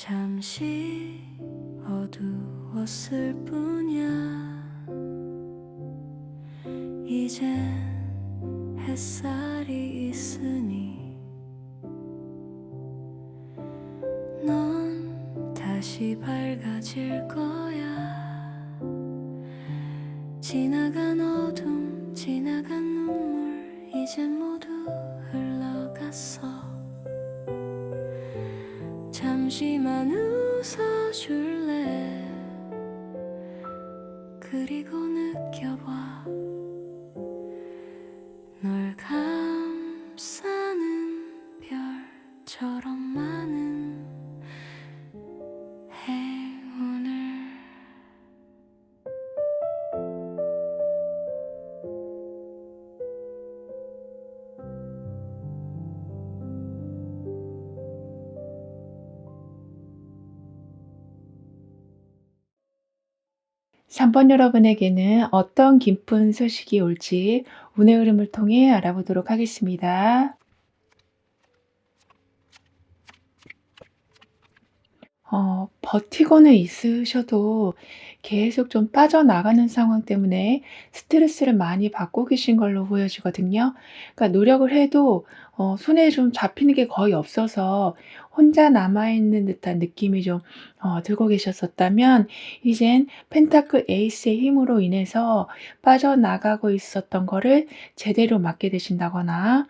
잠시 어두웠을 뿐이야. 이젠 햇살이 있으니 넌 다시 밝아질 거야. 지나간 어둠, 지나간 눈물 이젠 모두 흘러갔어. 잠시만 웃어줄래? 그리고 느껴봐. 널 감싸는 별처럼 많은 행운을. 삼 번 여러분에게는 어떤 기쁜 소식이 올지 운의 흐름을 통해 알아보도록 하겠습니다. 버티고는 있으셔도 계속 좀 빠져나가는 상황 때문에 스트레스를 많이 받고 계신 걸로 보여지거든요. 그러니까 노력을 해도 손에 좀 잡히는 게 거의 없어서 혼자 남아있는 듯한 느낌이 좀 들고 계셨었다면, 이젠 펜타클 에이스의 힘으로 인해서 빠져나가고 있었던 거를 제대로 맡게 되신다거나,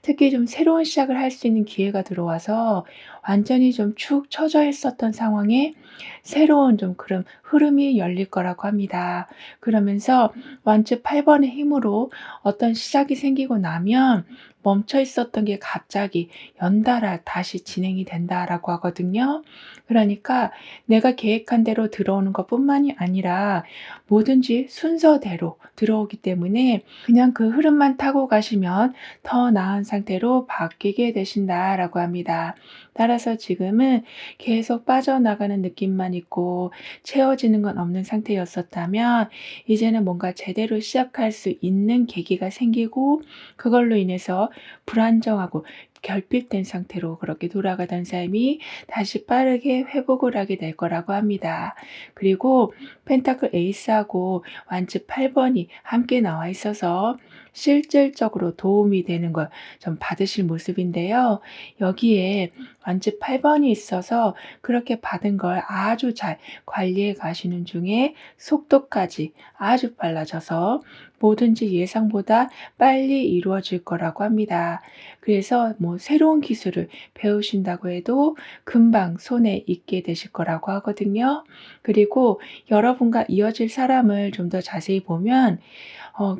특히 좀 새로운 시작을 할 수 있는 기회가 들어와서 완전히 좀 축 처져 있었던 상황에 새로운 좀 그런 흐름이 열릴 거라고 합니다. 그러면서 완주 8 번의 힘으로 어떤 시작이 생기고 나면 멈춰 있었던 게 갑자기 연달아 다시 진행이 된다라고 하거든요. 그러니까 내가 계획한 대로 들어오는 것뿐만이 아니라 뭐든지 순서대로 들어오기 때문에 그냥 그 흐름만 타고 가시면 더 나은 상태로 바뀌게 되신다라고 합니다. 따라서 지금은 계속 빠져나가는 느낌만 있고 채워지는 건 없는 상태였었다면, 이제는 뭔가 제대로 시작할 수 있는 계기가 생기고 그걸로 인해서 불안정하고 결핍된 상태로 그렇게 돌아가던 삶이 다시 빠르게 회복을 하게 될 거라고 합니다. 그리고 펜타클 에이스하고 완즈 8번이 함께 나와 있어서 실질적으로 도움이 되는 걸 좀 받으실 모습인데요. 여기에 완즈 8번이 있어서 그렇게 받은 걸 아주 잘 관리해 가시는 중에 속도까지 아주 빨라져서 뭐든지 예상보다 빨리 이루어질 거라고 합니다. 그래서 뭐 새로운 기술을 배우신다고 해도 금방 손에 익게 되실 거라고 하거든요. 그리고 여러분과 이어질 사람을 좀 더 자세히 보면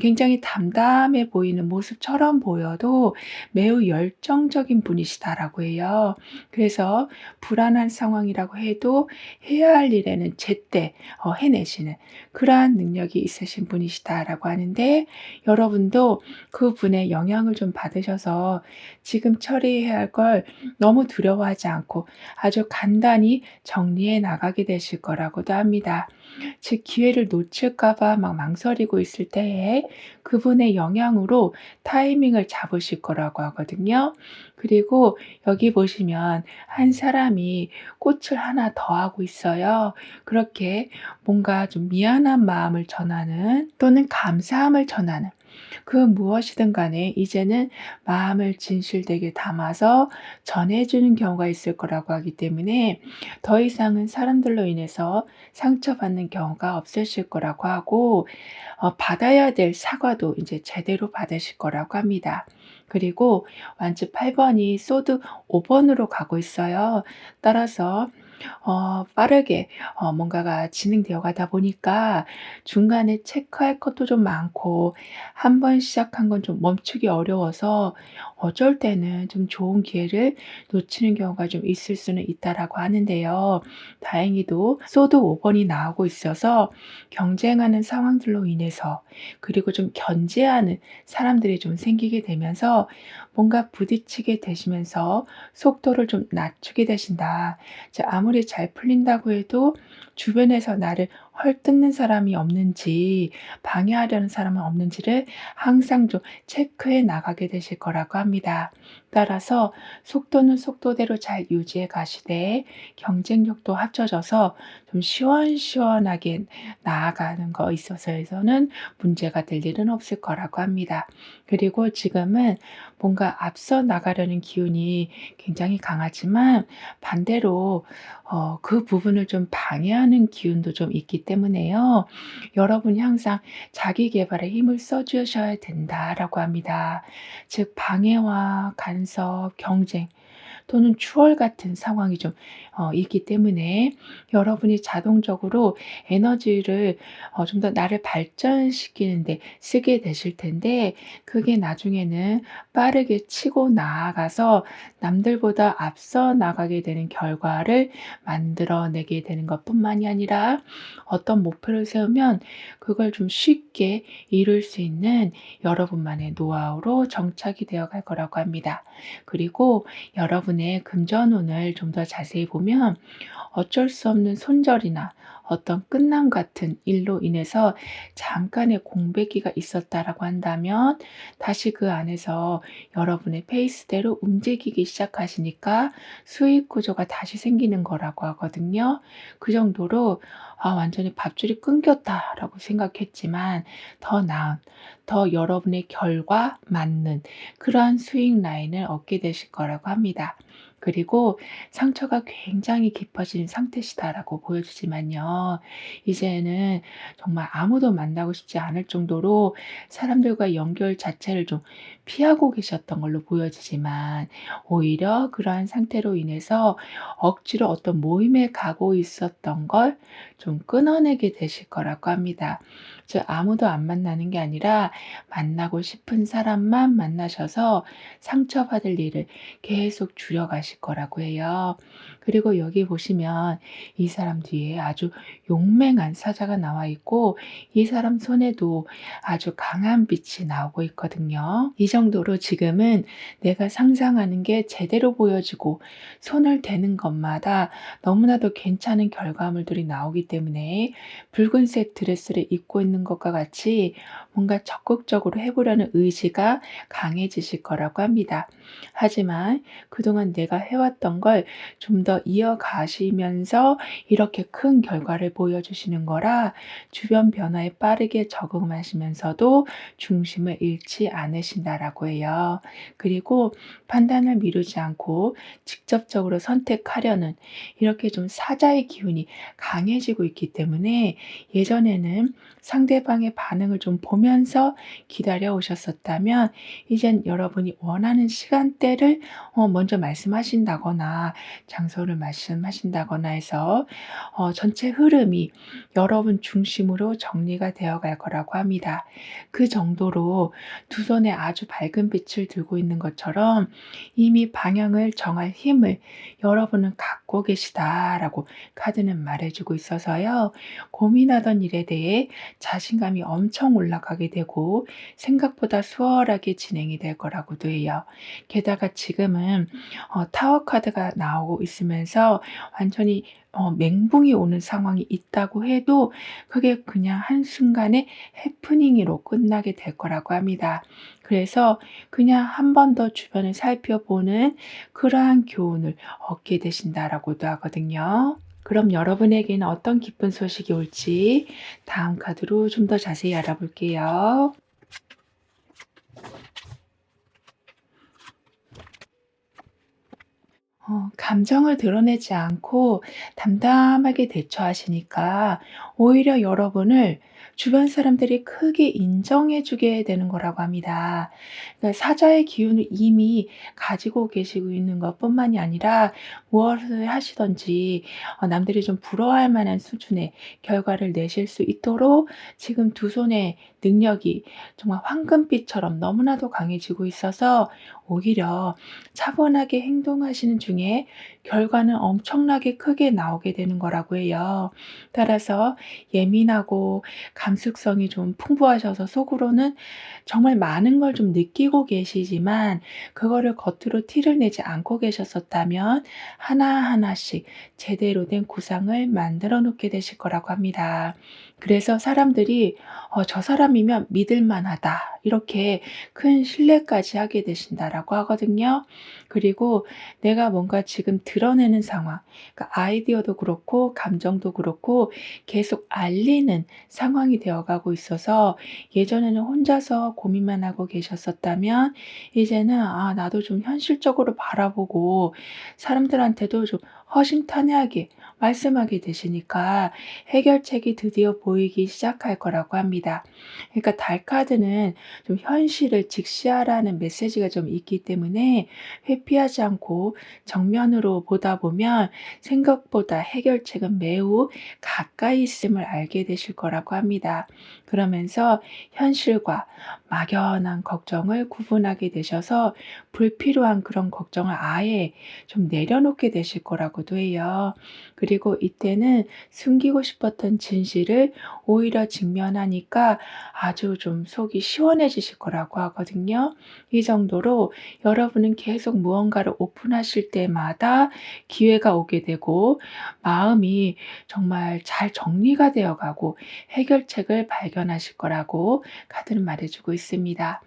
굉장히 담담해 보이는 모습처럼 보여도 매우 열정적인 분이시다라고 해요. 그래서 불안한 상황이라고 해도 해야 할 일에는 제때 해내시는 그러한 능력이 있으신 분이시다라고 하는데, 여러분도 그분의 영향을 좀 받으셔서 지금 처리해야 할 걸 너무 두려워하지 않고 아주 간단히 정리해 나가게 되실 거라고도 합니다. 즉 기회를 놓칠까 봐 막 망설이고 있을 때에 그분의 영향으로 타이밍을 잡으실 거라고 하거든요. 그리고 여기 보시면 한 사람이 꽃을 하나 더 하고 있어요. 그렇게 뭔가 좀 미안한 마음을 전하는, 또는 감사함을 전하는, 그 무엇이든 간에 이제는 마음을 진실되게 담아서 전해주는 경우가 있을 거라고 하기 때문에 더 이상은 사람들로 인해서 상처받는 경우가 없으실 거라고 하고, 받아야 될 사과도 이제 제대로 받으실 거라고 합니다. 그리고 완즈 8번이 소드 5번으로 가고 있어요. 따라서 빠르게 뭔가가 진행되어 가다 보니까 중간에 체크할 것도 좀 많고 한 번 시작한 건 좀 멈추기 어려워서 어쩔 때는 좀 좋은 기회를 놓치는 경우가 좀 있을 수는 있다라고 하는데요. 다행히도 소드 5번이 나오고 있어서 경쟁하는 상황들로 인해서, 그리고 좀 견제하는 사람들이 좀 생기게 되면서 뭔가 부딪히게 되시면서 속도를 좀 낮추게 되신다. 아무리 잘 풀린다고 해도 주변에서 나를 헐뜯는 사람이 없는지, 방해하려는 사람은 없는지를 항상 좀 체크해 나가게 되실 거라고 합니다. 따라서 속도는 속도대로 잘 유지해 가시되 경쟁력도 합쳐져서 좀 시원시원하게 나아가는 거 있어서에서는 문제가 될 일은 없을 거라고 합니다. 그리고 지금은 뭔가 앞서 나가려는 기운이 굉장히 강하지만 반대로 그 부분을 좀 방해하는 기운도 좀 있기 때문에요. 여러분이 항상 자기 계발에 힘을 써 주셔야 된다라고 합니다. 즉 방해와 간섭, 경쟁 또는 추월 같은 상황이 좀 있기 때문에 여러분이 자동적으로 에너지를 좀 더 나를 발전시키는 데 쓰게 되실 텐데 그게 나중에는 빠르게 치고 나아가서 남들보다 앞서 나가게 되는 결과를 만들어내게 되는 것뿐만이 아니라 어떤 목표를 세우면 그걸 좀 쉽게 이룰 수 있는 여러분만의 노하우로 정착이 되어 갈 거라고 합니다. 그리고 여러분의 금전운을 좀 더 자세히 보면 어쩔 수 없는 손절이나 어떤 끝남 같은 일로 인해서 잠깐의 공백기가 있었다라고 한다면 다시 그 안에서 여러분의 페이스대로 움직이기 시작하시니까 수익 구조가 다시 생기는 거라고 하거든요. 그 정도로 완전히 밧줄이 끊겼다라고 생각했지만 더 나은, 더 여러분의 결과 맞는 그러한 수익 라인을 얻게 되실 거라고 합니다. 그리고 상처가 굉장히 깊어진 상태시다라고 보여지지만요. 이제는 정말 아무도 만나고 싶지 않을 정도로 사람들과 연결 자체를 좀 피하고 계셨던 걸로 보여지지만 오히려 그러한 상태로 인해서 억지로 어떤 모임에 가고 있었던 걸 좀 끊어내게 되실 거라고 합니다. 즉 아무도 안 만나는 게 아니라 만나고 싶은 사람만 만나셔서 상처받을 일을 계속 줄여가실 거라고 해요. 그리고 여기 보시면 이 사람 뒤에 아주 용맹한 사자가 나와 있고 이 사람 손에도 아주 강한 빛이 나오고 있거든요. 이 정도로 지금은 내가 상상하는 게 제대로 보여지고 손을 대는 것마다 너무나도 괜찮은 결과물들이 나오기 때문에 붉은색 드레스를 입고 있는 것과 같이 뭔가 적극적으로 해보려는 의지가 강해지실 거라고 합니다. 하지만 그동안 내가 해왔던 걸 좀 더 이어가시면서 이렇게 큰 결과를 보여주시는 거라 주변 변화에 빠르게 적응하시면서도 중심을 잃지 않으신다라고 해요. 그리고 판단을 미루지 않고 직접적으로 선택하려는 이렇게 좀 사자의 기운이 강해지고 있기 때문에 예전에는 상대방의 반응을 좀 보면서 기다려 오셨었다면 이젠 여러분이 원하는 시간대를 먼저 말씀하신다거나 장소를 말씀하신다거나 해서 전체 흐름이 여러분 중심으로 정리가 되어 갈 거라고 합니다. 그 정도로 두 손에 아주 밝은 빛을 들고 있는 것처럼 이미 방향을 정할 힘을 여러분은 갖고 계시다라고 카드는 말해주고 있어서요. 고민하던 일에 대해 자신감이 엄청 올라가게 되고 생각보다 수월하게 진행이 될 거라고도 해요. 게다가 지금은 타워 카드가 나오고 있으면서 완전히 멘붕이 오는 상황이 있다고 해도 그게 그냥 한순간에 해프닝으로 끝나게 될 거라고 합니다. 그래서 그냥 한 번 더 주변을 살펴보는 그러한 교훈을 얻게 되신다라고도 하거든요. 그럼 여러분에게는 어떤 기쁜 소식이 올지 다음 카드로 좀 더 자세히 알아볼게요. 감정을 드러내지 않고 담담하게 대처하시니까 오히려 여러분을 주변 사람들이 크게 인정해 주게 되는 거라고 합니다. 그러니까 사자의 기운을 이미 가지고 계시고 있는 것뿐만이 아니라 무엇을 하시든지 남들이 좀 부러워할 만한 수준의 결과를 내실 수 있도록 지금 두 손의 능력이 정말 황금빛처럼 너무나도 강해지고 있어서 오히려 차분하게 행동하시는 중에 중에 결과는 엄청나게 크게 나오게 되는 거라고 해요. 따라서 예민하고 감수성이 좀 풍부하셔서 속으로는 정말 많은 걸 좀 느끼고 계시지만 그거를 겉으로 티를 내지 않고 계셨었다면 하나하나씩 제대로 된 구상을 만들어 놓게 되실 거라고 합니다. 그래서 사람들이 '저 사람이면 믿을 만하다.' 이렇게 큰 신뢰까지 하게 되신다라고 하거든요. 그리고 내가 뭔가 지금 드러내는 상황, 그러니까 아이디어도 그렇고 감정도 그렇고 계속 알리는 상황이 되어 가고 있어서 예전에는 혼자서 고민만 하고 계셨었다면 이제는 나도 좀 현실적으로 바라보고 사람들한테도 좀 허심탄회하게 말씀하게 되시니까 해결책이 드디어 보이기 시작할 거라고 합니다. 그러니까 달 카드는 좀 현실을 직시하라는 메시지가 좀 있기 때문에 회피하지 않고 정면으로 보다 보면 생각보다 해결책은 매우 가까이 있음을 알게 되실 거라고 합니다. 그러면서 현실과 막연한 걱정을 구분하게 되셔서 불필요한 그런 걱정을 아예 좀 내려놓게 되실 거라고도 해요. 그리고 이때는 숨기고 싶었던 진실을 오히려 직면하니까 아주 좀 속이 시원해지실 거라고 하거든요. 이 정도로 여러분은 계속 무언가를 오픈하실 때마다 기회가 오게 되고 마음이 정말 잘 정리가 되어 가고 해결책을 발견하실 거라고 카드는 말해 주고 있습니다.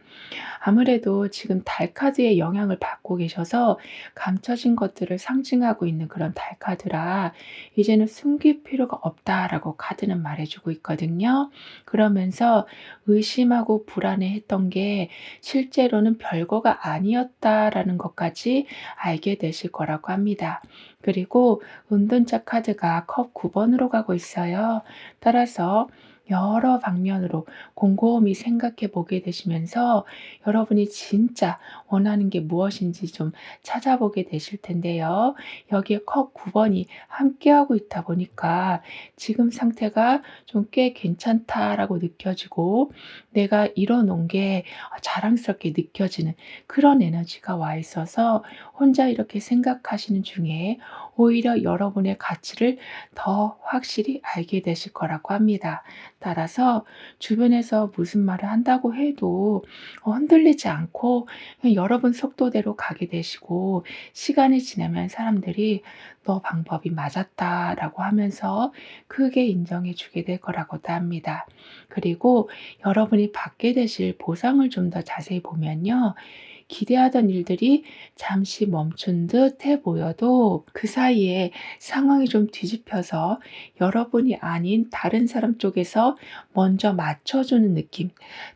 아무래도 지금 달 카드의 영향을 받고 계셔서 감춰진 것들을 상징하고 있는 그런 달 카드라 이제는 숨길 필요가 없다라고 카드는 말해 주고 있거든요. 그러면서 의심하고 불안해했던 게 실제로는 별거가 아니었다라는 것까지 알게 되실 거라고 합니다. 그리고 은둔자 카드가 컵 9번으로 가고 있어요. 따라서 여러 방면으로 곰곰이 생각해 보게 되시면서 여러분이 진짜 원하는 게 무엇인지 좀 찾아보게 되실 텐데요. 여기에 컵 9번이 함께하고 있다 보니까 지금 상태가 좀 꽤 괜찮다라고 느껴지고 내가 이뤄놓은 게 자랑스럽게 느껴지는 그런 에너지가 와 있어서 혼자 이렇게 생각하시는 중에 오히려 여러분의 가치를 더 확실히 알게 되실 거라고 합니다. 따라서 주변에서 무슨 말을 한다고 해도 흔들리지 않고 그냥 여러분 속도대로 가게 되시고 시간이 지나면 사람들이 "너 방법이 맞았다."라고 하면서 크게 인정해 주게 될 거라고도 합니다. 그리고 여러분이 받게 되실 보상을 좀 더 자세히 보면요. 기대하던 일들이 잠시 멈춘 듯 해 보여도 그 사이에 상황이 좀 뒤집혀서 여러분이 아닌 다른 사람 쪽에서 먼저 맞춰주는 느낌,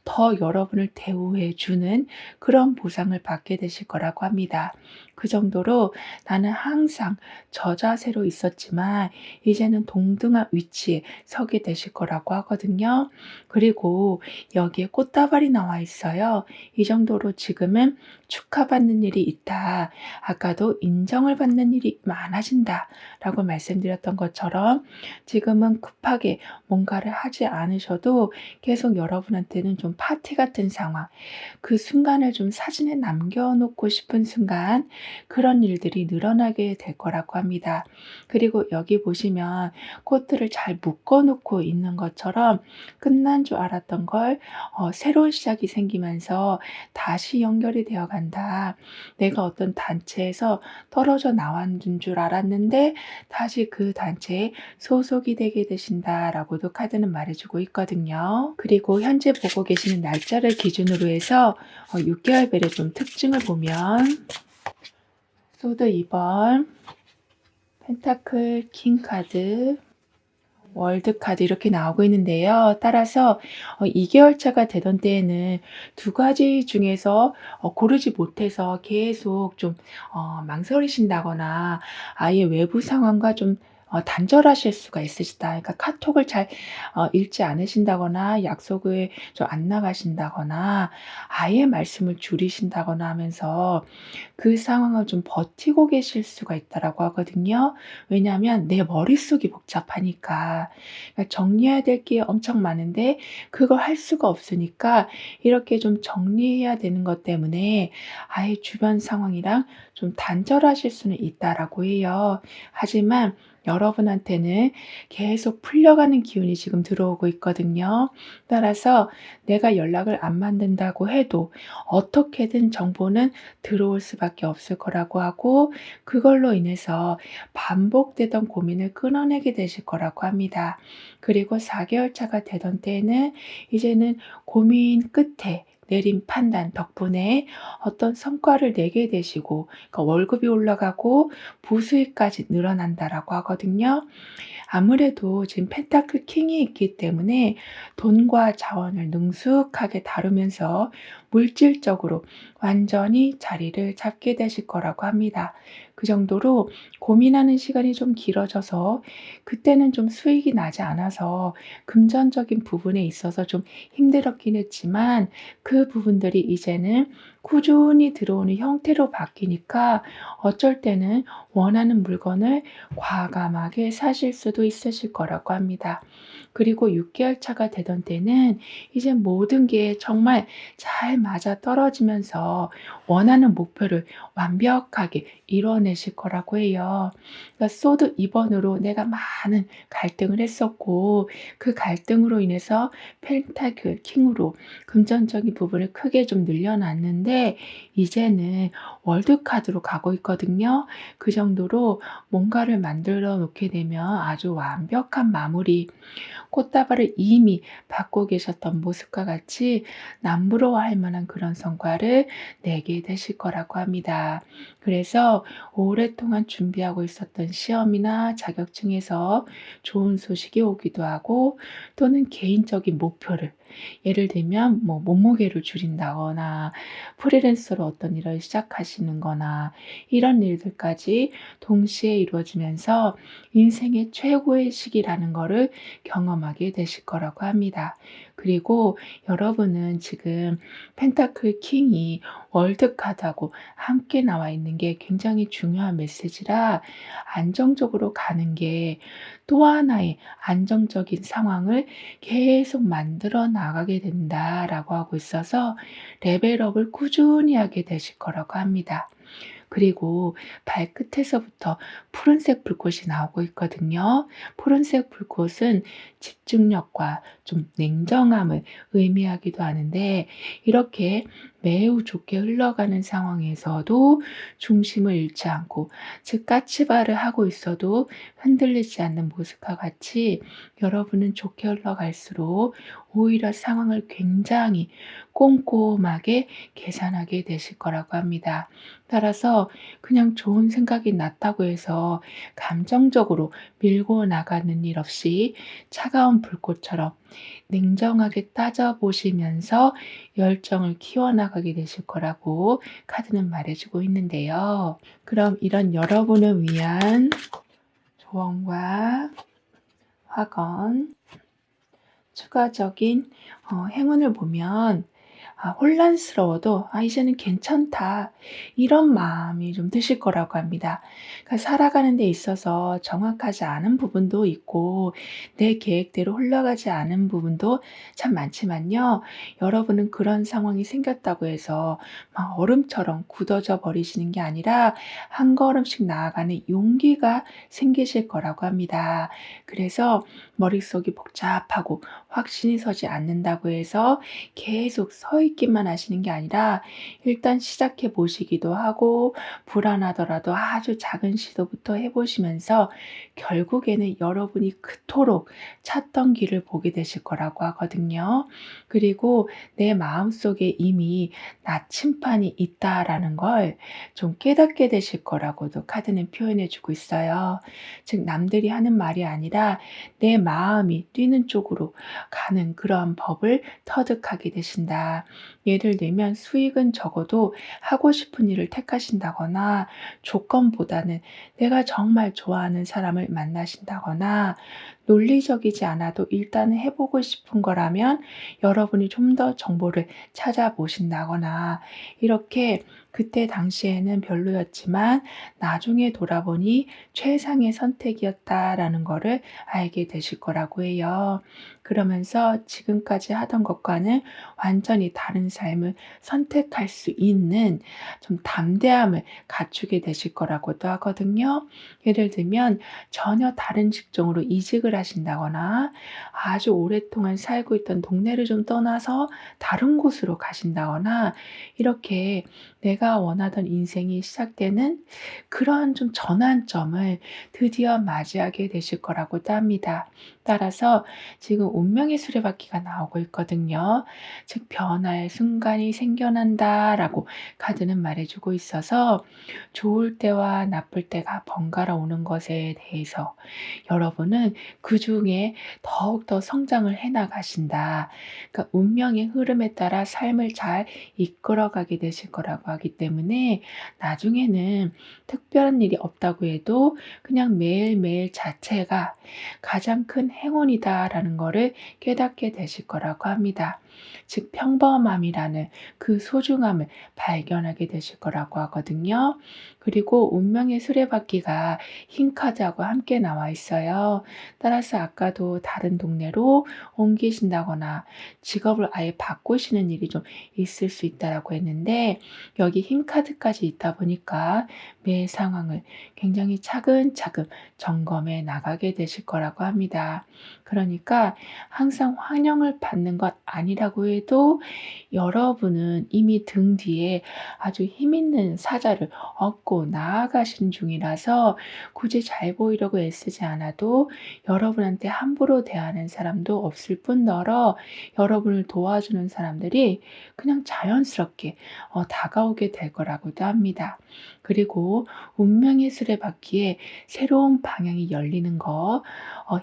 더 여러분을 대우해 주는 그런 보상을 받게 되실 거라고 합니다. 그 정도로 나는 항상 저 자세로 있었지만 이제는 동등한 위치에 서게 되실 거라고 하거든요. 그리고 여기에 꽃다발이 나와 있어요. 이 정도로 지금은 축하받는 일이 있다. 아까도 인정을 받는 일이 많아진다라고 말씀드렸던 것처럼 지금은 급하게 뭔가를 하지 않으셔도 계속 여러분한테는 좀 파티 같은 상황, 그 순간을 좀 사진에 남겨놓고 싶은 순간 그런 일들이 늘어나게 될 거라고 합니다. 그리고 여기 보시면 코트를 잘 묶어 놓고 있는 것처럼 끝난 줄 알았던 걸 새로운 시작이 생기면서 다시 연결이 되어 간다. 내가 어떤 단체에서 떨어져 나왔는 줄 알았는데 다시 그 단체에 소속이 되게 되신다라고도 카드는 말해 주고 있거든요. 그리고 현재 보고 계시는 날짜를 기준으로 해서 6개월별의 좀 특징을 보면 소드 2번, 펜타클 킹 카드, 월드 카드 이렇게 나오고 있는데요. 따라서 2개월 차가 되던 때에는 두 가지 중에서 고르지 못해서 계속 좀 망설이신다거나 아예 외부 상황과 좀 단절하실 수가 있으시다. 그러니까 카톡을 잘 읽지 않으신다거나 약속에 좀 안 나가신다거나 아예 말씀을 줄이신다거나 하면서 그 상황을 좀 버티고 계실 수가 있다라고 하거든요. 왜냐하면 내 머릿속이 복잡하니까. 그러니까 정리해야 될 게 엄청 많은데 그걸 할 수가 없으니까 이렇게 좀 정리해야 되는 것 때문에 아예 주변 상황이랑 좀 단절하실 수는 있다라고 해요. 하지만 여러분한테는 계속 풀려가는 기운이 지금 들어오고 있거든요. 따라서 내가 연락을 안 만든다고 해도 어떻게든 정보는 들어올 수밖에 없을 거라고 하고 그걸로 인해서 반복되던 고민을 끊어내게 되실 거라고 합니다. 그리고 4개월 차가 되던 때에는 이제는 고민 끝에 내린 판단 덕분에 어떤 성과를 내게 되시고 그러니까 월급이 올라가고 부수입까지 늘어난다라고 하거든요. 아무래도 지금 펜타클 킹이 있기 때문에 돈과 자원을 능숙하게 다루면서 물질적으로 완전히 자리를 잡게 되실 거라고 합니다. 그 정도로 고민하는 시간이 좀 길어져서 그때는 좀 수익이 나지 않아서 금전적인 부분에 있어서 좀 힘들었긴 했지만 그 부분들이 이제는 꾸준히 들어오는 형태로 바뀌니까 어쩔 때는 원하는 물건을 과감하게 사실 수도 있으실 거라고 합니다. 그리고 6개월 차가 되던 때는 이제 모든 게 정말 잘 맞아떨어지면서 원하는 목표를 완벽하게 이뤄내실 거라고 해요. 그러니까 소드 2번으로 내가 많은 갈등을 했었고 그 갈등으로 인해서 펜타클 킹으로 금전적인 부분을 크게 좀 늘려놨는데 이제는 월드카드로 가고 있거든요. 그 정도로 뭔가를 만들어 놓게 되면 아주 완벽한 마무리, 꽃다발을 이미 받고 계셨던 모습과 같이 남부러워할 만한 그런 성과를 내게 되실 거라고 합니다. 그래서 오랫동안 준비하고 있었던 시험이나 자격증에서 좋은 소식이 오기도 하고 또는 개인적인 목표를 예를 들면 뭐 몸무게를 줄인다거나 프리랜서로 어떤 일을 시작하시는 거나 이런 일들까지 동시에 이루어지면서 인생의 최고의 시기라는 거를 경험하게 되실 거라고 합니다. 그리고 여러분은 지금 펜타클 킹이 월드카드하고 함께 나와 있는 게 굉장히 중요한 메시지라 안정적으로 가는 게 또 하나의 안정적인 상황을 계속 만들어 나가게 된다라고 하고 있어서 레벨업을 꾸준히 하게 되실 거라고 합니다. 그리고 발끝에서부터 푸른색 불꽃이 나오고 있거든요. 푸른색 불꽃은 집중력과 좀 냉정함을 의미하기도 하는데 이렇게 매우 좋게 흘러가는 상황에서도 중심을 잃지 않고 즉 까치발을 하고 있어도 흔들리지 않는 모습과 같이 여러분은 좋게 흘러갈수록 오히려 상황을 굉장히 꼼꼼하게 계산하게 되실 거라고 합니다. 따라서 그냥 좋은 생각이 났다고 해서 감정적으로 밀고 나가는 일 없이 차가운 불꽃처럼 냉정하게 따져보시면서 열정을 키워나가게 되실 거라고 카드는 말해주고 있는데요. 그럼 이런 여러분을 위한 조언과 확언, 추가적인 행운을 보면 혼란스러워도 '아 이제는 괜찮다.' 이런 마음이 좀 드실 거라고 합니다. 그러니까 살아가는 데 있어서 정확하지 않은 부분도 있고 내 계획대로 흘러가지 않은 부분도 참 많지만요. 여러분은 그런 상황이 생겼다고 해서 막 얼음처럼 굳어져 버리시는 게 아니라 한 걸음씩 나아가는 용기가 생기실 거라고 합니다. 그래서 머릿속이 복잡하고 확신이 서지 않는다고 해서 계속 서 있기만 하시는 게 아니라 일단 시작해 보시기도 하고 불안하더라도 아주 작은 시도부터 해 보시면서 결국에는 여러분이 그토록 찾던 길을 보게 되실 거라고 하거든요. 그리고 내 마음속에 이미 나침판이 있다라는 걸 좀 깨닫게 되실 거라고도 카드는 표현해 주고 있어요. 즉 남들이 하는 말이 아니라 내 마음이 뛰는 쪽으로 가는 그러한 법을 터득하게 되신다. 예를 들면 수익은 적어도 하고 싶은 일을 택하신다거나 조건보다는 내가 정말 좋아하는 사람을 만나신다거나 논리적이지 않아도 일단은 해보고 싶은 거라면 여러분이 좀 더 정보를 찾아보신다거나 이렇게 그때 당시에는 별로였지만 나중에 돌아보니 최상의 선택이었다라는 거를 알게 되실 거라고 해요. 그러면서 지금까지 하던 것과는 완전히 다른 삶을 선택할 수 있는 좀 담대함을 갖추게 되실 거라고도 하거든요. 예를 들면 전혀 다른 직종으로 이직을 하신다거나 아주 오랫동안 살고 있던 동네를 좀 떠나서 다른 곳으로 가신다거나 이렇게 내가 원하던 인생이 시작되는 그런 좀 전환점을 드디어 맞이하게 되실 거라고도 합니다. 따라서 지금 운명의 수레바퀴가 나오고 있거든요. 즉 변화의 순간이 생겨난다라고 카드는 말해주고 있어서 좋을 때와 나쁠 때가 번갈아 오는 것에 대해서 여러분은 그중에 더욱더 성장을 해 나가신다. 그러니까 운명의 흐름에 따라 삶을 잘 이끌어가게 되실 거라고 하기 때문에 나중에는 특별한 일이 없다고 해도 그냥 매일매일 자체가 가장 큰 행운이다라는 거를 깨닫게 되실 거라고 합니다. 즉 평범함이라는 그 소중함을 발견하게 되실 거라고 하거든요. 그리고 운명의 수레바퀴가 흰 카드하고 함께 나와 있어요. 따라서 아까도 다른 동네로 옮기신다거나 직업을 아예 바꾸시는 일이 좀 있을 수 있다라고 했는데 여기 흰 카드까지 있다 보니까 매 상황을 굉장히 차근차근 점검해 나가게 되실 거라고 합니다. 그러니까 항상 환영을 받는 것 아니라고 해도 여러분은 이미 등 뒤에 아주 힘 있는 사자를 얻고 나아가신 중이라서 굳이 잘 보이려고 애쓰지 않아도 여러분한테 함부로 대하는 사람도 없을 뿐더러 여러분을 도와주는 사람들이 그냥 자연스럽게 다가오게 될 거라고도 합니다. 그리고 운명의 수레바퀴에 새로운 방향이 열리는 거,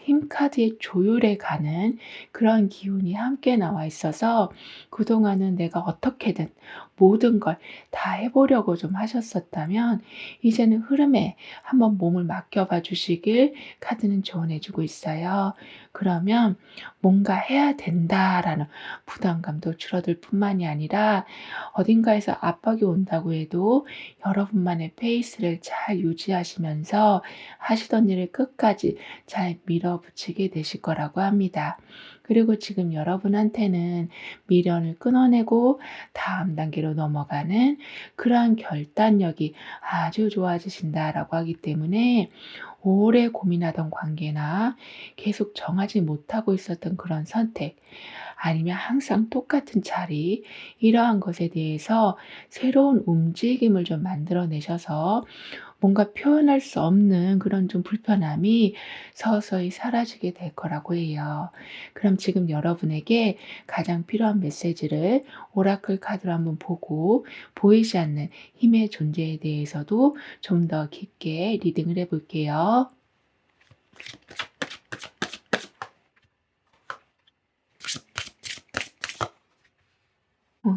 힘카드의 조율에 가는 그런 기운이 함께 나와 있어서 그동안은 내가 어떻게든 모든 걸 다 해보려고 좀 하셨었다면 이제는 흐름에 한번 몸을 맡겨봐 주시길 카드는 조언해 주고 있어요. 그러면 뭔가 해야 된다라는 부담감도 줄어들 뿐만이 아니라 어딘가에서 압박이 온다고 해도 여러분만의 페이스를 잘 유지하시면서 하시던 일을 끝까지 잘 밀어붙이게 되실 거라고 합니다. 그리고 지금 여러분한테는 미련을 끊어내고 다음 단계로 넘어가는 그러한 결단력이 아주 좋아지신다라고 하기 때문에 오래 고민하던 관계나 계속 정하지 못하고 있었던 그런 선택, 아니면 항상 똑같은 자리, 이러한 것에 대해서 새로운 움직임을 좀 만들어내셔서 뭔가 표현할 수 없는 그런 좀 불편함이 서서히 사라지게 될 거라고 해요. 그럼 지금 여러분에게 가장 필요한 메시지를 오라클 카드로 한번 보고 보이지 않는 힘의 존재에 대해서도 좀 더 깊게 리딩을 해 볼게요.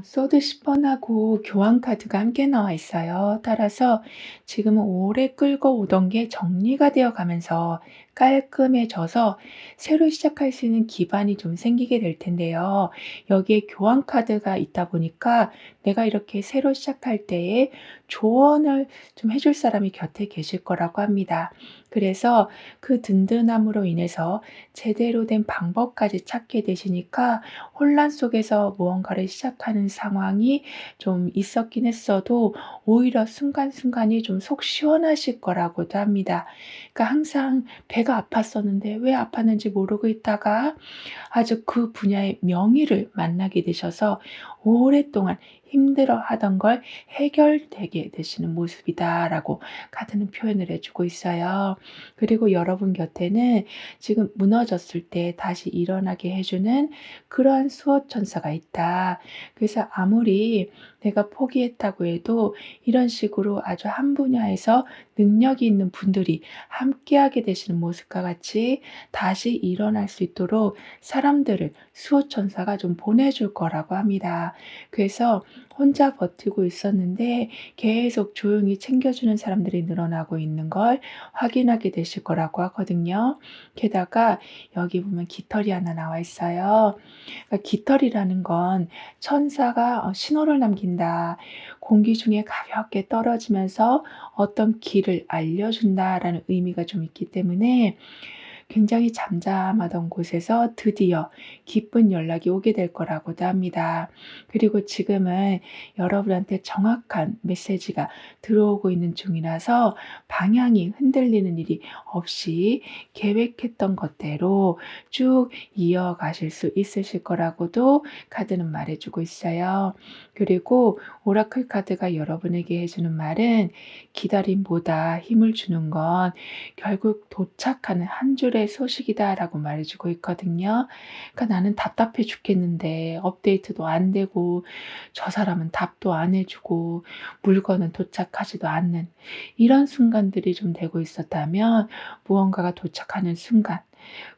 소드 10번하고 교환 카드가 함께 나와 있어요. 따라서 지금은 오래 끌고 오던 게 정리가 되어 가면서 깔끔해져서 새로 시작할 수 있는 기반이 좀 생기게 될 텐데요. 여기에 교환 카드가 있다 보니까 내가 이렇게 새로 시작할 때에 조언을 좀 해줄 사람이 곁에 계실 거라고 합니다. 그래서 그 든든함으로 인해서 제대로 된 방법까지 찾게 되시니까 혼란 속에서 무언가를 시작하는 상황이 좀 있었긴 했어도 오히려 순간순간이 좀 속 시원하실 거라고도 합니다. 그러니까 항상 배가 아팠었는데 왜 아팠는지 모르고 있다가 아주 그 분야의 명의를 만나게 되셔서 오랫동안 힘들어하던 걸 해결되게 되시는 모습이다라고 카드는 표현을 해주고 있어요. 그리고 여러분 곁에는 지금 무너졌을 때 다시 일어나게 해주는 그러한 수호천사가 있다. 그래서 아무리 내가 포기했다고 해도 이런 식으로 아주 한 분야에서 능력이 있는 분들이 함께하게 되시는 모습과 같이 다시 일어날 수 있도록 사람들을 수호천사가 좀 보내줄 거라고 합니다. 그래서 혼자 버티고 있었는데 계속 조용히 챙겨주는 사람들이 늘어나고 있는 걸 확인하게 되실 거라고 하거든요. 게다가 여기 보면 깃털이 하나 나와 있어요. 그러니까 깃털이라는 건 천사가 신호를 남긴다. 공기 중에 가볍게 떨어지면서 어떤 길을 알려준다라는 의미가 좀 있기 때문에 굉장히 잠잠하던 곳에서 드디어 기쁜 연락이 오게 될 거라고도 합니다. 그리고 지금은 여러분한테 정확한 메시지가 들어오고 있는 중이라서 방향이 흔들리는 일이 없이 계획했던 것대로 쭉 이어가실 수 있으실 거라고도 카드는 말해주고 있어요. 그리고 오라클 카드가 여러분에게 해주는 말은 기다림보다 힘을 주는 건 결국 도착하는 한 줄의 소식이다라고 말해주고 있거든요. 그러니까 나는 답답해 죽겠는데 업데이트도 안 되고 저 사람은 답도 안 해주고 물건은 도착하지도 않는 이런 순간들이 좀 되고 있었다면 무언가가 도착하는 순간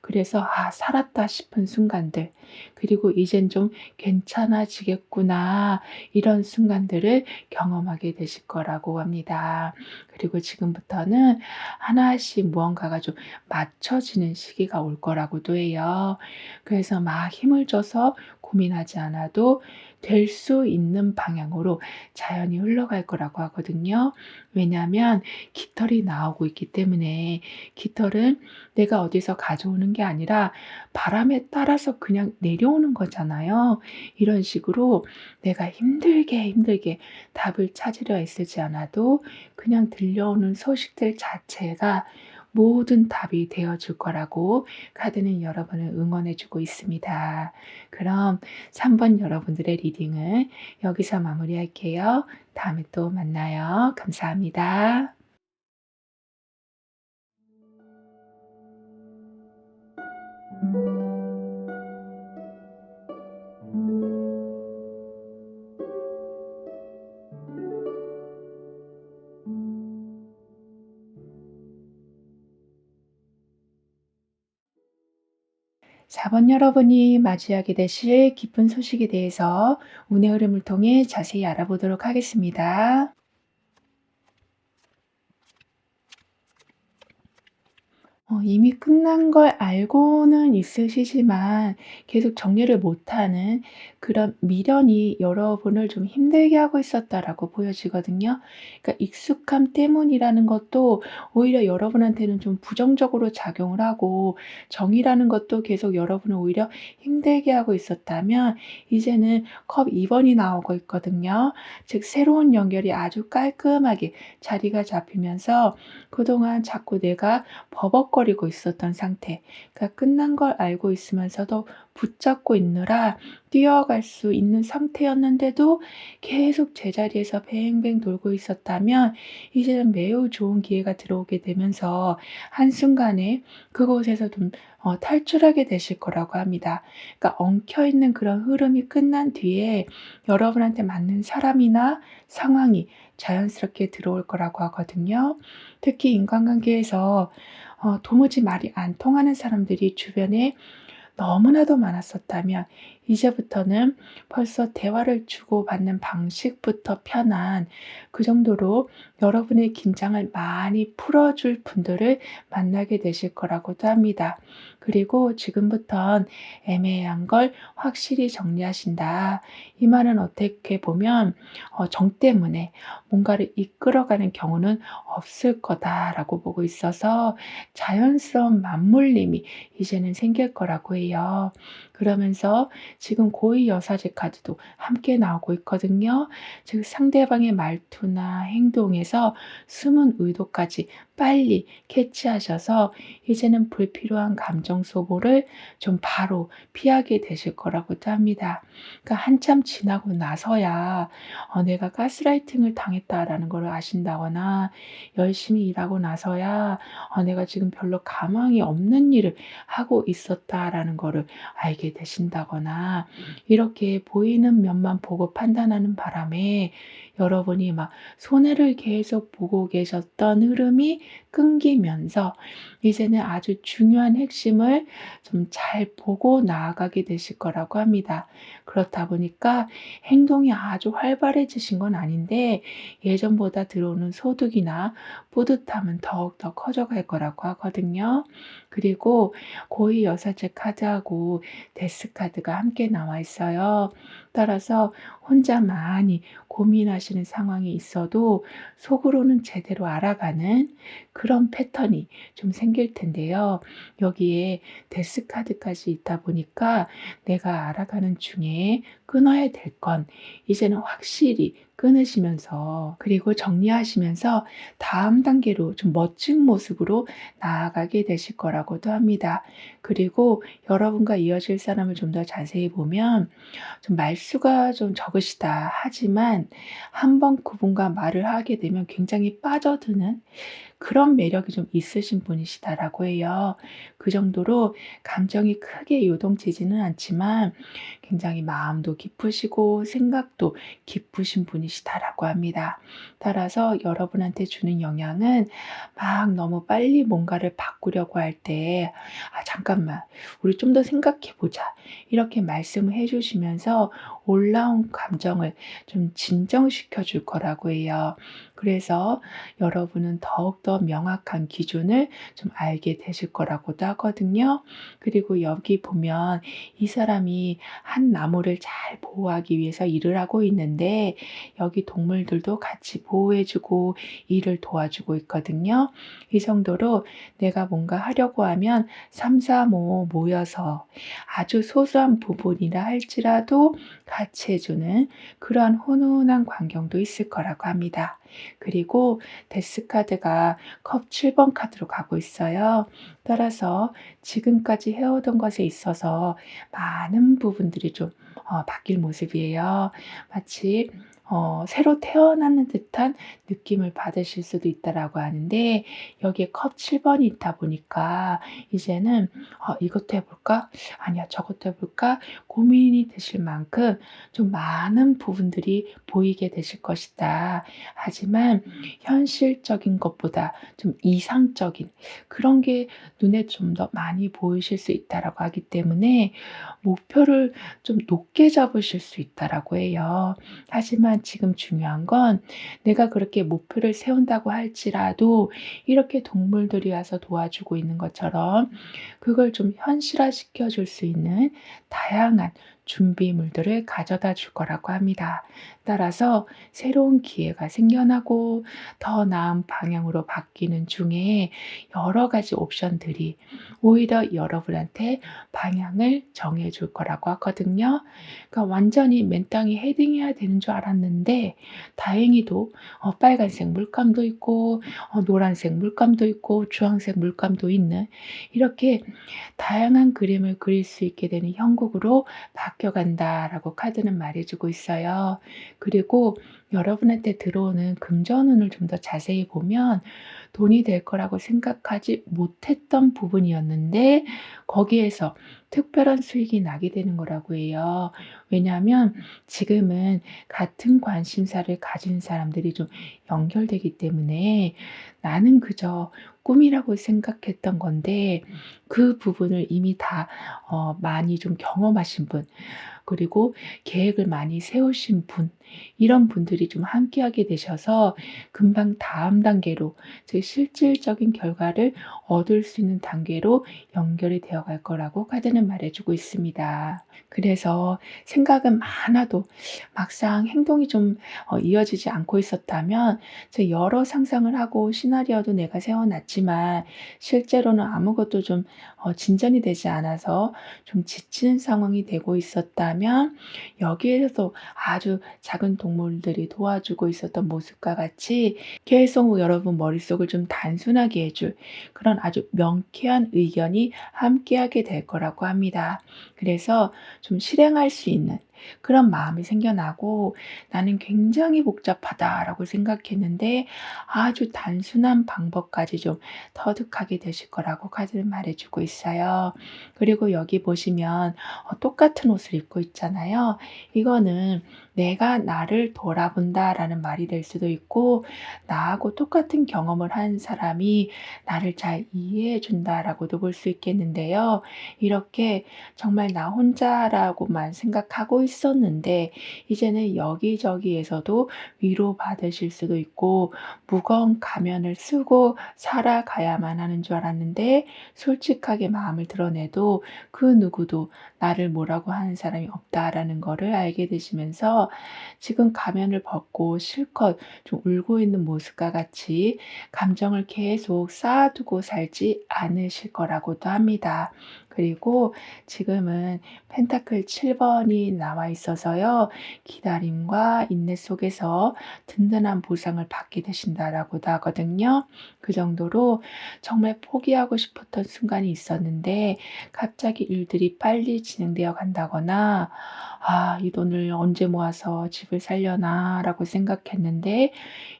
그래서 '아 살았다.' 싶은 순간들 그리고 '이젠 좀 괜찮아지겠구나.' 이런 순간들을 경험하게 되실 거라고 합니다. 그리고 지금부터는 하나씩 무언가가 좀 맞춰지는 시기가 올 거라고도 해요. 그래서 막 힘을 줘서 고민하지 않아도 될 수 있는 방향으로 자연히 흘러갈 거라고 하거든요. 왜냐하면 깃털이 나오고 있기 때문에 깃털은 내가 어디서 가져오는 게 아니라 바람에 따라서 그냥 내려오는 거잖아요. 이런 식으로 내가 힘들게 답을 찾으려 애쓰지 않아도 그냥 들려오는 소식들 자체가 모든 답이 되어 줄 거라고 카드는 여러분을 응원해 주고 있습니다. 그럼 3번 여러분들의 리딩은 여기서 마무리할게요. 다음에 또 만나요. 감사합니다. 4번 여러분이 맞이하게 되실 기쁜 소식에 대해서 운의 흐름을 통해 자세히 알아보도록 하겠습니다. 이미 끝난 걸 알고는 있으시지만 계속 정리를 못하는 그런 미련이 여러분을 좀 힘들게 하고 있었다라고 보여지거든요. 그러니까 익숙함 때문이라는 것도 오히려 여러분한테는 좀 부정적으로 작용을 하고 정이라는 것도 계속 여러분을 오히려 힘들게 하고 있었다면 이제는 컵 2 번이 나오고 있거든요. 즉 새로운 연결이 아주 깔끔하게 자리가 잡히면서 그동안 자꾸 내가 버벅거리고 있었던 상태. 그러니까 끝난 걸 알고 있으면서도 붙잡고 있느라 뛰어갈 수 있는 상태였는데도 계속 제자리에서 뱅뱅 돌고 있었다면 이제는 매우 좋은 기회가 들어오게 되면서 한순간에 그곳에서 좀 탈출하게 되실 거라고 합니다. 그러니까 엉켜 있는 그런 흐름이 끝난 뒤에 여러분한테 맞는 사람이나 상황이 자연스럽게 들어올 거라고 하거든요. 특히 인간관계에서 도무지 말이 안 통하는 사람들이 주변에 너무나도 많았었다면 이제부터는 벌써 대화를 주고받는 방식부터 편한 그 정도로 여러분의 긴장을 많이 풀어줄 분들을 만나게 되실 거라고도 합니다. 그리고 지금부턴 애매한 걸 확실히 정리하신다. 이 말은 어떻게 보면 정 때문에 뭔가를 이끌어가는 경우는 없을 거다라고 보고 있어서 자연스러운 맞물림이 이제는 생길 거라고 해요. 그러면서 지금 고의 여사제 카드도 함께 나오고 있거든요. 즉 상대방의 말투나 행동에서 숨은 의도까지 빨리 캐치하셔서 이제는 불필요한 감정 소모를 좀 바로 피하게 되실 거라고도 합니다. 그러니까 한참 지나고 나서야 내가 가스라이팅을 당했다라는 걸 아신다거나 열심히 일하고 나서야 내가 지금 별로 가망이 없는 일을 하고 있었다라는 거를 알게 되신다거나 이렇게 보이는 면만 보고 판단하는 바람에 여러분이 막 손해를 계속 보고 계셨던 흐름이 끊기면서 이제는 아주 중요한 핵심을 좀 잘 보고 나아가게 되실 거라고 합니다. 그렇다 보니까 행동이 아주 활발해지신 건 아닌데 예전보다 들어오는 소득이나 뿌듯함은 더욱더 커져갈 거라고 하거든요. 그리고 고위 여사제 카드하고 데스 카드가 함께 나와 있어요. 따라서 혼자 많이 고민하시는 상황이 있어도 속으로는 제대로 알아가는 그런 패턴이 좀 생길 텐데요. 여기에 데스 카드까지 있다 보니까 내가 알아가는 중에 끊어야 될 건 이제는 확실히 끊으시면서 그리고 정리하시면서 다음 단계로 좀 멋진 모습으로 나아가게 되실 거라고도 합니다. 그리고 여러분과 이어질 사람을 좀 더 자세히 보면 좀 말수가 좀 적으시다 하지만 한 번 그분과 말을 하게 되면 굉장히 빠져드는 그런 매력이 좀 있으신 분이시다라고 해요. 그 정도로 감정이 크게 요동치지는 않지만 굉장히 마음도 깊으시고 생각도 깊으신 분이시다라고 합니다. 따라서 여러분한테 주는 영향은 막 너무 빨리 뭔가를 바꾸려고 할 때 "아 잠깐만. 우리 좀 더 생각해 보자." 이렇게 말씀을 해 주시면서 올라온 감정을 좀 진정시켜 줄 거라고 해요. 그래서 여러분은 더욱더 명확한 기준을 좀 알게 되실 거라고도 하거든요. 그리고 여기 보면 이 사람이 한 나무를 잘 보호하기 위해서 일을 하고 있는데 여기 동물들도 같이 보호해 주고 일을 도와주고 있거든요. 이 정도로 내가 뭔가 하려고 하면 3, 4, 5 모여서 아주 소소한 부분이라 할지라도 같이 해 주는 그러한 훈훈한 광경도 있을 거라고 합니다. 그리고 데스 카드가 컵 7번 카드로 가고 있어요. 따라서 지금까지 해오던 것에 있어서 많은 부분들이 좀 바뀔 모습이에요. 마치 새로 태어나는 듯한 느낌을 받으실 수도 있다라고 하는데 여기에 컵 7 번이 있다 보니까 이제는 '이것도 해 볼까? 아니야 저것도 해 볼까?' 고민이 되실 만큼 좀 많은 부분들이 보이게 되실 것이다. 하지만 현실적인 것보다 좀 이상적인 그런 게 눈에 좀 더 많이 보이실 수 있다라고 하기 때문에 목표를 좀 높게 잡으실 수 있다라고 해요. 하지만 지금 중요한 건 내가 그렇게 목표를 세운다고 할지라도 이렇게 동물들이 와서 도와주고 있는 것처럼 그걸 좀 현실화시켜 줄 수 있는 다양한 준비물들을 가져다 줄 거라고 합니다. 따라서 새로운 기회가 생겨나고 더 나은 방향으로 바뀌는 중에 여러 가지 옵션들이 오히려 여러분한테 방향을 정해 줄 거라고 하거든요. 그러니까 완전히 맨땅에 헤딩해야 되는 줄 알았는데 다행히도 빨간색 물감도 있고 노란색 물감도 있고 주황색 물감도 있는 이렇게 다양한 그림을 그릴 수 있게 되는 형국으로 바뀌어간다라고 카드는 말해주고 있어요. 그리고 여러분한테 들어오는 금전운을 좀 더 자세히 보면 돈이 될 거라고 생각하지 못했던 부분이었는데 거기에서 특별한 수익이 나게 되는 거라고 해요. 왜냐하면 지금은 같은 관심사를 가진 사람들이 좀 연결되기 때문에 나는 그저 꿈이라고 생각했던 건데 그 부분을 이미 다 많이 좀 경험하신 분 그리고 계획을 많이 세우신 분 이런 분들이 좀 함께하게 되셔서 금방 다음 단계로 즉 실질적인 결과를 얻을 수 있는 단계로 연결이 되어 갈 거라고 카드는 말해 주고 있습니다. 그래서 생각은 많아도 막상 행동이 좀 이어지지 않고 있었다면 저 여러 상상을 하고 시나리오도 내가 세워 놨지만 실제로는 아무것도 좀 진전이 되지 않아서 좀 지치는 상황이 되고 있었다면 여기에서도 아주 작은 동물들이 도와주고 있었던 모습과 같이 계속 여러분 머릿속을 좀 단순하게 해줄 그런 아주 명쾌한 의견이 함께하게 될 거라고 합니다. 그래서 좀 실행할 수 있는 그런 마음이 생겨나고 '나는 굉장히 복잡하다.'라고 생각했는데 아주 단순한 방법까지 좀 터득하게 되실 거라고 카드는 말해 주고 있어요. 그리고 여기 보시면 똑같은 옷을 입고 있잖아요. 이거는 '내가 나를 돌아본다.'라는 말이 될 수도 있고 '나하고 똑같은 경험을 한 사람이 나를 잘 이해해 준다.'라고도 볼 수 있겠는데요. 이렇게 정말 나 혼자라고만 생각하고 있었는데 이제는 여기저기에서도 위로받으실 수도 있고 무거운 가면을 쓰고 살아가야만 하는 줄 알았는데 솔직하게 마음을 드러내도 그 누구도 나를 뭐라고 하는 사람이 없다라는 거를 알게 되시면서 지금 가면을 벗고 실컷 좀 울고 있는 모습과 같이 감정을 계속 쌓아두고 살지 않으실 거라고도 합니다. 그리고 지금은 펜타클 7 번이 나와 있어서요. 기다림과 인내 속에서 든든한 보상을 받게 되신다라고도 하거든요. 그 정도로 정말 포기하고 싶었던 순간이 있었는데 갑자기 일들이 빨리 진행되어 간다거나 '아 이 돈을 언제 모아서 집을 살려나.'라고 생각했는데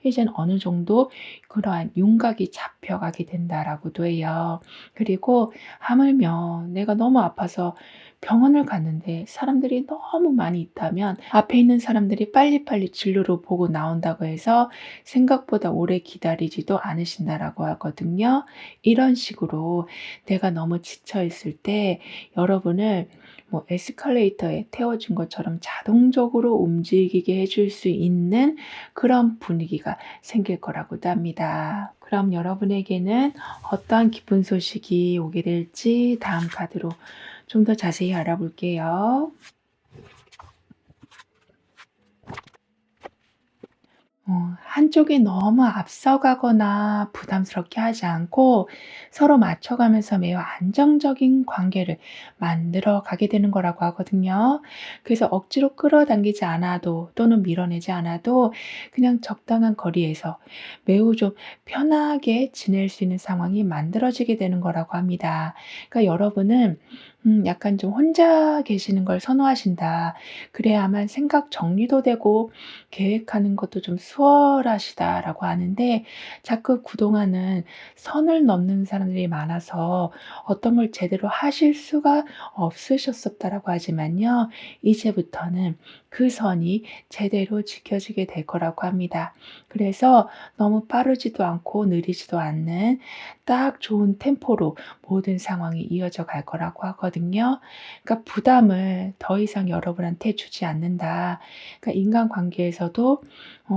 이젠 어느 정도 그러한 윤곽이 잡혀가게 된다라고도 해요. 그리고 하물며 내가 너무 아파서 병원을 갔는데 사람들이 너무 많이 있다면 앞에 있는 사람들이 빨리빨리 진료를 보고 나온다고 해서 생각보다 오래 기다리지도 않으신다라고 하거든요. 이런 식으로 내가 너무 지쳐 있을 때 여러분을 뭐 에스컬레이터에 태워준 것처럼 자동적으로 움직이게 해줄 수 있는 그런 분위기가 생길 거라고도 합니다. 그럼 여러분에게는 어떠한 기쁜 소식이 오게 될지 다음 카드로 좀 더 자세히 알아볼게요. 한쪽이 너무 앞서가거나 부담스럽게 하지 않고 서로 맞춰가면서 매우 안정적인 관계를 만들어 가게 되는 거라고 하거든요. 그래서 억지로 끌어당기지 않아도 또는 밀어내지 않아도 그냥 적당한 거리에서 매우 좀 편하게 지낼 수 있는 상황이 만들어지게 되는 거라고 합니다. 그러니까 여러분은 약간 좀 혼자 계시는 걸 선호하신다. 그래야만 생각 정리도 되고 계획하는 것도 좀 수월하시다라고 하는데 자꾸 그동안은 선을 넘는 사람들이 많아서 어떤 걸 제대로 하실 수가 없으셨었다라고 하지만요. 이제부터는 그 선이 제대로 지켜지게 될 거라고 합니다. 그래서 너무 빠르지도 않고 느리지도 않는 딱 좋은 템포로 모든 상황이 이어져 갈 거라고 하거든요. 그러니까 부담을 더 이상 여러분한테 주지 않는다. 그러니까 인간관계에서도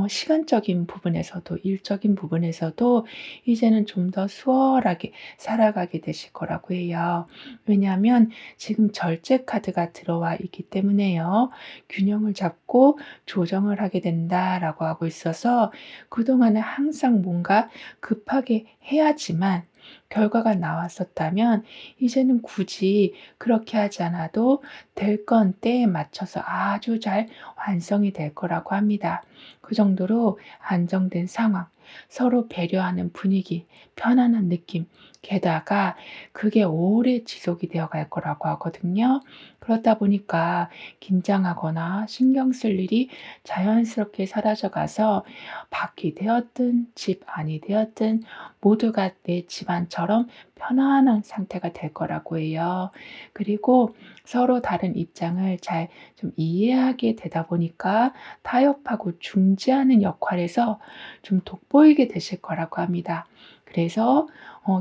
시간적인 부분에서도 일적인 부분에서도 이제는 좀 더 수월하게 살아가게 되실 거라고 해요. 왜냐하면 지금 절제 카드가 들어와 있기 때문에요. 균형을 잡고 조정을 하게 된다라고 하고 있어서 그동안은 항상 뭔가 급하게 해야지만 결과가 나왔었다면 이제는 굳이 그렇게 하지 않아도 될 건 때에 맞춰서 아주 잘 완성이 될 거라고 합니다. 그 정도로 안정된 상황, 서로 배려하는 분위기, 편안한 느낌, 게다가 그게 오래 지속이 되어 갈 거라고 하거든요. 그렇다 보니까 긴장하거나 신경 쓸 일이 자연스럽게 사라져 가서 밖이 되었든 집 안이 되었든 모두가 내 집안처럼 편안한 상태가 될 거라고 해요. 그리고 서로 다른 입장을 잘 좀 이해하게 되다 보니까 타협하고 중재하는 역할에서 좀 돋보이게 되실 거라고 합니다. 그래서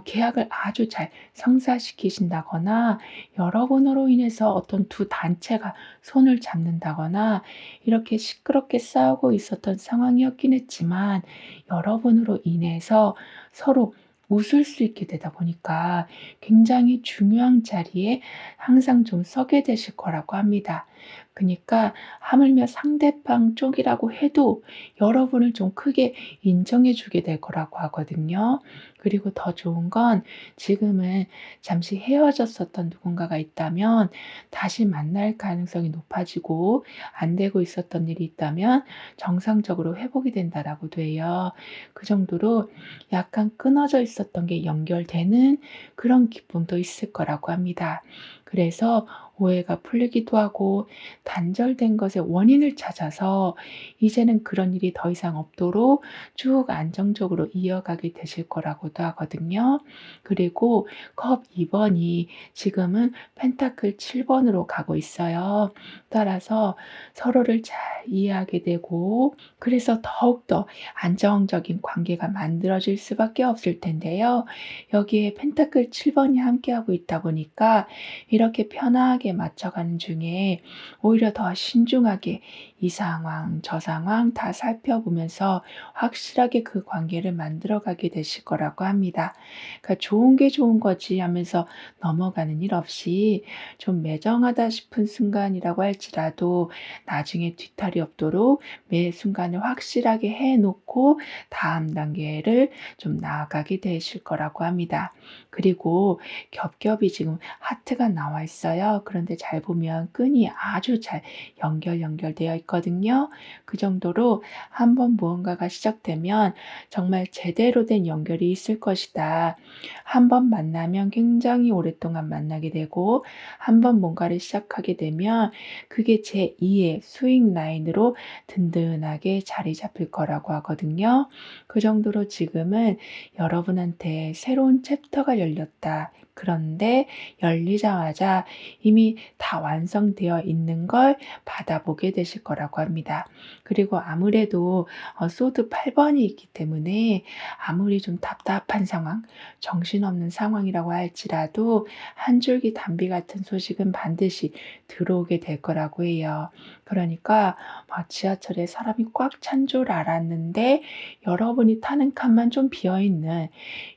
계약을 아주 잘 성사시키신다거나 여러분으로 인해서 어떤 두 단체가 손을 잡는다거나 이렇게 시끄럽게 싸우고 있었던 상황이었긴 했지만 여러분으로 인해서 서로 웃을 수 있게 되다 보니까 굉장히 중요한 자리에 항상 좀 서게 되실 거라고 합니다. 그니까 하물며 상대방 쪽이라고 해도 여러분을 좀 크게 인정해 주게 될 거라고 하거든요. 그리고 더 좋은 건 지금은 잠시 헤어졌었던 누군가가 있다면 다시 만날 가능성이 높아지고 안 되고 있었던 일이 있다면 정상적으로 회복이 된다라고도 해요. 그 정도로 약간 끊어져 있었던 게 연결되는 그런 기쁨도 있을 거라고 합니다. 그래서 오해가 풀리기도 하고 단절된 것의 원인을 찾아서 이제는 그런 일이 더 이상 없도록 쭉 안정적으로 이어가게 되실 거라고도 하거든요. 그리고 컵 2번이 지금은 펜타클 7번으로 가고 있어요. 따라서 서로를 잘 이해하게 되고 그래서 더욱더 안정적인 관계가 만들어질 수밖에 없을 텐데요. 여기에 펜타클 7번이 함께하고 있다 보니까 이렇게 편하게 맞춰가는 중에 오히려 더 신중하게 이 상황, 저 상황 다 살펴보면서 확실하게 그 관계를 만들어가게 되실 거라고 합니다. 그러니까 '좋은 게 좋은 거지.' 하면서 넘어가는 일 없이 좀 매정하다 싶은 순간이라고 할지라도 나중에 뒤탈이 없도록 매 순간을 확실하게 해 놓고 다음 단계를 좀 나아가게 되실 거라고 합니다. 그리고 겹겹이 지금 하트가 나와 있어요. 그런데 잘 보면 끈이 아주 잘 연결되어 있거든요. 그 정도로 한번 무언가가 시작되면 정말 제대로 된 연결이 있을 것이다. 한 번 만나면 굉장히 오랫동안 만나게 되고 한 번 뭔가를 시작하게 되면 그게 제2의 수익 라인으로 든든하게 자리 잡힐 거라고 하거든요. 그 정도로 지금은 여러분한테 새로운 챕터가 열렸다. 그런데 열리자마자 이미 다 완성되어 있는 걸 받아보게 되실 거라고 합니다. 그리고 아무래도 소드 8번이 있기 때문에 아무리 좀 답답한 상황, 정신없는 상황이라고 할지라도 한 줄기 담비 같은 소식은 반드시 들어오게 될 거라고 해요. 그러니까 막 지하철에 사람이 꽉 찬 줄 알았는데 여러분이 타는 칸만 좀 비어 있는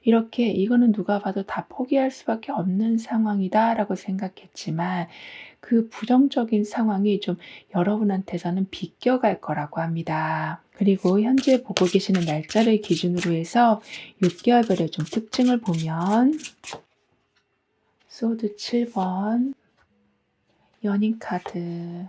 이렇게 '이거는 누가 봐도 다 포기할 수밖에 없는 상황이다.'라고 생각했지만 그 부정적인 상황이 좀 여러분한테서는 비껴갈 거라고 합니다. 그리고 현재 보고 계시는 날짜를 기준으로 해서 6개월별의 좀 특징을 보면 소드 7번, 연인 카드,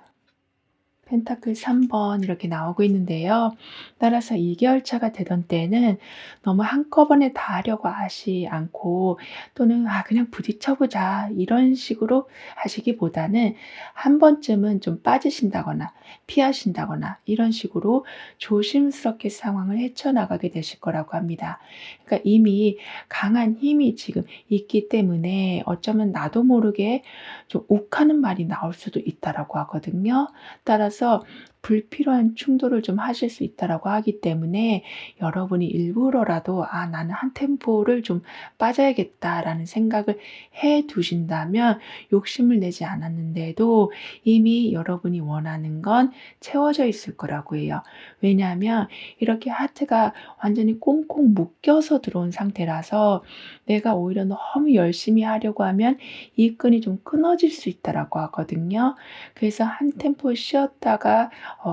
펜타클 3번 이렇게 나오고 있는데요. 따라서 2개월 차가 되던 때는 너무 한꺼번에 다 하려고 하지 않고 또는 '아 그냥 부딪혀 보자.' 이런 식으로 하시기보다는 한 번쯤은 좀 빠지신다거나 피하신다거나 이런 식으로 조심스럽게 상황을 헤쳐나가게 되실 거라고 합니다. 그러니까 이미 강한 힘이 지금 있기 때문에 어쩌면 나도 모르게 좀 욱하는 말이 나올 수도 있다라고 하거든요. 따라서 불필요한 충돌을 좀 하실 수 있다라고 하기 때문에 여러분이 일부러라도 '아 나는 한 템포를 좀 빠져야겠다.'라는 생각을 해 두신다면 욕심을 내지 않았는데도 이미 여러분이 원하는 건 채워져 있을 거라고 해요. 왜냐하면 이렇게 하트가 완전히 꽁꽁 묶여서 들어온 상태라서 내가 오히려 너무 열심히 하려고 하면 이 끈이 좀 끊어질 수 있다라고 하거든요. 그래서 한 템포 쉬었다가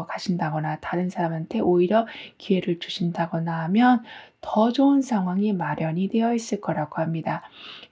가신다거나 다른 사람한테 오히려 기회를 주신다거나 하면 더 좋은 상황이 마련이 되어 있을 거라고 합니다.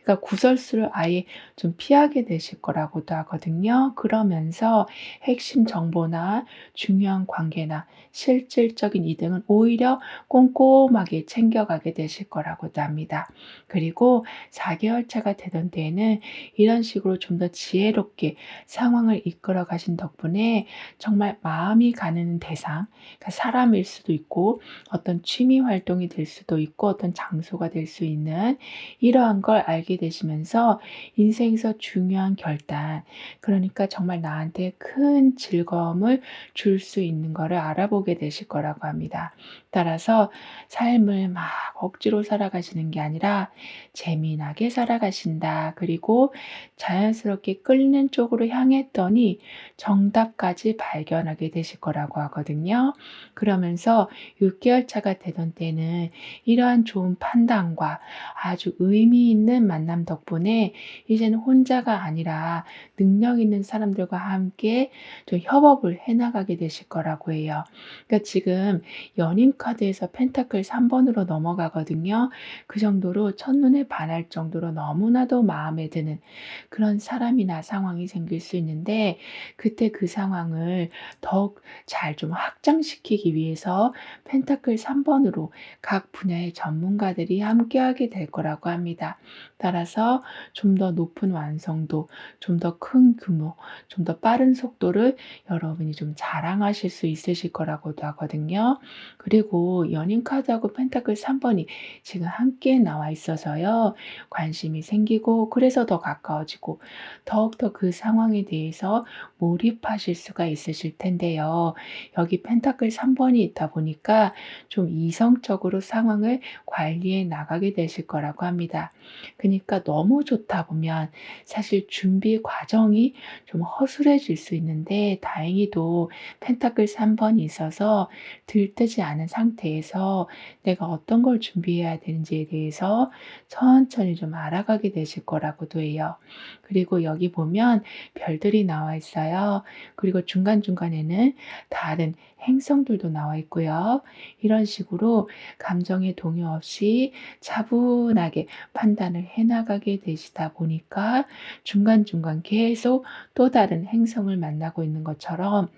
그러니까 구설수를 아예 좀 피하게 되실 거라고도 하거든요. 그러면서 핵심 정보나 중요한 관계나 실질적인 이득은 오히려 꼼꼼하게 챙겨가게 되실 거라고도 합니다. 그리고 4개월 차가 되던 때에는 이런 식으로 좀 더 지혜롭게 상황을 이끌어 가신 덕분에 정말 마음이 가는 대상, 그러니까 사람일 수도 있고 어떤 취미 활동이 될 수도 있고 어떤 장소가 될 수 있는 이러한 걸 알게 되시면서 인생에서 중요한 결단, 그러니까 정말 나한테 큰 즐거움을 줄 수 있는 거를 알아보게 되실 거라고 합니다. 따라서 삶을 막 억지로 살아가시는 게 아니라 재미나게 살아가신다. 그리고 자연스럽게 끌리는 쪽으로 향했더니 정답까지 발견하게 되실 거라고 하거든요. 그러면서 6개월 차가 되던 때는 이러한 좋은 판단과 아주 의미 있는 만남 덕분에 이제는 혼자가 아니라 능력 있는 사람들과 함께 좀 협업을 해 나가게 되실 거라고 해요. 그러니까 지금 연인 카드에서 펜타클 3번으로 넘어가거든요. 그 정도로 첫눈에 반할 정도로 너무나도 마음에 드는 그런 사람이나 상황이 생길 수 있는데 그때 그 상황을 더욱 잘 좀 확장시키기 위해서 펜타클 3번으로 각 분야의 전문가들이 함께하게 될 거라고 합니다. 따라서 좀 더 높은 완성도, 좀 더 큰 규모, 좀 더 빠른 속도를 여러분이 좀 자랑하실 수 있으실 거라고도 하거든요. 그리고 연인 카드하고 펜타클 3 번이 지금 함께 나와 있어서요. 관심이 생기고 그래서 더 가까워지고 더욱더 그 상황에 대해서 몰입하실 수가 있으실 텐데요. 여기 펜타클 3 번이 있다 보니까 좀 이성적으로 상황을 관리해 나가게 되실 거라고 합니다. 그니까 너무 좋다 보면 사실 준비 과정이 좀 허술해질 수 있는데 다행히도 펜타클 3 번이 있어서 들뜨지 않은 상태에서 내가 어떤 걸 준비해야 되는지에 대해서 천천히 좀 알아가게 되실 거라고도 해요. 그리고 여기 보면 별들이 나와 있어요. 그리고 중간중간에는 다른 행성들도 나와 있고요. 이런 식으로 감정의 동요 없이 차분하게 판단을 해 나가게 되시다 보니까 중간중간 계속 또 다른 행성을 만나고 있는 것처럼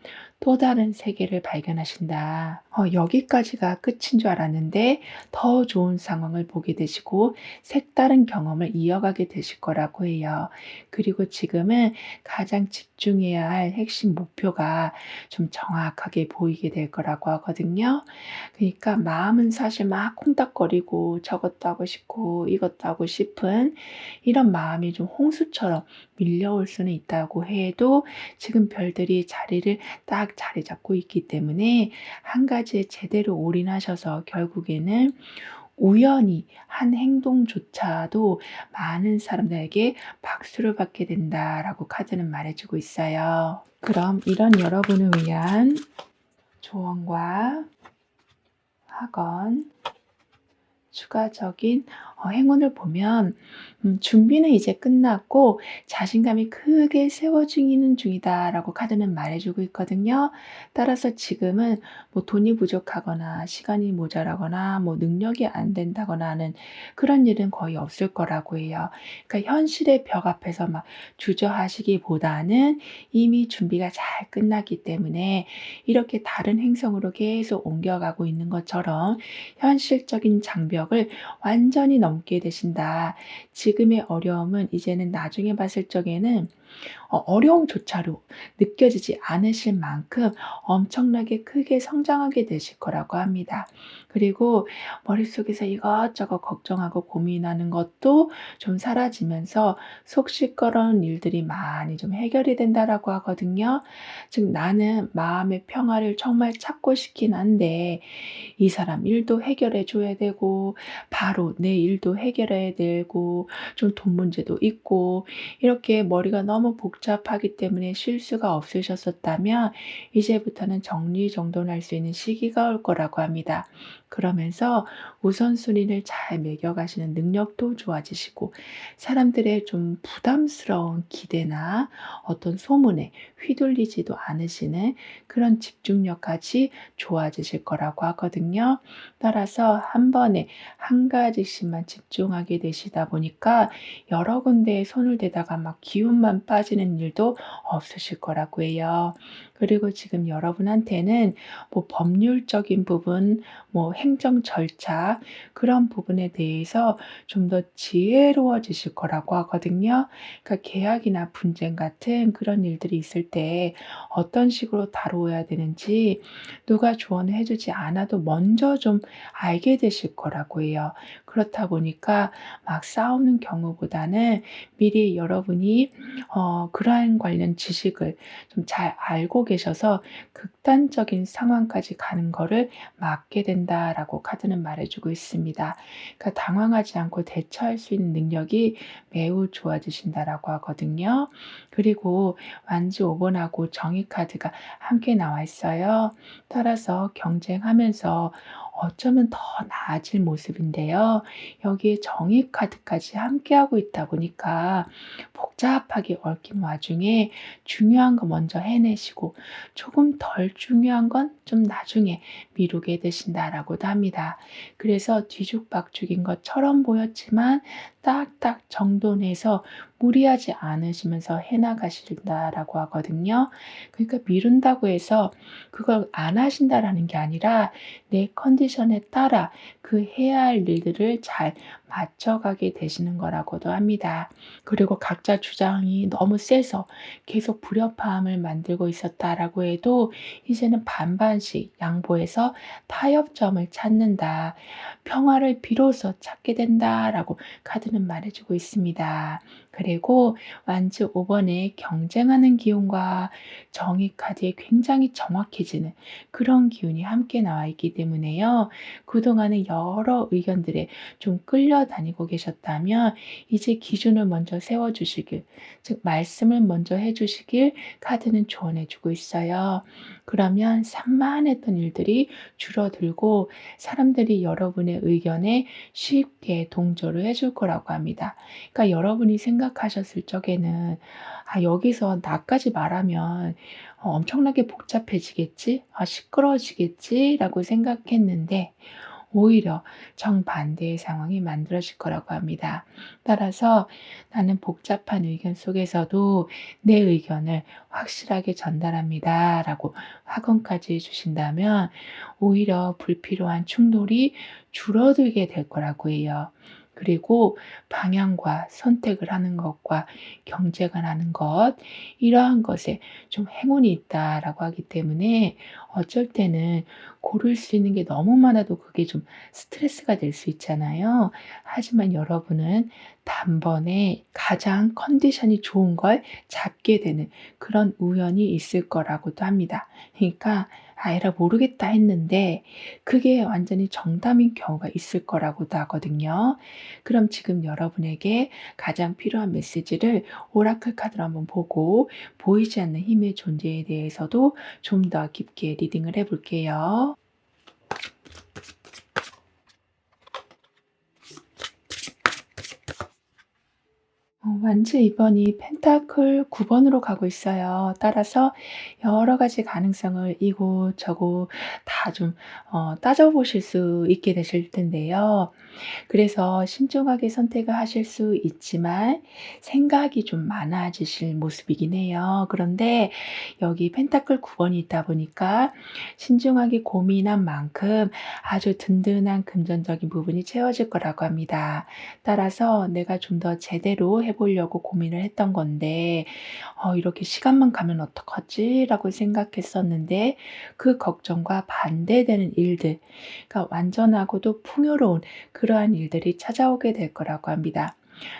또 다른 세계를 발견하신다. 여기까지가 끝인 줄 알았는데 더 좋은 상황을 보게 되시고 색다른 경험을 이어가게 되실 거라고 해요. 그리고 지금은 가장 집중해야 할 핵심 목표가 좀 정확하게 보이게 될 거라고 하거든요. 그러니까 마음은 사실 막 콩닥거리고 저것도 하고 싶고 이것도 하고 싶은 이런 마음이 좀 홍수처럼 밀려올 수는 있다고 해도 지금 별들이 자리를 딱 자리 잡고 있기 때문에 한 가지에 제대로 올인하셔서 결국에는 우연히 한 행동조차도 많은 사람들에게 박수를 받게 된다라고 카드는 말해주고 있어요. 그럼 이런 여러분을 위한 조언과 학원, 추가적인 행운을 보면 준비는 이제 끝났고 자신감이 크게 세워지는 중이다라고 카드는 말해주고 있거든요. 따라서 지금은 뭐 돈이 부족하거나 시간이 모자라거나 뭐 능력이 안 된다거나 하는 그런 일은 거의 없을 거라고 해요. 그러니까 현실의 벽 앞에서 막 주저하시기보다는 이미 준비가 잘 끝났기 때문에 이렇게 다른 행성으로 계속 옮겨가고 있는 것처럼 현실적인 장벽을 완전히 넘게 되신다. 지금의 어려움은 이제는 나중에 봤을 적에는 어려움조차도 느껴지지 않으실 만큼 엄청나게 크게 성장하게 되실 거라고 합니다. 그리고 머릿속에서 이것저것 걱정하고 고민하는 것도 좀 사라지면서 속 시끄러운 일들이 많이 좀 해결이 된다라고 하거든요. 즉 나는 마음의 평화를 정말 찾고 싶긴 한데 이 사람 일도 해결해 줘야 되고 바로 내 일도 해결해야 되고 좀 돈 문제도 있고 이렇게 머리가 너무 복잡하기 때문에 쉴 수가 없으셨었다면 이제부터는 정리정돈할 수 있는 시기가 올 거라고 합니다. 그러면서 우선순위를 잘 매겨가시는 능력도 좋아지시고 사람들의 좀 부담스러운 기대나 어떤 소문에 휘둘리지도 않으시는 그런 집중력까지 좋아지실 거라고 하거든요. 따라서 한 번에 한 가지씩만 집중하게 되시다 보니까 여러 군데에 손을 대다가 막 기운만 빠지는 일도 없으실 거라고 해요. 그리고 지금 여러분한테는 뭐 법률적인 부분, 뭐 행정 절차 그런 부분에 대해서 좀 더 지혜로워지실 거라고 하거든요. 그러니까 계약이나 분쟁 같은 그런 일들이 있을 때 어떤 식으로 다루어야 되는지 누가 조언을 해 주지 않아도 먼저 좀 알게 되실 거라고 해요. 그렇다 보니까 막 싸우는 경우보다는 미리 여러분이 그러한 관련 지식을 좀 잘 알고 계셔서 극단적인 상황까지 가는 거를 막게 된다라고 카드는 말해 주고 있습니다. 그러니까 당황하지 않고 대처할 수 있는 능력이 매우 좋아지신다라고 하거든요. 그리고 완지 5 번하고 정의 카드가 함께 나와 있어요. 따라서 경쟁하면서 어쩌면 더 나아질 모습인데요. 여기에 정의 카드까지 함께하고 있다 보니까 복잡하게 얽힌 와중에 중요한 거 먼저 해내시고 조금 덜 중요한 건 좀 나중에 미루게 되신다라고도 합니다. 그래서 뒤죽박죽인 것처럼 보였지만 딱딱 정돈해서 무리하지 않으시면서 해 나가신다라고 하거든요. 그러니까 미룬다고 해서 그걸 안 하신다라는 게 아니라 내 컨디션에 따라 그 해야 할 일들을 잘 맞춰가게 되시는 거라고도 합니다. 그리고 각자 주장이 너무 세서 계속 불협화음을 만들고 있었다라고 해도 이제는 반반씩 양보해서 타협점을 찾는다. 평화를 비로소 찾게 된다라고 카드는 말해주고 있습니다. 그리고 완즈 5번의 경쟁하는 기운과 정의 카드에 굉장히 정확해지는 그런 기운이 함께 나와 있기 때문에요. 그동안은 여러 의견들에 좀 끌려다니고 계셨다면 이제 기준을 먼저 세워주시길, 즉 말씀을 먼저 해주시길 카드는 조언해주고 있어요. 그러면 산만했던 일들이 줄어들고 사람들이 여러분의 의견에 쉽게 동조를 해줄 거라고 합니다. 그러니까 여러분이 생각하셨을 적에는 여기서 나까지 말하면 엄청나게 복잡해지겠지? 시끄러워지겠지라고 생각했는데 오히려 정반대의 상황이 만들어질 거라고 합니다. 따라서 나는 복잡한 의견 속에서도 내 의견을 확실하게 전달합니다라고 확언까지 해주신다면 오히려 불필요한 충돌이 줄어들게 될 거라고 해요. 그리고 방향과 선택을 하는 것과 경쟁을 하는 것, 이러한 것에 좀 행운이 있다라고 하기 때문에 어쩔 때는 고를 수 있는 게 너무 많아도 그게 좀 스트레스가 될 수 있잖아요. 하지만 여러분은 단번에 가장 컨디션이 좋은 걸 잡게 되는 그런 우연이 있을 거라고도 합니다. 그러니까 에라 모르겠다 했는데 그게 완전히 정답인 경우가 있을 거라고도 하거든요. 그럼 지금 여러분에게 가장 필요한 메시지를 오라클 카드로 한번 보고 보이지 않는 힘의 존재에 대해서도 좀 더 깊게 리딩을 해볼게요. 완즈 2번이 펜타클 9번으로 가고 있어요. 따라서 여러 가지 가능성을 이곳저곳 다 좀 따져보실 수 있게 되실 텐데요. 그래서 신중하게 선택을 하실 수 있지만 생각이 좀 많아지실 모습이긴 해요. 그런데 여기 펜타클 9번이 있다 보니까 신중하게 고민한 만큼 아주 든든한 금전적인 부분이 채워질 거라고 합니다. 따라서 내가 좀 더 제대로 해보려고 고민을 했던 건데 이렇게 시간만 가면 어떡하지라고 생각했었는데 그 걱정과 반대되는 일들, 그러니까 완전하고도 풍요로운 그러한 일들이 찾아오게 될 거라고 합니다.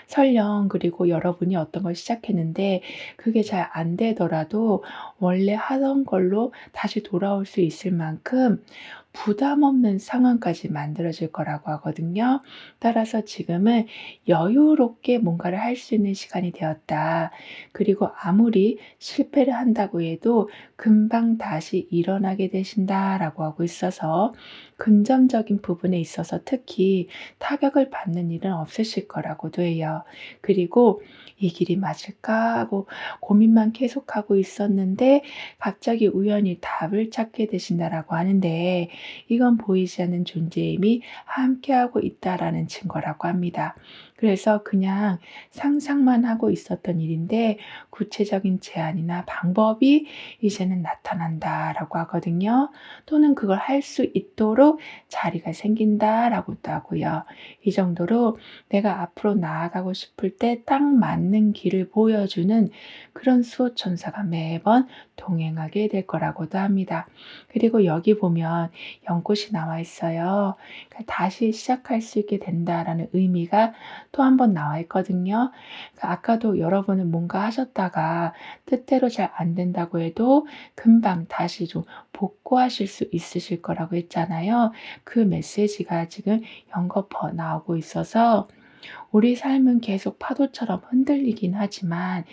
설령 그리고 여러분이 어떤 걸 시작했는데 그게 잘 안 되더라도 원래 하던 걸로 다시 돌아올 수 있을 만큼 부담 없는 상황까지 만들어질 거라고 하거든요. 따라서 지금은 여유롭게 뭔가를 할 수 있는 시간이 되었다. 그리고 아무리 실패를 한다고 해도 금방 다시 일어나게 되신다라고 하고 있어서 금전적인 부분에 있어서 특히 타격을 받는 일은 없으실 거라고도 해요. 그리고 '이 길이 맞을까?' 하고 고민만 계속하고 있었는데 갑자기 우연히 답을 찾게 되신다라고 하는데 이건 보이지 않는 존재의 힘이 함께하고 있다라는 증거라고 합니다. 그래서 그냥 상상만 하고 있었던 일인데 구체적인 제안이나 방법이 이제는 나타난다라고 하거든요. 또는 그걸 할 수 있도록 자리가 생긴다라고도 하고요. 이 정도로 내가 앞으로 나아가고 싶을 때 딱 맞는 길을 보여주는 그런 수호천사가 매번 동행하게 될 거라고도 합니다. 그리고 여기 보면 연꽃이 나와 있어요. 그러니까 다시 시작할 수 있게 된다라는 의미가 또 한 번 나와 있거든요. 그러니까 아까도 여러분은 뭔가 하셨다가 뜻대로 잘 안 된다고 해도 금방 다시 좀 복구하실 수 있으실 거라고 했잖아요. 그 메시지가 지금 연거푸 나오고 있어서 우리 삶은 계속 파도처럼 흔들리긴 하지만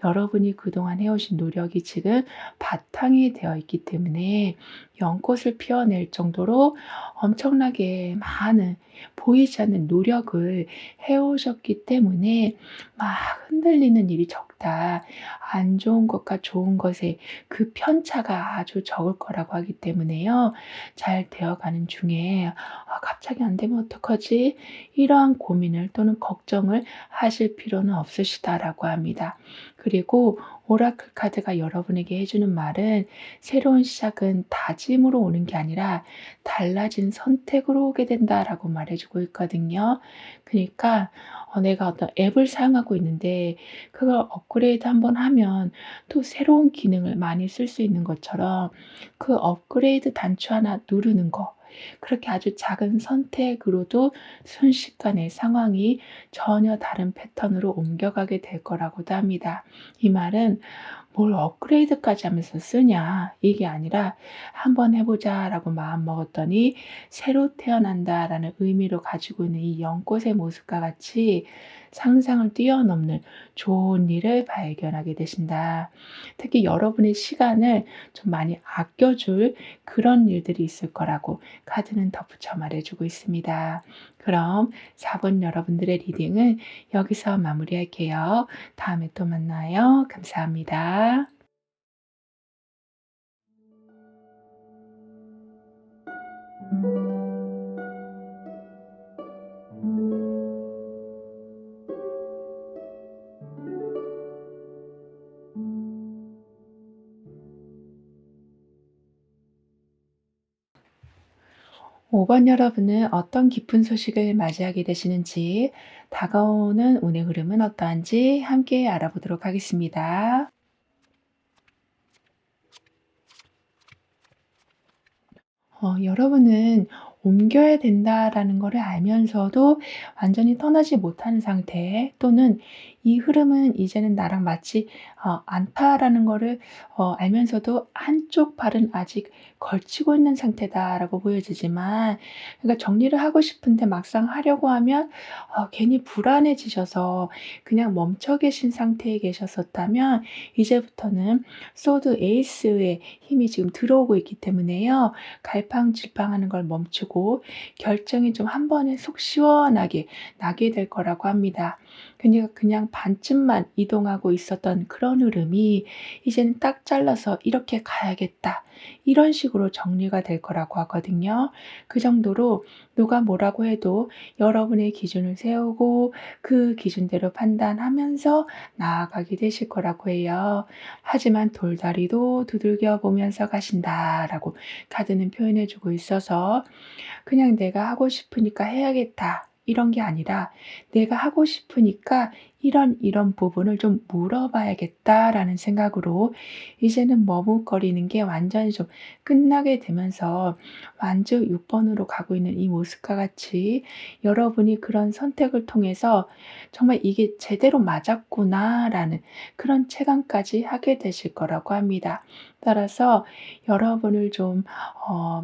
여러분이 그동안 해오신 노력이 지금 바탕이 되어 있기 때문에 연꽃을 피워낼 정도로 엄청나게 많은 보이지 않는 노력을 해오셨기 때문에 막 흔들리는 일이 다 안 좋은 것과 좋은 것의 그 편차가 아주 적을 거라고 하기 때문에요. 잘 되어가는 중에 '아 갑자기 안 되면 어떡하지?' 이러한 고민을 또는 걱정을 하실 필요는 없으시다라고 합니다. 그리고 오라클 카드가 여러분에게 해 주는 말은 "새로운 시작은 다짐으로 오는 게 아니라 달라진 선택으로 오게 된다."라고 말해 주고 있거든요. 그니까 내가 어떤 앱을 사용하고 있는데 그걸 업그레이드 한번 하면 또 새로운 기능을 많이 쓸 수 있는 것처럼 그 업그레이드 단추 하나 누르는 거, 그렇게 아주 작은 선택으로도 순식간에 상황이 전혀 다른 패턴으로 옮겨가게 될 거라고도 합니다. 이 말은 "뭘 업그레이드까지 하면서 쓰냐." 이게 아니라 "한번 해 보자."라고 마음먹었더니 "새로 태어난다."라는 의미로 가지고 있는 이 연꽃의 모습과 같이 상상을 뛰어넘는 좋은 일을 발견하게 되신다. 특히 여러분의 시간을 좀 많이 아껴 줄 그런 일들이 있을 거라고 카드는 덧붙여 말해 주고 있습니다. 그럼 4번 여러분들의 리딩은 여기서 마무리할게요. 다음에 또 만나요. 감사합니다. 5번 여러분은 어떤 기쁜 소식을 맞이하게 되시는지, 다가오는 운의 흐름은 어떠한지 함께 알아보도록 하겠습니다. 여러분은 옮겨야 된다라는 거를 알면서도 완전히 떠나지 못하는 상태, 또는 이 흐름은 이제는 나랑 맞지 않다라는 거를 알면서도 한쪽 발은 아직 걸치고 있는 상태다라고 보여지지만, 그러니까 정리를 하고 싶은데 막상 하려고 하면 괜히 불안해지셔서 그냥 멈춰 계신 상태에 계셨었다면, 이제부터는 소드 에이스의 힘이 지금 들어오고 있기 때문에요. 갈팡질팡하는 걸 멈추고 결정이 좀 한 번에 속 시원하게 나게 될 거라고 합니다. 그러니까 그냥 반쯤만 이동하고 있었던 그런 흐름이 이제는 딱 잘라서 '이렇게 가야겠다.' 이런 식으로 정리가 될 거라고 하거든요. 그 정도로 누가 뭐라고 해도 여러분의 기준을 세우고 그 기준대로 판단하면서 나아가게 되실 거라고 해요. 하지만 "돌다리도 두들겨 보면서 가신다."라고 카드는 표현해 주고 있어서, 그냥 '내가 하고 싶으니까 해야겠다.' 이런 게 아니라 '내가 하고 싶으니까 이런 부분을 좀 물어봐야겠다.'라는 생각으로 이제는 머뭇거리는 게 완전히 좀 끝나게 되면서, 완주 6 번으로 가고 있는 이 모습과 같이 여러분이 그런 선택을 통해서 '정말 이게 제대로 맞았구나.'라는 그런 체감까지 하게 되실 거라고 합니다. 따라서 여러분을 좀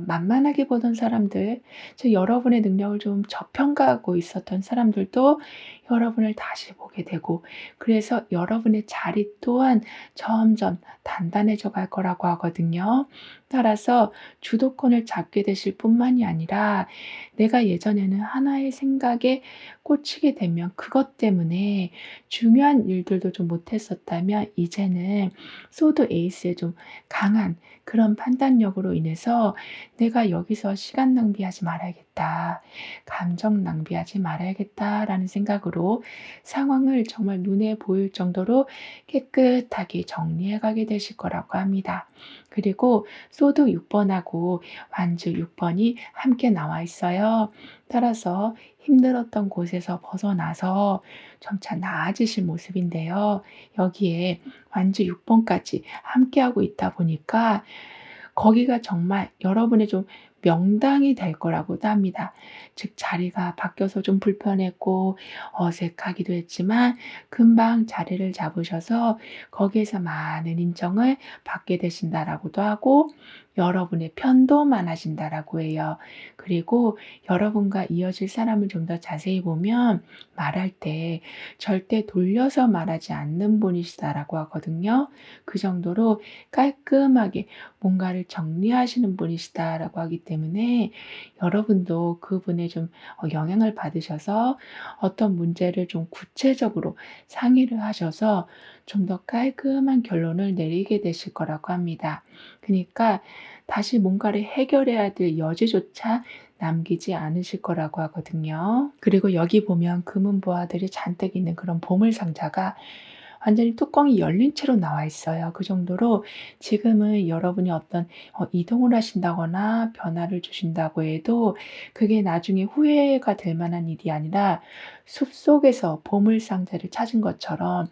만만하게 보던 사람들, 즉 여러분의 능력을 좀 저평가하고 있었던 사람들도 여러분을 다시 보게 되고, 그래서 여러분의 자리 또한 점점 단단해져 갈 거라고 하거든요. 따라서 주도권을 잡게 되실 뿐만이 아니라, 내가 예전에는 하나의 생각에 꽂히게 되면 그것 때문에 중요한 일들도 좀 못했었다면, 이제는 소드 에이스의 좀 강한 그런 판단력으로 인해서 '내가 여기서 시간 낭비하지 말아야겠다. 감정 낭비하지 말아야겠다.'라는 생각으로 상황을 정말 눈에 보일 정도로 깨끗하게 정리해 가게 되실 거라고 합니다. 그리고 소드 6 번하고 완주 6 번이 함께 나와 있어요. 따라서 힘들었던 곳에서 벗어나서 점차 나아지실 모습인데요. 여기에 완주 6 번까지 함께하고 있다 보니까 거기가 정말 여러분의 좀 명당이 될 거라고도 합니다. 즉 자리가 바뀌어서 좀 불편했고 어색하기도 했지만, 금방 자리를 잡으셔서 거기에서 많은 인정을 받게 되신다라고도 하고, 여러분의 편도 많아진다라고 해요. 그리고 여러분과 이어질 사람을 좀 더 자세히 보면, 말할 때 절대 돌려서 말하지 않는 분이시다라고 하거든요. 그 정도로 깔끔하게 뭔가를 정리하시는 분이시다라고 하기 때문에 여러분도 그분의 좀 영향을 받으셔서 어떤 문제를 좀 구체적으로 상의를 하셔서 좀 더 깔끔한 결론을 내리게 되실 거라고 합니다. 그니까 다시 뭔가를 해결해야 될 여지조차 남기지 않으실 거라고 하거든요. 그리고 여기 보면 금은 보화들이 잔뜩 있는 그런 보물 상자가 완전히 뚜껑이 열린 채로 나와 있어요. 그 정도로 지금은 여러분이 어떤 이동을 하신다거나 변화를 주신다고 해도 그게 나중에 후회가 될 만한 일이 아니라 숲속에서 보물 상자를 찾은 것처럼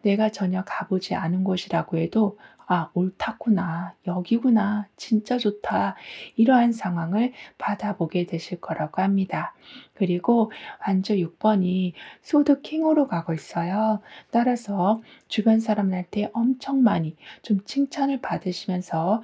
내가 전혀 가보지 않은 곳이라고 해도 '아 옳았구나. 여기구나. 진짜 좋다.' 이러한 상황을 받아보게 되실 거라고 합니다. 그리고 완전 6 번이 소드 킹으로 가고 있어요. 따라서 주변 사람들한테 엄청 많이 좀 칭찬을 받으시면서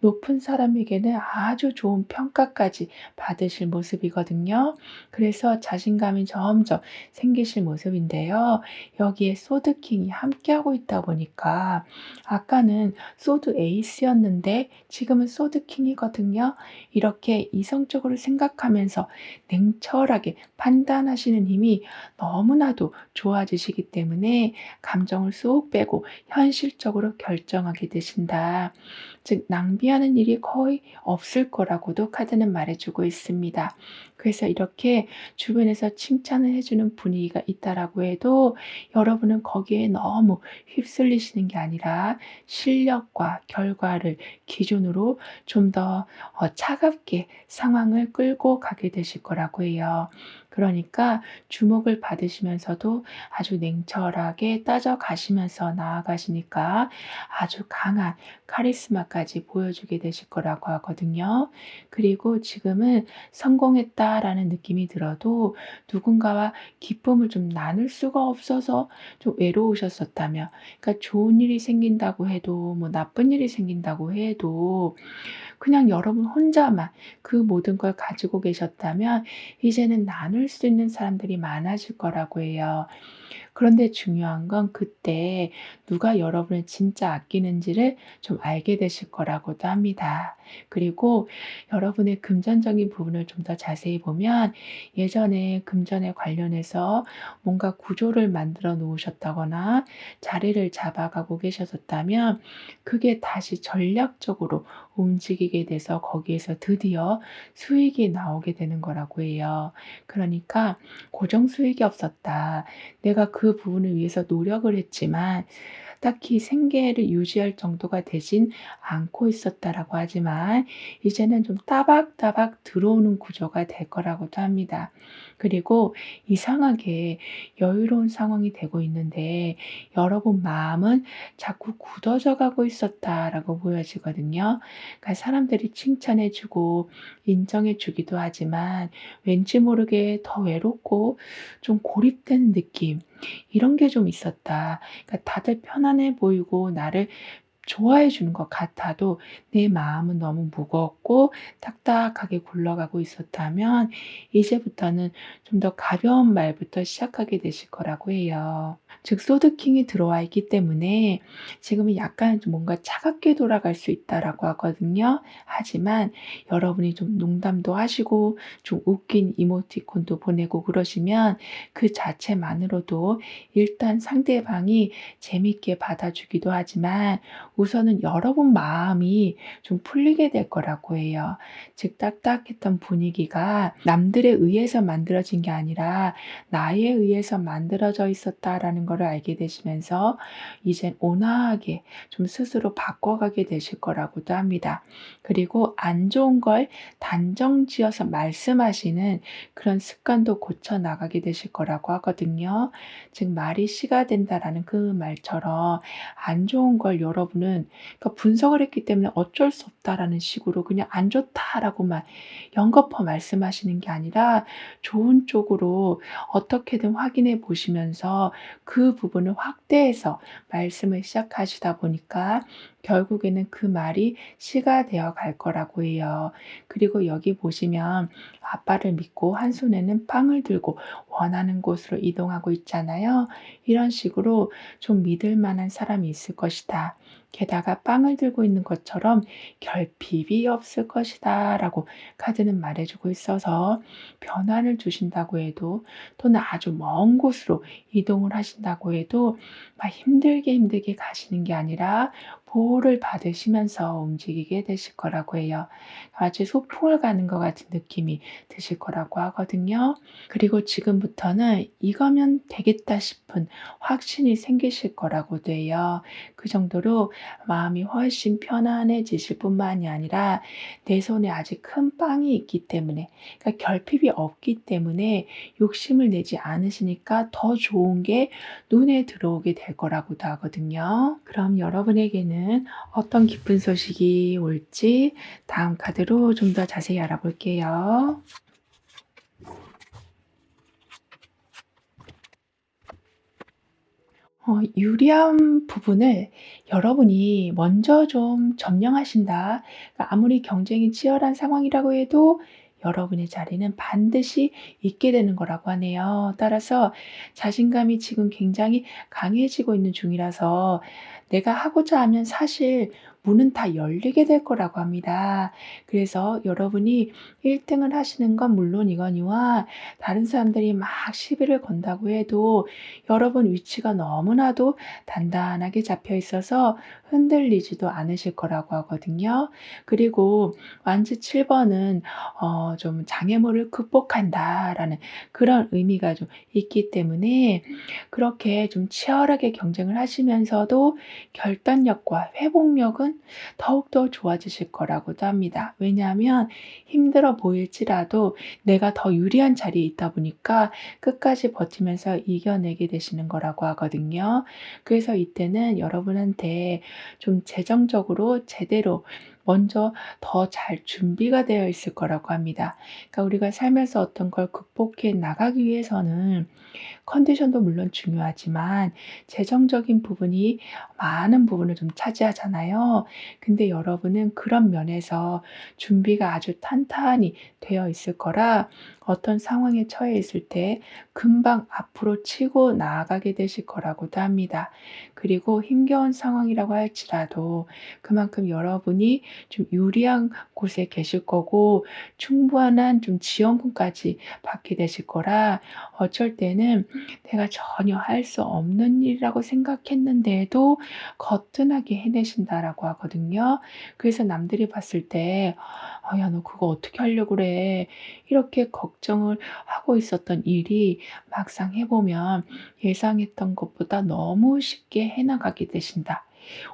높은 사람에게는 아주 좋은 평가까지 받으실 모습이거든요. 그래서 자신감이 점점 생기실 모습인데요. 여기에 소드 킹이 함께하고 있다 보니까 아까는 소드 에이스였는데 지금은 소드 킹이거든요. 이렇게 이성적으로 생각하면서 냉철하게 판단하시는 힘이 너무나도 좋아지시기 때문에 감정을 쏙 빼고 현실적으로 결정하게 되신다. 즉 낭비하는 일이 거의 없을 거라고도 카드는 말해주고 있습니다. 그래서 이렇게 주변에서 칭찬을 해주는 분위기가 있다라고 해도 여러분은 거기에 너무 휩쓸리시는 게 아니라 실력과 결과를 기준으로 좀 더 차갑게 상황을 끌고 가게 되실 거라고 해요. 그러니까 주목을 받으시면서도 아주 냉철하게 따져가시면서 나아가시니까 아주 강한 카리스마까지 보여주게 되실 거라고 하거든요. 그리고 지금은 성공했다라는 느낌이 들어도 누군가와 기쁨을 좀 나눌 수가 없어서 좀 외로우셨었다면, 그러니까 좋은 일이 생긴다고 해도 뭐 나쁜 일이 생긴다고 해도 그냥 여러분 혼자만 그 모든 걸 가지고 계셨다면 이제는 나눌 수 있는 사람들이 많아질 거라고 해요. 그런데 중요한 건 그때 누가 여러분을 진짜 아끼는지를 좀 알게 되실 거라고도 합니다. 그리고 여러분의 금전적인 부분을 좀 더 자세히 보면 예전에 금전에 관련해서 뭔가 구조를 만들어 놓으셨다거나 자리를 잡아가고 계셨었다면 그게 다시 전략적으로 움직이게 돼서 거기에서 드디어 수익이 나오게 되는 거라고 해요. 그러니까 고정 수익이 없었다. 내가 그 부분을 위해서 노력을 했지만 딱히 생계를 유지할 정도가 되진 않고 있었다라고 하지만 이제는 좀 따박따박 들어오는 구조가 될 거라고도 합니다. 그리고 이상하게 여유로운 상황이 되고 있는데 여러분 마음은 자꾸 굳어져 가고 있었다라고 보여지거든요. 그러니까 사람들이 칭찬해 주고 인정해 주기도 하지만 왠지 모르게 더 외롭고 좀 고립된 느낌, 이런 게 좀 있었다. 그러니까 다들 편안해 보이고 나를 좋아해 주는 것 같아도 내 마음은 너무 무겁고 딱딱하게 굴러가고 있었다면 이제부터는 좀 더 가벼운 말부터 시작하게 되실 거라고 해요. 즉 소드킹이 들어와 있기 때문에 지금은 약간 좀 뭔가 차갑게 돌아갈 수 있다라고 하거든요. 하지만 여러분이 좀 농담도 하시고 좀 웃긴 이모티콘도 보내고 그러시면 그 자체만으로도 일단 상대방이 재밌게 받아주기도 하지만 우선은 여러분 마음이 좀 풀리게 될 거라고 해요. 즉 딱딱했던 분위기가 남들에 의해서 만들어진 게 아니라 나에 의해서 만들어져 있었다라는 거를 알게 되시면서 이젠 온화하게 좀 스스로 바꿔가게 되실 거라고도 합니다. 그리고 안 좋은 걸 단정지어서 말씀하시는 그런 습관도 고쳐 나가게 되실 거라고 하거든요. 즉 말이 씨가 된다라는 그 말처럼 안 좋은 걸 여러분은 그러니까 분석을 했기 때문에 어쩔 수 없다라는 식으로 그냥 안 좋다라고만 연거푸 말씀하시는 게 아니라 좋은 쪽으로 어떻게든 확인해 보시면서 그 부분을 확대해서 말씀을 시작하시다 보니까 결국에는 그 말이 시가 되어 갈 거라고 해요. 그리고 여기 보시면 아빠를 믿고 한 손에는 빵을 들고 원하는 곳으로 이동하고 있잖아요. 이런 식으로 좀 믿을 만한 사람이 있을 것이다. 게다가 빵을 들고 있는 것처럼 결핍이 없을 것이다. 라고 카드는 말해주고 있어서 변화를 주신다고 해도 또는 아주 먼 곳으로 이동을 하신다고 해도 막 힘들게 가시는 게 아니라 보호를 받으시면서 움직이게 되실 거라고 해요. 마치 소풍을 가는 것 같은 느낌이 드실 거라고 하거든요. 그리고 지금부터는 이거면 되겠다 싶은 확신이 생기실 거라고도 해요. 그 정도로 마음이 훨씬 편안해지실 뿐만이 아니라 내 손에 아직 큰 빵이 있기 때문에, 그러니까 결핍이 없기 때문에 욕심을 내지 않으시니까 더 좋은 게 눈에 들어오게 될 거라고도 하거든요. 그럼 여러분에게는 어떤 기쁜 소식이 올지 다음 카드로 좀 더 자세히 알아볼게요. 유리한 부분을 여러분이 먼저 좀 점령하신다. 그러니까 아무리 경쟁이 치열한 상황이라고 해도 여러분의 자리는 반드시 있게 되는 거라고 하네요. 따라서 자신감이 지금 굉장히 강해지고 있는 중이라서 내가 하고자 하면 사실 문은 다 열리게 될 거라고 합니다. 그래서 여러분이 1등을 하시는 건 물론이거니와 다른 사람들이 막 시비를 건다고 해도 여러분 위치가 너무나도 단단하게 잡혀 있어서 흔들리지도 않으실 거라고 하거든요. 그리고 완즈 7번은 좀 장애물을 극복한다라는 그런 의미가 좀 있기 때문에 그렇게 좀 치열하게 경쟁을 하시면서도 결단력과 회복력은 더욱더 좋아지실 거라고도 합니다. 왜냐하면 힘들어 보일지라도 내가 더 유리한 자리에 있다 보니까 끝까지 버티면서 이겨내게 되시는 거라고 하거든요. 그래서 이때는 여러분한테 좀 재정적으로 제대로 먼저 더 잘 준비가 되어 있을 거라고 합니다. 그러니까 우리가 살면서 어떤 걸 극복해 나가기 위해서는 컨디션도 물론 중요하지만 재정적인 부분이 많은 부분을 좀 차지하잖아요. 근데 여러분은 그런 면에서 준비가 아주 탄탄히 되어 있을 거라 어떤 상황에 처해 있을 때 금방 앞으로 치고 나아가게 되실 거라고도 합니다. 그리고 힘겨운 상황이라고 할지라도 그만큼 여러분이 좀 유리한 곳에 계실 거고 충분한 좀 지원금까지 받게 되실 거라 어쩔 때는 내가 전혀 할 수 없는 일이라고 생각했는데도 거뜬하게 해내신다라고 하거든요. 그래서 남들이 봤을 때 야, 너 그거 어떻게 하려고 그래? 이렇게 걱정을 하고 있었던 일이 막상 해보면 예상했던 것보다 너무 쉽게 해나가게 되신다.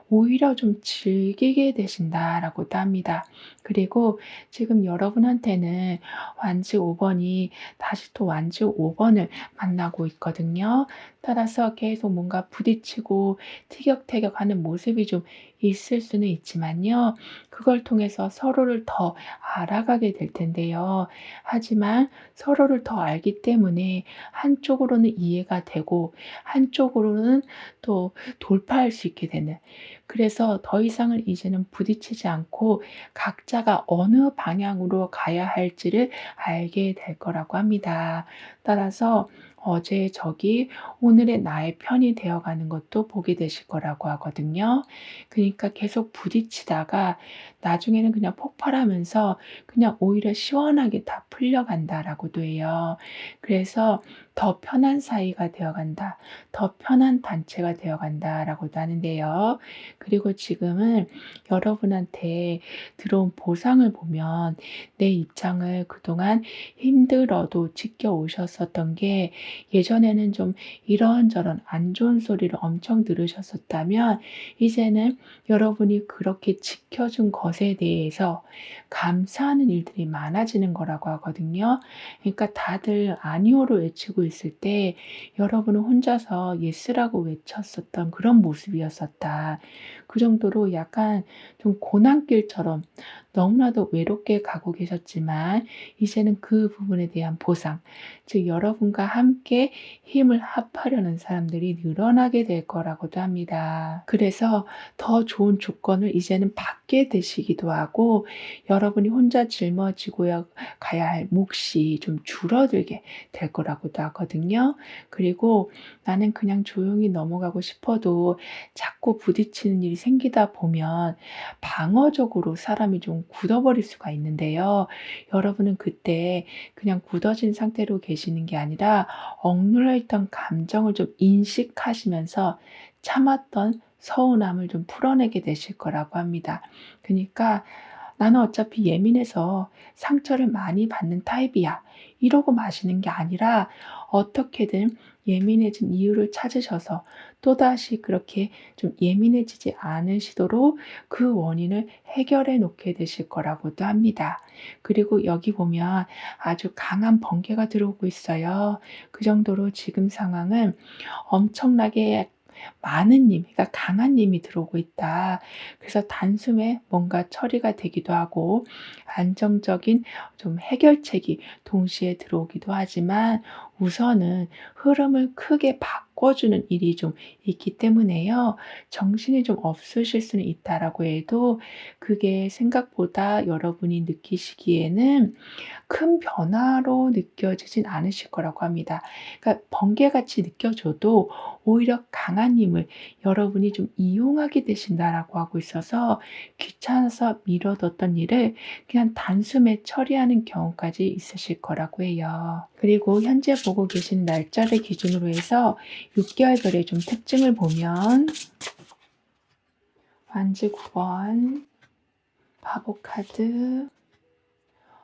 오히려 좀 즐기게 되신다라고도 합니다. 그리고 지금 여러분한테는 완즈 5번이 다시 또 완즈 5번을 만나고 있거든요. 따라서 계속 뭔가 부딪히고 티격태격하는 모습이 좀 있을 수는 있지만요. 그걸 통해서 서로를 더 알아가게 될 텐데요. 하지만 서로를 더 알기 때문에 한쪽으로는 이해가 되고 한쪽으로는 또 돌파할 수 있게 되는, 그래서 더 이상은 이제는 부딪히지 않고 각자가 어느 방향으로 가야 할지를 알게 될 거라고 합니다. 따라서 어제의 적이 오늘의 나의 편이 되어가는 것도 보게 되실 거라고 하거든요. 그러니까 계속 부딪히다가 나중에는 그냥 폭발하면서 그냥 오히려 시원하게 다 풀려간다라고도 해요. 그래서 더 편한 사이가 되어간다. 더 편한 단체가 되어간다라고도 하는데요. 그리고 지금은 여러분한테 들어온 보상을 보면 내 입장을 그동안 힘들어도 지켜오셨었던 게 예전에는 좀 이런저런 안 좋은 소리를 엄청 들으셨었다면 이제는 여러분이 그렇게 지켜준 것에 대해서 감사하는 일들이 많아지는 거라고 하거든요. 그러니까 다들 아니오를 외치고 있을 때 여러분은 혼자서 예스라고 외쳤었던 그런 모습이었었다. 그 정도로 약간 좀 고난길처럼 너무나도 외롭게 가고 계셨지만 이제는 그 부분에 대한 보상, 즉 여러분과 함께 힘을 합하려는 사람들이 늘어나게 될 거라고도 합니다. 그래서 더 좋은 조건을 이제는 받게 되시기도 하고 여러분이 혼자 짊어지고 가야 할 몫이 좀 줄어들게 될 거라고도 하거든요. 그리고 나는 그냥 조용히 넘어가고 싶어도 자꾸 부딪히는 일이 생기다 보면 방어적으로 사람이 좀 굳어버릴 수가 있는데요. 여러분은 그때 그냥 굳어진 상태로 계시는 게 아니라 억눌려 있던 감정을 좀 인식하시면서 참았던 서운함을 좀 풀어내게 되실 거라고 합니다. 그니까 '나는 어차피 예민해서 상처를 많이 받는 타입이야.' 이러고 마시는 게 아니라 어떻게든 예민해진 이유를 찾으셔서 또다시 그렇게 좀 예민해지지 않으시도록 그 원인을 해결해 놓게 되실 거라고도 합니다. 그리고 여기 보면 아주 강한 번개가 들어오고 있어요. 그 정도로 지금 상황은 엄청나게 많은 힘, 그러니까 강한 힘이 들어오고 있다. 그래서 단숨에 뭔가 처리가 되기도 하고 안정적인 좀 해결책이 동시에 들어오기도 하지만 우선은 흐름을 크게 바꿔주는 일이 좀 있기 때문에요. 정신이 좀 없으실 수는 있다라고 해도 그게 생각보다 여러분이 느끼시기에는 큰 변화로 느껴지진 않으실 거라고 합니다. 그러니까 번개같이 느껴져도 오히려 강한 힘을 여러분이 좀 이용하게 되신다라고 하고 있어서 귀찮아서 미뤄뒀던 일을 그냥 단숨에 처리하는 경우까지 있으실 거라고 해요. 그리고 현재 보고 계신 날짜를 기준으로 해서 6개월별의 좀 특징을 보면 완즈 9번, 바보 카드,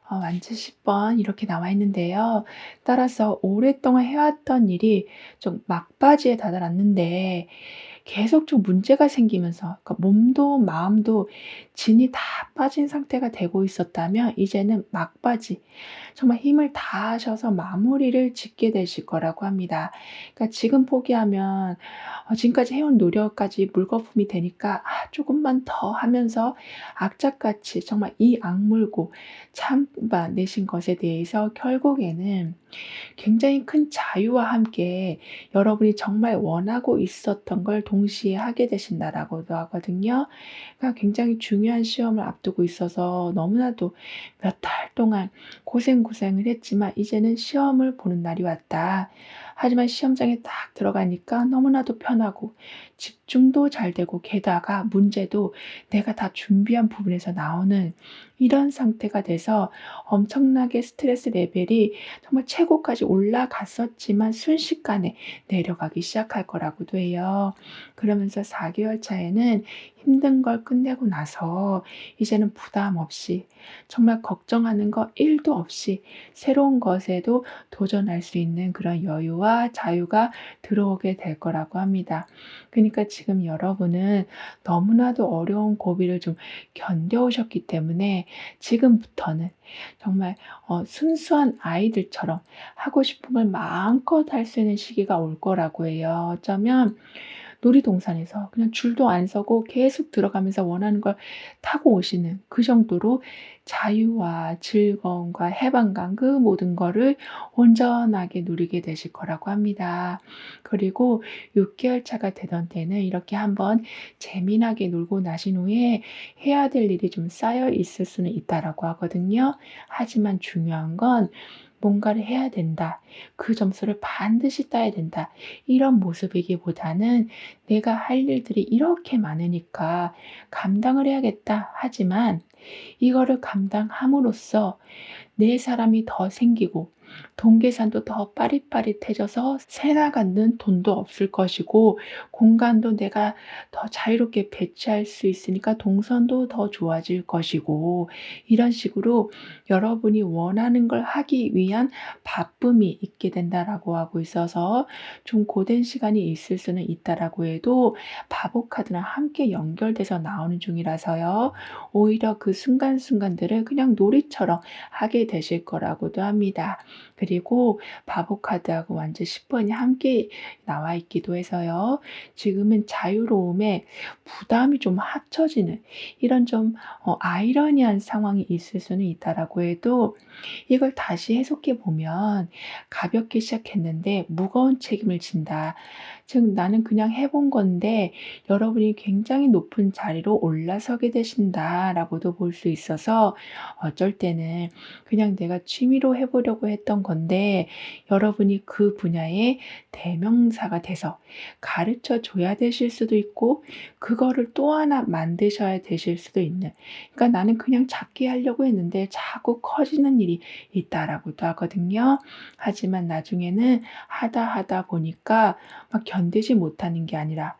완즈 10번 이렇게 나와 있는데요. 따라서 오랫동안 해왔던 일이 좀 막바지에 다다랐는데 계속 좀 문제가 생기면서 그러니까 몸도 마음도 진이 다 빠진 상태가 되고 있었다면 이제는 막바지, 정말 힘을 다하셔서 마무리를 짓게 되실 거라고 합니다. 그러니까 지금 포기하면 지금까지 해온 노력까지 물거품이 되니까 '아 조금만 더.' 하면서 악착같이 정말 이 악물고 참아내신 것에 대해서 결국에는 굉장히 큰 자유와 함께 여러분이 정말 원하고 있었던 걸 동시에 하게 되신다라고도 하거든요. 그러니까 굉장히 중요한 시험을 앞두고 있어서 너무나도 몇 달 동안 고생을 했지만 이제는 시험을 보는 날이 왔다. 하지만 시험장에 딱 들어가니까 너무나도 편하고 집중도 잘 되고 게다가 문제도 내가 다 준비한 부분에서 나오는 이런 상태가 돼서 엄청나게 스트레스 레벨이 정말 최고까지 올라갔었지만 순식간에 내려가기 시작할 거라고도 해요. 그러면서 4개월 차에는 힘든 걸 끝내고 나서 이제는 부담 없이 정말 걱정하는 거 1도 없이 새로운 것에도 도전할 수 있는 그런 여유와 자유가 들어오게 될 거라고 합니다. 그러니까 지금 여러분은 너무나도 어려운 고비를 좀 견뎌오셨기 때문에 지금부터는 정말 순수한 아이들처럼 하고 싶은 걸 마음껏 할 수 있는 시기가 올 거라고 해요. 어쩌면 놀이동산에서 그냥 줄도 안 서고 계속 들어가면서 원하는 걸 타고 오시는 그 정도로 자유와 즐거움과 해방감 그 모든 거를 온전하게 누리게 되실 거라고 합니다. 그리고 6개월 차가 되던 때는 이렇게 한번 재미나게 놀고 나신 후에 해야 될 일이 좀 쌓여 있을 수는 있다라고 하거든요. 하지만 중요한 건 뭔가를 해야 된다. 그 점수를 반드시 따야 된다. 이런 모습이기보다는 내가 할 일들이 이렇게 많으니까 감당을 해야겠다. 하지만 이거를 감당함으로써 내 사람이 더 생기고 동계산도 더 빠릿빠릿해져서 새 나가는 돈도 없을 것이고 공간도 내가 더 자유롭게 배치할 수 있으니까 동선도 더 좋아질 것이고 이런 식으로 여러분이 원하는 걸 하기 위한 바쁨이 있게 된다라고 하고 있어서 좀 고된 시간이 있을 수는 있다라고 해도 바보 카드랑 함께 연결돼서 나오는 중이라서요. 오히려 그 순간순간들을 그냥 놀이처럼 하게 되실 거라고도 합니다. 그리고 바보 카드하고 완전 10번이 함께 나와 있기도 해서요. 지금은 자유로움에 부담이 좀 합쳐지는 이런 좀 아이러니한 상황이 있을 수는 있다라고 해도 이걸 다시 해석해 보면 가볍게 시작했는데 무거운 책임을 진다. 즉 나는 그냥 해본 건데 여러분이 굉장히 높은 자리로 올라서게 되신다라고도 볼 수 있어서 어쩔 때는 그냥 내가 취미로 해 보려고 했던 건데 여러분이 그 분야의 대명사가 돼서 가르쳐 줘야 되실 수도 있고 그거를 또 하나 만드셔야 되실 수도 있는, 그러니까 나는 그냥 작게 하려고 했는데 자꾸 커지는 일이 있다라고도 하거든요. 하지만 나중에는 하다 보니까 막 견디지 못하는 게 아니라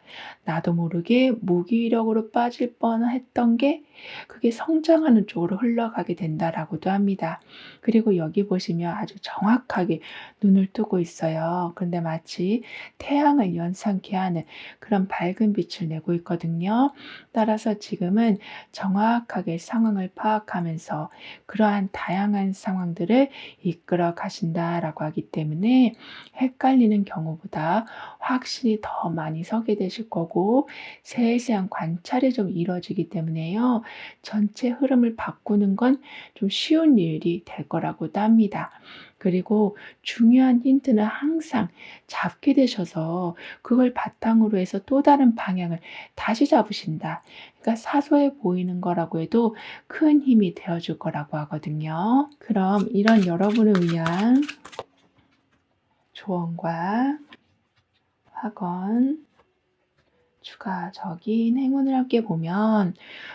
나도 모르게 무기력으로 빠질 뻔했던 게 그게 성장하는 쪽으로 흘러가게 된다라고도 합니다. 그리고 여기 보시면 아주 정확하게 눈을 뜨고 있어요. 그런데 마치 태양을 연상케 하는 그런 밝은 빛을 내고 있거든요. 따라서 지금은 정확하게 상황을 파악하면서 그러한 다양한 상황들을 이끌어 가신다라고 하기 때문에 헷갈리는 경우보다 확실히 더 많이 서게 되실 거고 세세한 관찰이 좀 이루어지기 때문에요. 전체 흐름을 바꾸는 건 좀 쉬운 일이 될 거라고도 합니다. 그리고 중요한 힌트는 항상 잡게 되셔서 그걸 바탕으로 해서 또 다른 방향을 다시 잡으신다. 그러니까 사소해 보이는 거라고 해도 큰 힘이 되어 줄 거라고 하거든요. 그럼 이런 여러분을 위한 조언과 확언, 추가적인 행운을 함께 보면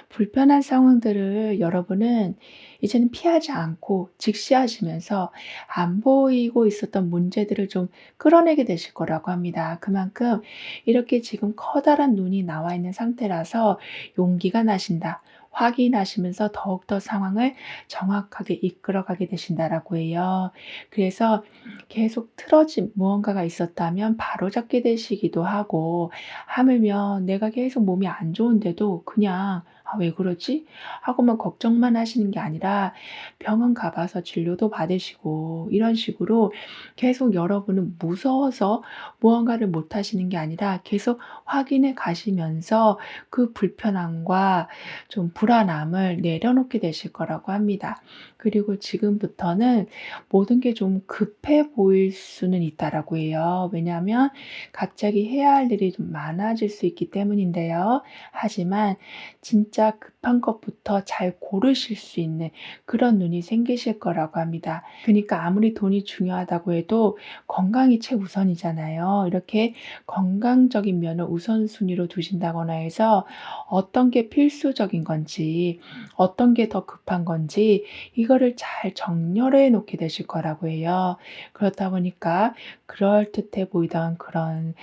불편한 상황들을 여러분은 이제는 피하지 않고 직시하시면서 안 보이고 있었던 문제들을 좀 끌어내게 되실 거라고 합니다. 그만큼 이렇게 지금 커다란 눈이 나와 있는 상태라서 용기가 나신다. 확인하시면서 더욱더 상황을 정확하게 이끌어가게 되신다라고 해요. 그래서 계속 틀어진 무언가가 있었다면 바로잡게 되시기도 하고 하물며 내가 계속 몸이 안 좋은데도 그냥 '아 왜 그러지?' 하고만 걱정만 하시는 게 아니라 병원 가 봐서 진료도 받으시고 이런 식으로 계속 여러분은 무서워서 무언가를 못 하시는 게 아니라 계속 확인해 가시면서 그 불편함과 좀 불안함을 내려놓게 되실 거라고 합니다. 그리고 지금부터는 모든 게 좀 급해 보일 수는 있다라고 해요. 왜냐하면 갑자기 해야 할 일이 좀 많아질 수 있기 때문인데요. 하지만 진짜 급한 것부터 잘 고르실 수 있는 그런 눈이 생기실 거라고 합니다. 그러니까 아무리 돈이 중요하다고 해도 건강이 최우선이잖아요. 이렇게 건강적인 면을 우선순위로 두신다거나 해서 어떤 게 필수적인 건지, 어떤 게 더 급한 건지 이거를 잘 정렬해 놓게 되실 거라고 해요. 그렇다 보니까 그럴듯해 보이던 그런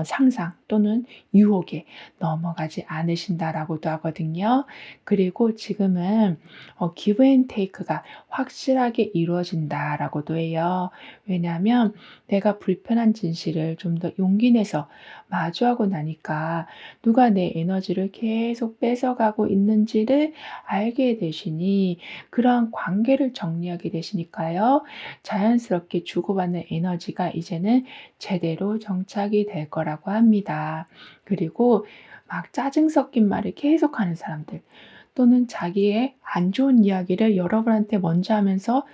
상상 또는 유혹에 넘어가지 않으신다라고도 하거든요. 그리고 지금은 give and take가 확실하게 이루어진다라고도 해요. 왜냐하면 내가 불편한 진실을 좀 더 용기 내서 마주하고 나니까 누가 내 에너지를 계속 뺏어가고 있는지를 알게 되시니 그러한 관계를 정리하게 되시니까요. 자연스럽게 주고받는 에너지가 이제는 제대로 정착이 될 거라고 합니다. 그리고 막 짜증 섞인 말을 계속하는 사람들 또는 자기의 안 좋은 이야기를 여러분한테 먼저 하면서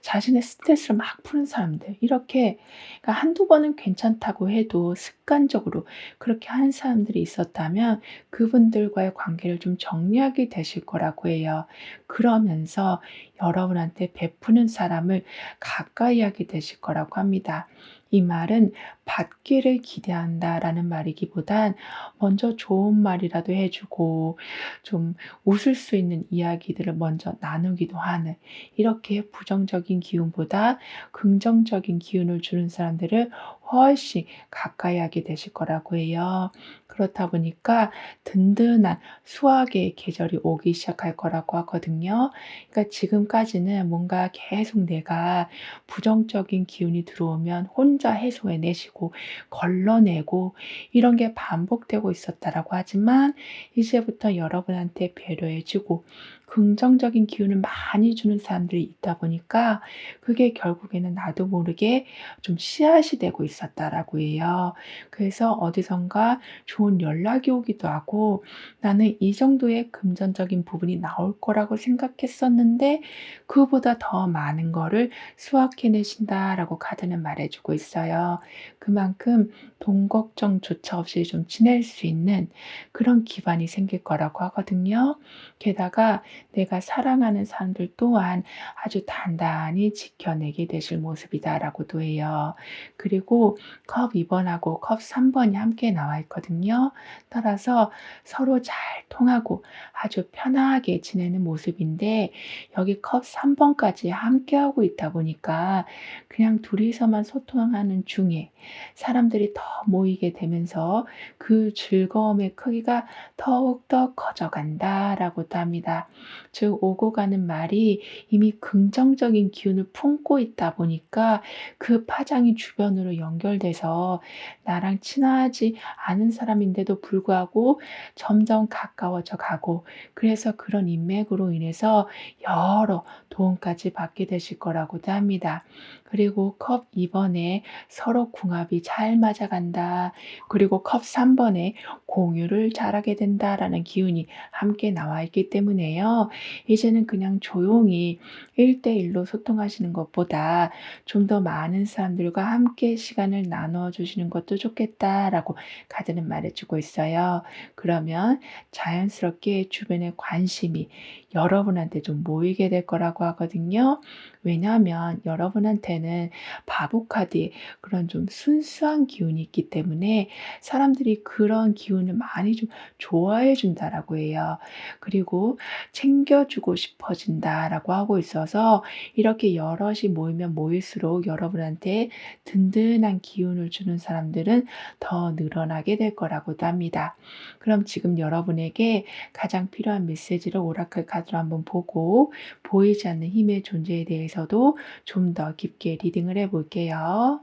자신의 스트레스를 막 푸는 사람들 이렇게, 그러니까 한두 번은 괜찮다고 해도 습관적으로 그렇게 하는 사람들이 있었다면 그분들과의 관계를 좀 정리하게 되실 거라고 해요. 그러면서 여러분한테 베푸는 사람을 가까이 하게 되실 거라고 합니다. 이 말은 받기를 기대한다라는 말이기보단 먼저 좋은 말이라도 해 주고 좀 웃을 수 있는 이야기들을 먼저 나누기도 하는, 이렇게 부정적인 기운보다 긍정적인 기운을 주는 사람들을 훨씬 가까이 하게 알게 되실 거라고 해요. 그렇다 보니까 든든한 수학의 계절이 오기 시작할 거라고 하거든요. 그러니까 지금까지는 뭔가 계속 내가 부정적인 기운이 들어오면 혼자 해소해 내시고 걸러내고 이런 게 반복되고 있었다라고 하지만 이제부터 여러분한테 배려해 주고 긍정적인 기운을 많이 주는 사람들이 있다 보니까 그게 결국에는 나도 모르게 좀 씨앗이 되고 있었다라고 해요. 그래서 어디선가 좋은 연락이 오기도 하고 나는 이 정도의 금전적인 부분이 나올 거라고 생각했었는데 그보다 더 많은 거를 수확해내신다라고 카드는 말해주고 있어요. 그만큼 돈 걱정조차 없이 좀 지낼 수 있는 그런 기반이 생길 거라고 하거든요. 게다가 내가 사랑하는 사람들 또한 아주 단단히 지켜내게 되실 모습이다라고도 해요. 그리고 컵 2번하고 컵 3번이 함께 나와 있거든요. 따라서 서로 잘 통하고 아주 편하게 지내는 모습인데 여기 컵 3번까지 함께하고 있다 보니까 그냥 둘이서만 소통하는 중에 사람들이 더 모이게 되면서 그 즐거움의 크기가 더욱더 커져간다라고도 합니다. 즉 오고 가는 말이 이미 긍정적인 기운을 품고 있다 보니까 그 파장이 주변으로 연결돼서 나랑 친하지 않은 사람인데도 불구하고 점점 가까워져 가고 그래서 그런 인맥으로 인해서 여러 도움까지 받게 되실 거라고도 합니다. 그리고 컵 2번에 서로 궁합이 잘 맞아간다. 그리고 컵 3번에 공유를 잘하게 된다라는 기운이 함께 나와 있기 때문에요. 이제는 그냥 조용히 1대1로 소통하시는 것보다 좀 더 많은 사람들과 함께 시간을 나눠 주시는 것도 좋겠다라고 카드는 말해 주고 있어요. 그러면 자연스럽게 주변의 관심이 여러분한테 좀 모이게 될 거라고 하거든요. 왜냐하면 여러분한테는 바보 카드에 그런 좀 순수한 기운이 있기 때문에 사람들이 그런 기운을 많이 좀 좋아해 준다라고 해요. 그리고 챙겨주고 싶어진다라고 하고 있어서 이렇게 여럿이 모이면 모일수록 여러분한테 든든한 기운을 주는 사람들은 더 늘어나게 될 거라고도 합니다. 그럼 지금 여러분에게 가장 필요한 메시지를 오라클 카드로 한번 보고 보이지 않는 힘의 존재에 대해서도 좀 더 깊게 리딩을 해 볼게요.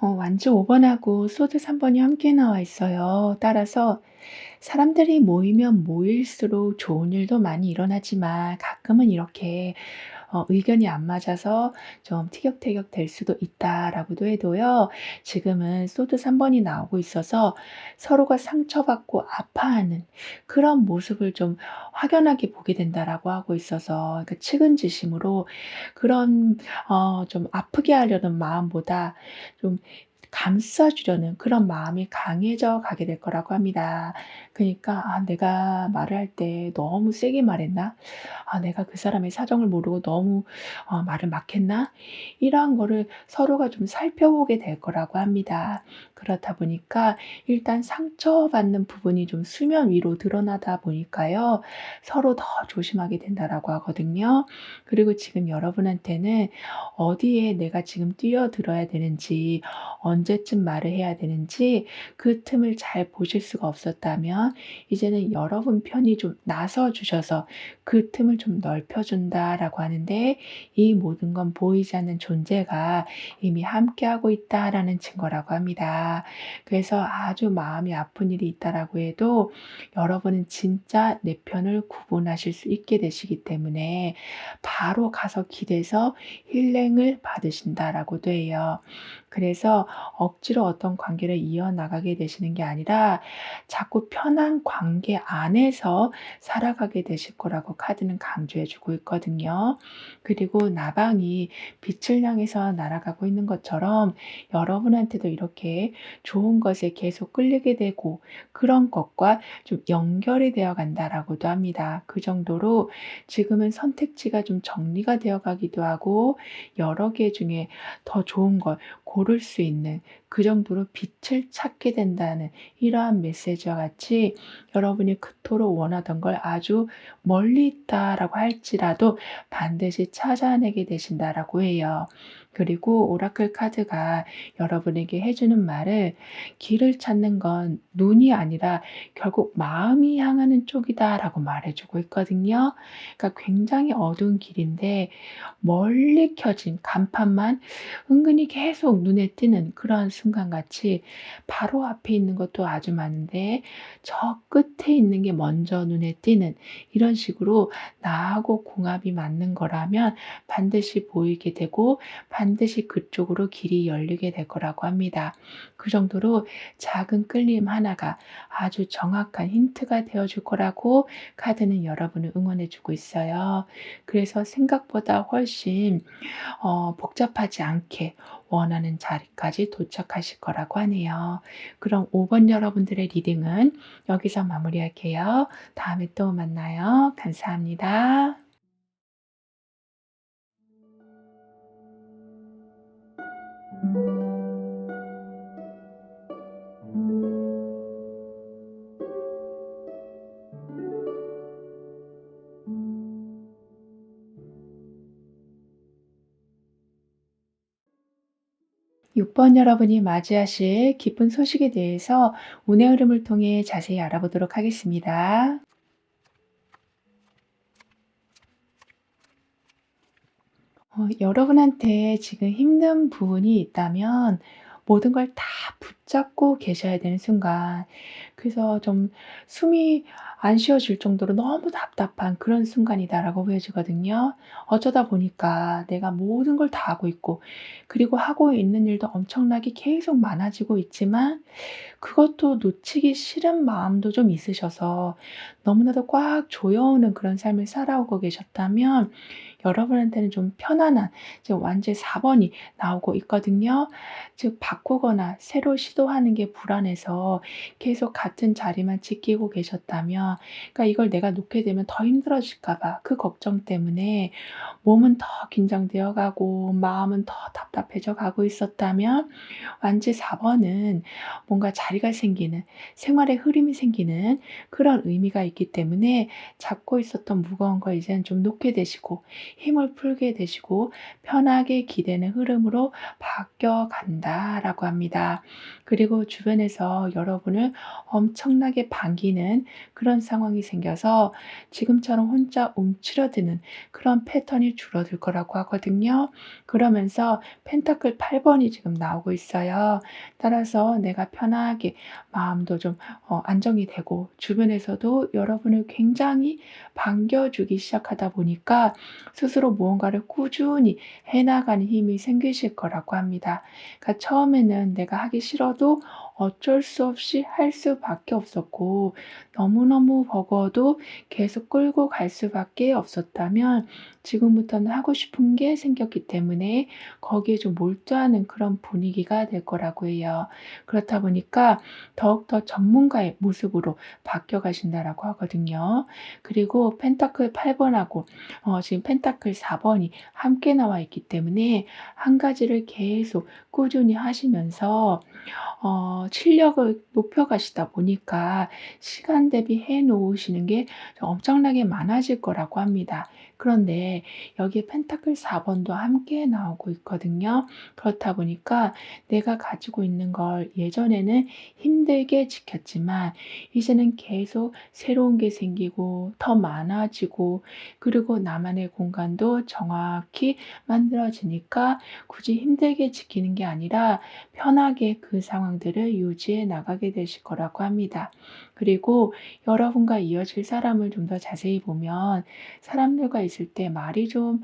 완주 5번하고 소드 3번이 함께 나와 있어요. 따라서 사람들이 모이면 모일수록 좋은 일도 많이 일어나지만 가끔은 이렇게 의견이 안 맞아서 좀 티격태격 될 수도 있다라고도 해도요. 지금은 소드 3번이 나오고 있어서 서로가 상처받고 아파하는 그런 모습을 좀 확연하게 보게 된다라고 하고 있어서 그러니까 측은지심으로 그런 좀 아프게 하려는 마음보다 좀 감싸 주려는 그런 마음이 강해져 가게 될 거라고 합니다. 그니까 '아 내가 말을 할 때 너무 세게 말했나? 아 내가 그 사람의 사정을 모르고 너무 말을 막 했나?' 이러한 거를 서로가 좀 살펴보게 될 거라고 합니다. 그렇다 보니까 일단 상처받는 부분이 좀 수면 위로 드러나다 보니까요. 서로 더 조심하게 된다라고 하거든요. 그리고 지금 여러분한테는 어디에 내가 지금 뛰어들어야 되는지 언제쯤 말을 해야 되는지 그 틈을 잘 보실 수가 없었다면 이제는 여러분 편이 좀 나서 주셔서 그 틈을 좀 넓혀 준다라고 하는데 이 모든 건 보이지 않는 존재가 이미 함께하고 있다라는 증거라고 합니다. 그래서 아주 마음이 아픈 일이 있다라고 해도 여러분은 진짜 내 편을 구분하실 수 있게 되시기 때문에 바로 가서 기대서 힐링을 받으신다라고도 해요. 그래서 억지로 어떤 관계를 이어나가게 되시는 게 아니라 자꾸 편한 관계 안에서 살아가게 되실 거라고 카드는 강조해 주고 있거든요. 그리고 나방이 빛을 향해서 날아가고 있는 것처럼 여러분한테도 이렇게 좋은 것에 계속 끌리게 되고 그런 것과 좀 연결이 되어 간다라고도 합니다. 그 정도로 지금은 선택지가 좀 정리가 되어 가기도 하고 여러 개 중에 더 좋은 걸 고를 수 있는 그 정도로 빛을 찾게 된다는 이러한 메시지와 같이 여러분이 그토록 원하던 걸 아주 멀리 있다라고 할지라도 반드시 찾아내게 되신다라고 해요. 그리고 오라클 카드가 여러분에게 해 주는 말을 "길을 찾는 건 눈이 아니라 결국 마음이 향하는 쪽이다."라고 말해 주고 있거든요. 그러니까 굉장히 어두운 길인데 멀리 켜진 간판만 은근히 계속 눈에 띄는 그러한 순간같이 바로 앞에 있는 것도 아주 많은데 저 끝에 있는 게 먼저 눈에 띄는 이런 식으로 나하고 궁합이 맞는 거라면 반드시 보이게 되고 반드시 그쪽으로 길이 열리게 될 거라고 합니다. 그 정도로 작은 끌림 하나가 아주 정확한 힌트가 되어 줄 거라고 카드는 여러분을 응원해 주고 있어요. 그래서 생각보다 훨씬 복잡하지 않게 원하는 자리까지 도착하실 거라고 하네요. 그럼 5번 여러분들의 리딩은 여기서 마무리할게요. 다음에 또 만나요. 감사합니다. 6번 여러분이 맞이하실 기쁜 소식에 대해서 운의 흐름을 통해 자세히 알아보도록 하겠습니다. 여러분한테 지금 힘든 부분이 있다면 모든 걸 다 붙잡고 계셔야 되는 순간, 그래서 좀 숨이 안 쉬어질 정도로 너무 답답한 그런 순간이다라고 보여지거든요. 어쩌다 보니까 내가 모든 걸 다 하고 있고, 그리고 하고 있는 일도 엄청나게 계속 많아지고 있지만 그것도 놓치기 싫은 마음도 좀 있으셔서 너무나도 꽉 조여오는 그런 삶을 살아오고 계셨다면 여러분한테는 좀 편안한 지금 완전히 4 번이 나오고 있거든요. 즉 바꾸거나 새로 시도하는 게 불안해서 계속 같은 자리만 지키고 계셨다면, 그러니까 이걸 내가 놓게 되면 더 힘들어질까 봐 그 걱정 때문에 몸은 더 긴장되어 가고 마음은 더 답답해져 가고 있었다면, 완지 4 번은 뭔가 자리가 생기는, 생활의 흐름이 생기는 그런 의미가 있기 때문에 잡고 있었던 무거운 걸 이제는 좀 놓게 되시고 힘을 풀게 되시고 편하게 기대는 흐름으로 바뀌어 간다라고 합니다. 그리고 주변에서 여러분을 엄청나게 반기는 그런 상황이 생겨서 지금처럼 혼자 움츠러드는 그런 패턴이 줄어들 거라고 하거든요. 그러면서 펜타클 8 번이 지금 나오고 있어요. 따라서 내가 편하게 마음도 좀 안정이 되고 주변에서도 여러분을 굉장히 반겨주기 시작하다 보니까 스스로 무언가를 꾸준히 해 나가는 힘이 생기실 거라고 합니다. 그러니까 처음에는 내가 하기 싫어도 어쩔 수 없이 할 수밖에 없었고 너무너무 버거워도 계속 끌고 갈 수밖에 없었다면, 지금부터는 하고 싶은 게 생겼기 때문에 거기에 좀 몰두하는 그런 분위기가 될 거라고 해요. 그렇다 보니까 더욱더 전문가의 모습으로 바뀌어 가신다라고 하거든요. 그리고 펜타클 8 번하고 지금 펜타클 4 번이 함께 나와 있기 때문에 한 가지를 계속 꾸준히 하시면서 실력을 높여 가시다 보니까 시간 대비해 놓으시는 게 엄청나게 많아질 거라고 합니다. 그런데 여기에 펜타클 4 번도 함께 나오고 있거든요. 그렇다 보니까 내가 가지고 있는 걸 예전에는 힘들게 지켰지만 이제는 계속 새로운 게 생기고 더 많아지고, 그리고 나만의 공간도 정확히 만들어지니까 굳이 힘들게 지키는 게 아니라 편하게 그 상황들을 유지해 나가게 되실 거라고 합니다. 그리고 여러분과 이어질 사람을 좀 더 자세히 보면 사람들과 있을 때 말이 좀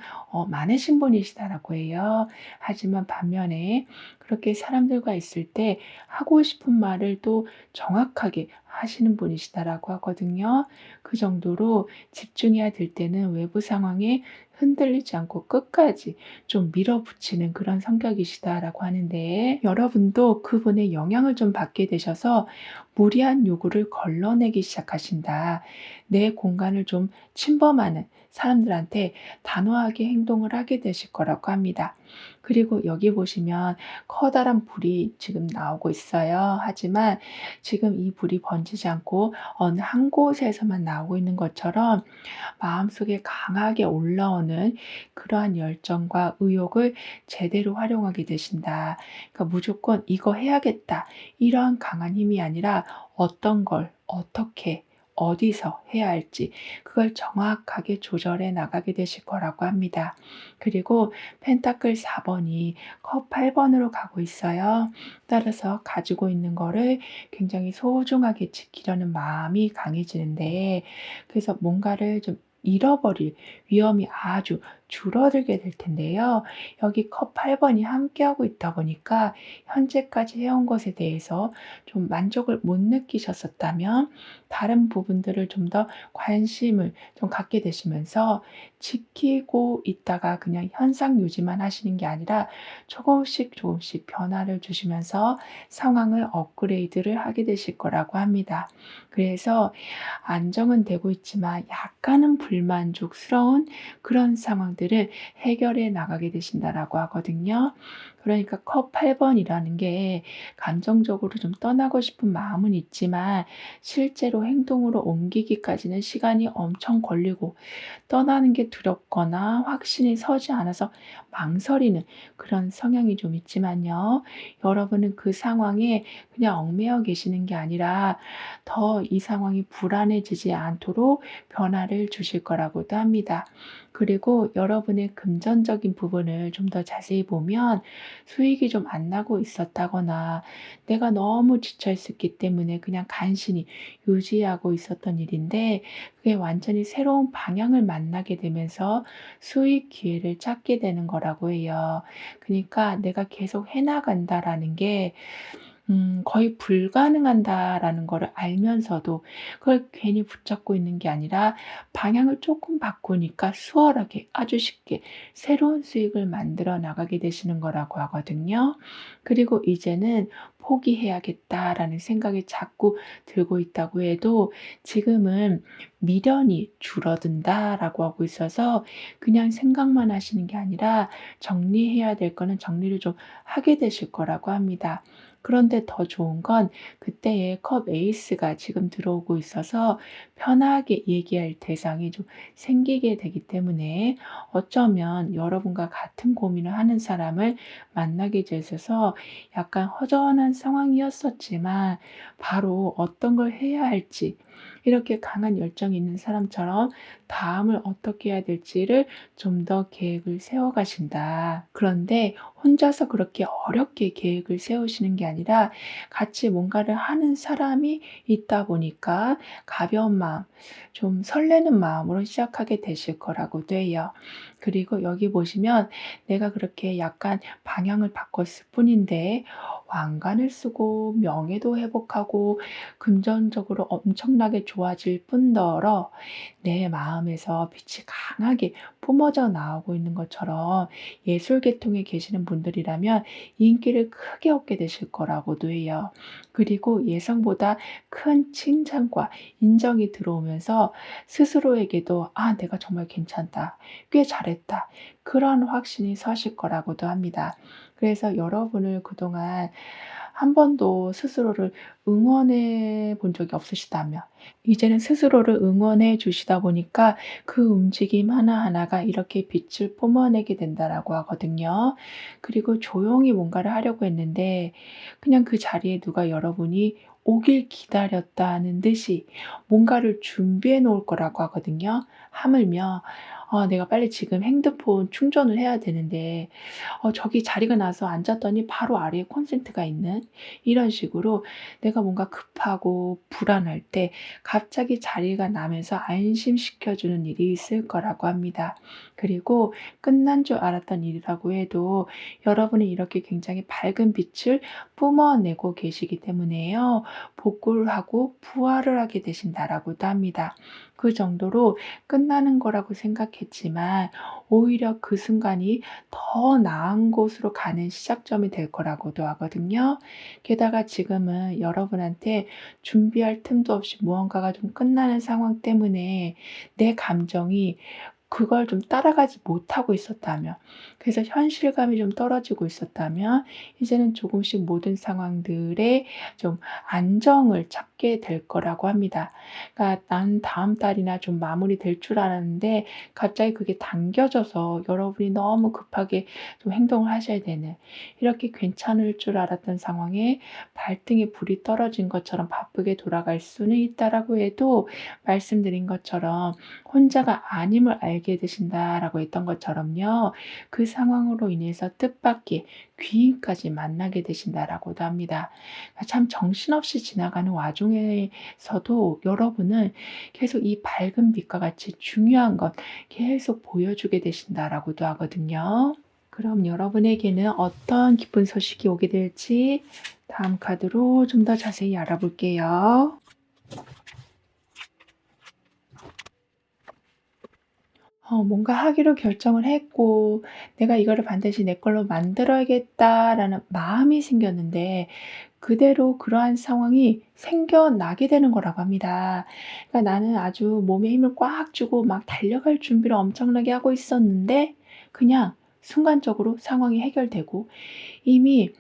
많으신 분이시다라고 해요. 하지만 반면에 그렇게 사람들과 있을 때 하고 싶은 말을 또 정확하게 하시는 분이시다라고 하거든요. 그 정도로 집중해야 될 때는 외부 상황에 흔들리지 않고 끝까지 좀 밀어붙이는 그런 성격이시다라고 하는데, 여러분도 그분의 영향을 좀 받게 되셔서 무리한 요구를 걸러내기 시작하신다. 내 공간을 좀 침범하는 사람들한테 단호하게 행동을 하게 되실 거라고 합니다. 그리고 여기 보시면 커다란 불이 지금 나오고 있어요. 하지만 지금 이 불이 번지지 않고 어느 한 곳에서만 나오고 있는 것처럼 마음속에 강하게 올라오는 그러한 열정과 의욕을 제대로 활용하게 되신다. 그러니까 무조건 '이거 해야겠다.' 이러한 강한 힘이 아니라 어떤 걸 어떻게 어디서 해야 할지 그걸 정확하게 조절해 나가게 되실 거라고 합니다. 그리고 펜타클 4 번이 컵 8 번으로 가고 있어요. 따라서 가지고 있는 거를 굉장히 소중하게 지키려는 마음이 강해지는데, 그래서 뭔가를 좀 잃어버릴 위험이 아주 줄어들게 될 텐데요. 여기 컵 8 번이 함께하고 있다 보니까 현재까지 해온 것에 대해서 좀 만족을 못 느끼셨었다면 다른 부분들을 좀 더 관심을 좀 갖게 되시면서 지키고 있다가 그냥 현상 유지만 하시는 게 아니라 조금씩 조금씩 변화를 주시면서 상황을 업그레이드를 하게 되실 거라고 합니다. 그래서 안정은 되고 있지만 약간은 불만족스러운 그런 상황들을 해결해 나가게 되신다라고 하거든요. 그러니까 컵 8 번이라는 게 감정적으로 좀 떠나고 싶은 마음은 있지만 실제로 행동으로 옮기기까지는 시간이 엄청 걸리고, 떠나는 게 두렵거나 확신이 서지 않아서 망설이는 그런 성향이 좀 있지만요. 여러분은 그 상황에 그냥 얽매여 계시는 게 아니라 더 이 상황이 불안해지지 않도록 변화를 주실 거라고도 합니다. 그리고 여러분의 금전적인 부분을 좀 더 자세히 보면 수익이 좀 안 나고 있었다거나 내가 너무 지쳐 있었기 때문에 그냥 간신히 유지하고 있었던 일인데, 그게 완전히 새로운 방향을 만나게 되면서 수익 기회를 찾게 되는 거라고 해요. 그니까 '내가 계속 해 나간다.'라는 게 거의 불가능한다라는 거를 알면서도 그걸 괜히 붙잡고 있는 게 아니라 방향을 조금 바꾸니까 수월하게 아주 쉽게 새로운 수익을 만들어 나가게 되시는 거라고 하거든요. 그리고 이제는 '포기해야겠다.'라는 생각이 자꾸 들고 있다고 해도 지금은 '미련이 줄어든다.'라고 하고 있어서 그냥 생각만 하시는 게 아니라 정리해야 될 거는 정리를 좀 하게 되실 거라고 합니다. 그런데 더 좋은 건 그때의 컵 에이스가 지금 들어오고 있어서 편하게 얘기할 대상이 좀 생기게 되기 때문에 어쩌면 여러분과 같은 고민을 하는 사람을 만나게 되셔서 약간 허전한 상황이었었지만 바로 어떤 걸 해야 할지, 이렇게 강한 열정이 있는 사람처럼 다음을 어떻게 해야 될지를 좀 더 계획을 세워 가신다. 그런데 혼자서 그렇게 어렵게 계획을 세우시는 게 아니라 같이 뭔가를 하는 사람이 있다 보니까 가벼운 마음, 좀 설레는 마음으로 시작하게 되실 거라고도 해요. 그리고 여기 보시면 내가 그렇게 약간 방향을 바꿨을 뿐인데 왕관을 쓰고 명예도 회복하고 금전적으로 엄청나게 좋아질 뿐더러 내 마음에서 빛이 강하게 뿜어져 나오고 있는 것처럼 예술 계통에 계시는 분들이라면 인기를 크게 얻게 되실 거라고도 해요. 그리고 예상보다 큰 칭찬과 인정이 들어오면서 스스로에게도 '아 내가 정말 괜찮다. 꽤 잘했다.' 그런 확신이 서실 거라고도 합니다. 그래서 여러분을 그동안 한 번도 스스로를 응원해 본 적이 없으시다면 이제는 스스로를 응원해 주시다 보니까 그 움직임 하나하나가 이렇게 빛을 뿜어내게 된다라고 하거든요. 그리고 조용히 뭔가를 하려고 했는데 그냥 그 자리에 누가 여러분이 오길 기다렸다는 듯이 뭔가를 준비해 놓을 거라고 하거든요. 하물며 내가 빨리 지금 핸드폰 충전을 해야 되는데 저기 자리가 나서 앉았더니 바로 아래에 콘센트가 있는 이런 식으로 내가 뭔가 급하고 불안할 때 갑자기 자리가 나면서 안심시켜 주는 일이 있을 거라고 합니다. 그리고 끝난 줄 알았던 일이라고 해도 여러분이 이렇게 굉장히 밝은 빛을 뿜어내고 계시기 때문에요. 복구를 하고 부활을 하게 되신다라고도 합니다. 그 정도로 끝나는 거라고 생각해 않겠지만 오히려 그 순간이 더 나은 곳으로 가는 시작점이 될 거라고도 하거든요. 게다가 지금은 여러분한테 준비할 틈도 없이 무언가가 좀 끝나는 상황 때문에 내 감정이 그걸 좀 따라가지 못하고 있었다면, 그래서 현실감이 좀 떨어지고 있었다면 이제는 조금씩 모든 상황들에 좀 안정을 찾게 될 거라고 합니다. 그러니까 난 다음 달이나 좀 마무리될 줄 알았는데 갑자기 그게 당겨져서 여러분이 너무 급하게 좀 행동을 하셔야 되는, 이렇게 괜찮을 줄 알았던 상황에 발등에 불이 떨어진 것처럼 바쁘게 돌아갈 수는 있다라고 해도, 말씀드린 것처럼 혼자가 아님을 알게 되신다라고 했던 것처럼요. 그 상황으로 인해서 뜻밖의 귀인까지 만나게 되신다라고도 합니다. 참 정신없이 지나가는 와중에서도 여러분은 계속 이 밝은 빛과 같이 중요한 것 계속 보여주게 되신다라고도 하거든요. 그럼 여러분에게는 어떤 기쁜 소식이 오게 될지 다음 카드로 좀 더 자세히 알아볼게요. 뭔가 하기로 결정을 했고 '내가 이거를 반드시 내 걸로 만들어야겠다.'라는 마음이 생겼는데 그대로 그러한 상황이 생겨나게 되는 거라고 합니다. 그러니까 나는 아주 몸에 힘을 꽉 주고 막 달려갈 준비를 엄청나게 하고 있었는데 그냥 순간적으로 상황이 해결되고 이미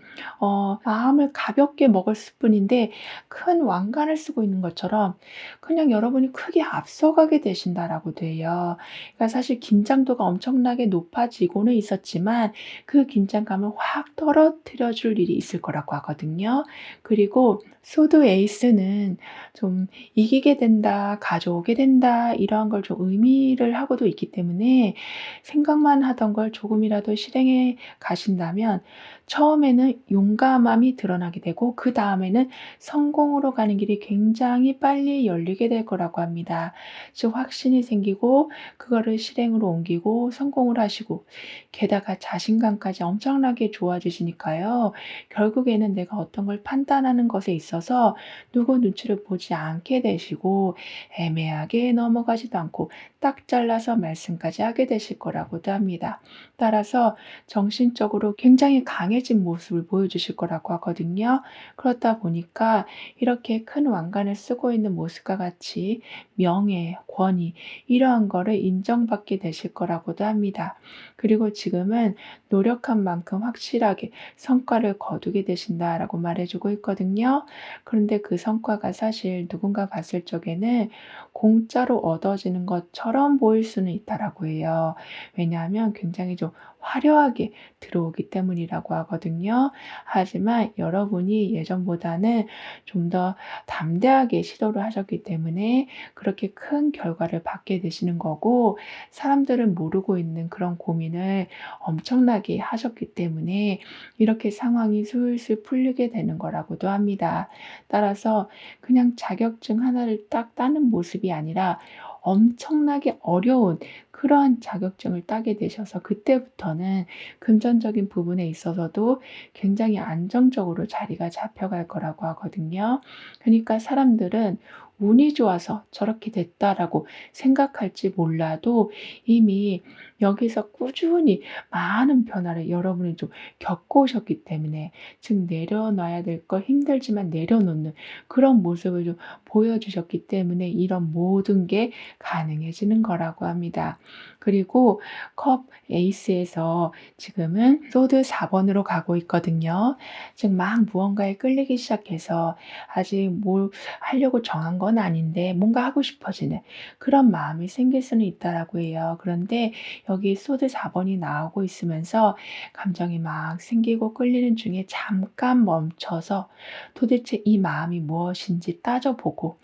마음을 가볍게 먹었을 뿐인데 큰 왕관을 쓰고 있는 것처럼 그냥 여러분이 크게 앞서가게 되신다라고도 해요. 그러니까 사실 긴장도가 엄청나게 높아지고는 있었지만 그 긴장감을 확 떨어뜨려 줄 일이 있을 거라고 하거든요. 그리고 소드 에이스는 좀 이기게 된다, 가져오게 된다 이러한 걸 좀 의미를 하고도 있기 때문에 생각만 하던 걸 조금이라도 실행해 가신다면 처음에는 용감함이 드러나게 되고 그다음에는 성공으로 가는 길이 굉장히 빨리 열리게 될 거라고 합니다. 즉 확신이 생기고 그거를 실행으로 옮기고 성공을 하시고 게다가 자신감까지 엄청나게 좋아지시니까요. 결국에는 내가 어떤 걸 판단하는 것에 있어서 누구 눈치를 보지 않게 되시고 애매하게 넘어가지도 않고 딱 잘라서 말씀까지 하게 되실 거라고도 합니다. 따라서 정신적으로 굉장히 강해진 모습을 보여주실 거라고 하거든요. 그렇다 보니까 이렇게 큰 왕관을 쓰고 있는 모습과 같이 명예, 권위 이러한 거를 인정받게 되실 거라고도 합니다. 그리고 지금은 노력한 만큼 확실하게 성과를 거두게 되신다라고 말해주고 있거든요. 그런데 그 성과가 사실 누군가 봤을 적에는 공짜로 얻어지는 것처럼 보일 수는 있다라고 해요. 왜냐하면 굉장히 좀 화려하게 들어오기 때문이라고 하거든요. 하지만 여러분이 예전보다는 좀 더 담대하게 시도를 하셨기 때문에 그렇게 큰 결과를 받게 되시는 거고, 사람들은 모르고 있는 그런 고민을 엄청나게 하셨기 때문에 이렇게 상황이 술술 풀리게 되는 거라고도 합니다. 따라서 그냥 자격증 하나를 딱 따는 모습이 아니라 엄청나게 어려운 그러한 자격증을 따게 되셔서 그때부터는 금전적인 부분에 있어서도 굉장히 안정적으로 자리가 잡혀갈 거라고 하거든요. 그러니까 사람들은 운이 좋아서 저렇게 됐다라고 생각할지 몰라도 이미 여기서 꾸준히 많은 변화를 여러분이 좀 겪어오셨기 때문에, 즉 내려놔야 될 거 힘들지만 내려놓는 그런 모습을 좀 보여주셨기 때문에 이런 모든 게 가능해지는 거라고 합니다. 그리고 컵 에이스에서 지금은 소드 4번으로 가고 있거든요. 즉 막 무언가에 끌리기 시작해서 아직 뭘 하려고 정한 건 아닌데 뭔가 하고 싶어지는 그런 마음이 생길 수는 있다라고 해요. 그런데 여기 소드 4번이 나오고 있으면서 감정이 막 생기고 끌리는 중에 잠깐 멈춰서 도대체 이 마음이 무엇인지 따져보고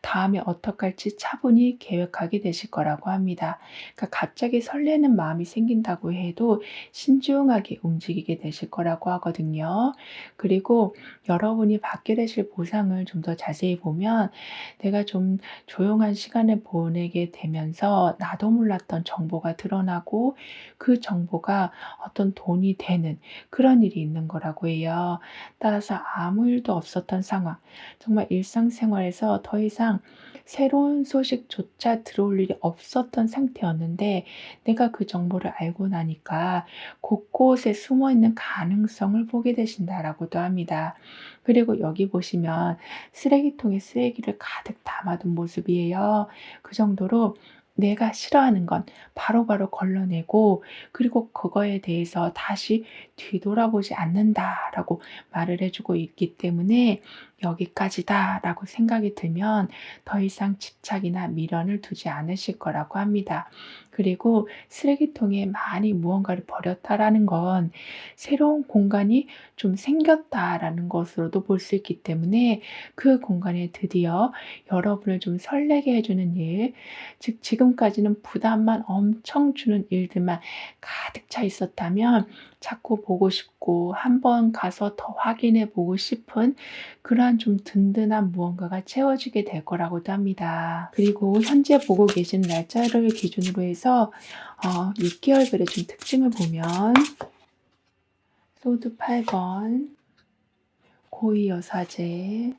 다음에 어떻게 할지 차분히 계획하게 되실 거라고 합니다. 그러니까 갑자기 설레는 마음이 생긴다고 해도 신중하게 움직이게 되실 거라고 하거든요. 그리고 여러분이 받게 되실 보상을 좀 더 자세히 보면 내가 좀 조용한 시간을 보내게 되면서 나도 몰랐던 정보가 드러나고 그 정보가 어떤 돈이 되는 그런 일이 있는 거라고 해요. 따라서 아무 일도 없었던 상황, 정말 일상생활에서 더 이상 새로운 소식조차 들어올 일이 없었던 상태였는데 내가 그 정보를 알고 나니까 곳곳에 숨어 있는 가능성을 보게 되신다라고도 합니다. 그리고 여기 보시면 쓰레기통에 쓰레기를 가득 담아둔 모습이에요. 그 정도로 내가 싫어하는 건 바로바로 걸러내고 그리고 그거에 대해서 다시 뒤돌아보지 않는다라고 말을 해주고 있기 때문에 여기까지다라고 생각이 들면 더 이상 집착이나 미련을 두지 않으실 거라고 합니다. 그리고 쓰레기통에 많이 무언가를 버렸다라는 건 새로운 공간이 좀 생겼다라는 것으로도 볼 수 있기 때문에 그 공간에 드디어 여러분을 좀 설레게 해주는 일, 즉 지금까지는 부담만 엄청 주는 일들만 가득 차 있었다면 자꾸 보고 싶고 한번 가서 더 확인해 보고 싶은 그러한 좀 든든한 무언가가 채워지게 될 거라고도 합니다. 그리고 현재 보고 계신 날짜를 기준으로 해서 6개월별의 좀 특징을 보면 소드 8번, 고위여사제,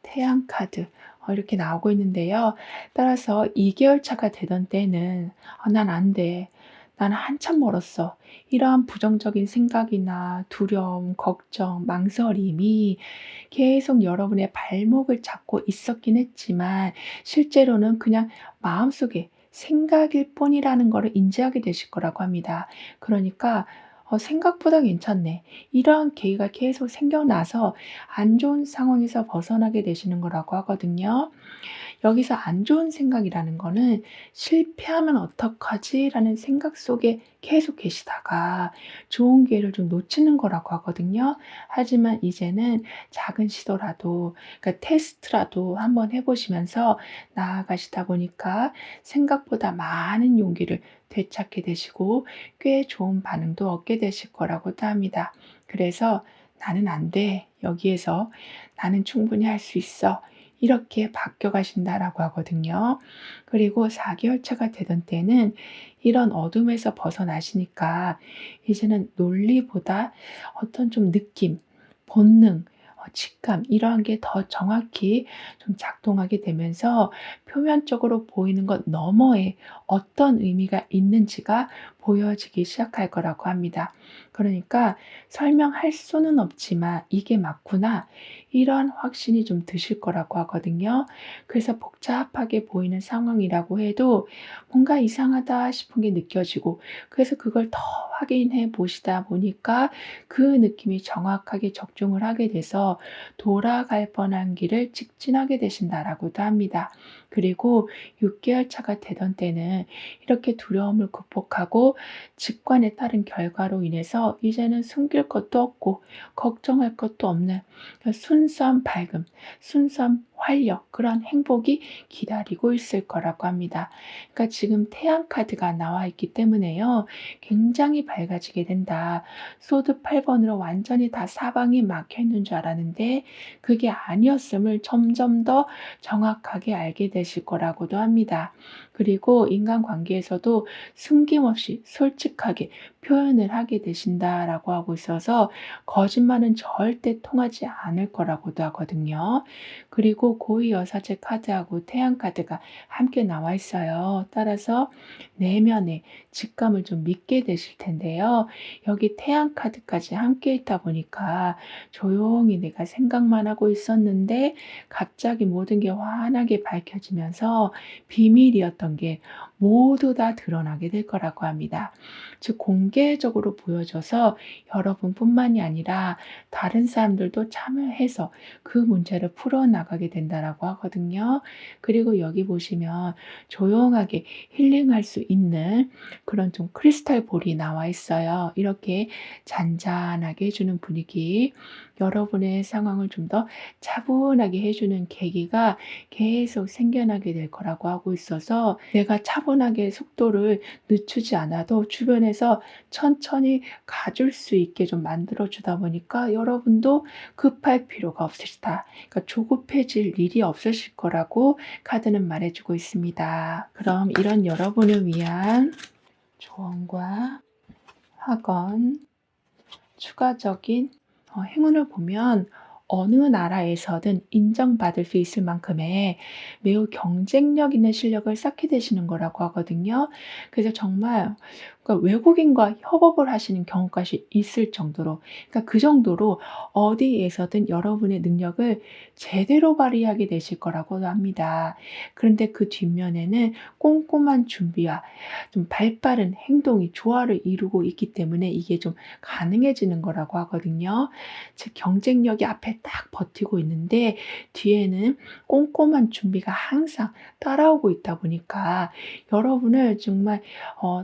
태양카드 이렇게 나오고 있는데요. 따라서 2개월 차가 되던 때는 난 안 돼. 나는 한참 멀었어. 이러한 부정적인 생각이나 두려움, 걱정, 망설임이 계속 여러분의 발목을 잡고 있었긴 했지만 실제로는 그냥 마음속에 생각일 뿐이라는 것을 인지하게 되실 거라고 합니다. 그러니까 생각보다 괜찮네. 이러한 계기가 계속 생겨나서 안 좋은 상황에서 벗어나게 되시는 거라고 하거든요. 여기서 안 좋은 생각이라는 거는 '실패하면 어떡하지?'라는 생각 속에 계속 계시다가 좋은 기회를 좀 놓치는 거라고 하거든요. 하지만 이제는 작은 시도라도 그러니까 테스트라도 한번 해 보시면서 나아가시다 보니까 생각보다 많은 용기를 되찾게 되시고 꽤 좋은 반응도 얻게 되실 거라고도 합니다. 그래서 '나는 안 돼.' 여기에서 '나는 충분히 할 수 있어.' 이렇게 바뀌어 가신다라고 하거든요. 그리고 4개월 차가 되던 때는 이런 어둠에서 벗어나시니까 이제는 논리보다 어떤 좀 느낌, 본능, 직감 이러한 게 더 정확히 좀 작동하게 되면서 표면적으로 보이는 것 너머에 어떤 의미가 있는지가 보여지기 시작할 거라고 합니다. 그러니까 설명할 수는 없지만 '이게 맞구나.' 이런 확신이 좀 드실 거라고 하거든요. 그래서 복잡하게 보이는 상황이라고 해도 뭔가 이상하다 싶은 게 느껴지고 그래서 그걸 더 확인해 보시다 보니까 그 느낌이 정확하게 적중을 하게 돼서 돌아갈 뻔한 길을 직진하게 되신다라고도 합니다. 그리고 6개월 차가 되던 때는 이렇게 두려움을 극복하고 직관에 따른 결과로 인해서 이제는 숨길 것도 없고 걱정할 것도 없는 순수한 밝음, 순수한 활력, 그런 행복이 기다리고 있을 거라고 합니다. 그러니까 지금 태양 카드가 나와 있기 때문에요. 굉장히 밝아지게 된다. 소드 8번으로 완전히 다 사방이 막혀 있는 줄 알았는데 그게 아니었음을 점점 더 정확하게 알게 되실 거라고도 합니다. 그리고 인간관계에서도 숨김없이 솔직하게 표현을 하게 되신다라고 하고 있어서 거짓말은 절대 통하지 않을 거라고도 하거든요. 그리고 고위여사제 카드하고 태양 카드가 함께 나와 있어요. 따라서 내면의 직감을 좀 믿게 되실 텐데요. 여기 태양 카드까지 함께 있다 보니까 조용히 내가 생각만 하고 있었는데 갑자기 모든 게 환하게 밝혀지면서 비밀이었던 게 모두 다 드러나게 될 거라고 합니다. 즉 공개적으로 보여져서 여러분뿐만이 아니라 다른 사람들도 참여해서 그 문제를 풀어나가게 된다라고 하거든요. 그리고 여기 보시면 조용하게 힐링할 수 있는 그런 좀 크리스탈 볼이 나와 있어요. 이렇게 잔잔하게 해 주는 분위기, 여러분의 상황을 좀 더 차분하게 해 주는 계기가 계속 생겨나게 될 거라고 하고 있어서 내가 차분하게 속도를 늦추지 않아도 주변에서 천천히 가줄 수 있게 좀 만들어 주다 보니까 여러분도 급할 필요가 없으시다. 그러니까 조급해질 일이 없으실 거라고 카드는 말해 주고 있습니다. 그럼 이런 여러분을 위한 조언과 학원, 추가적인 행운을 보면 어느 나라에서든 인정받을 수 있을 만큼의 매우 경쟁력 있는 실력을 쌓게 되시는 거라고 하거든요. 그래서 정말 그러니까 외국인과 협업을 하시는 경우까지 있을 정도로, 그러니까 그 정도로 어디에서든 여러분의 능력을 제대로 발휘하게 되실 거라고도 합니다. 그런데 그 뒷면에는 꼼꼼한 준비와 좀 발빠른 행동이 조화를 이루고 있기 때문에 이게 좀 가능해지는 거라고 하거든요. 즉 경쟁력이 앞에 딱 버티고 있는데 뒤에는 꼼꼼한 준비가 항상 따라오고 있다 보니까 여러분을 정말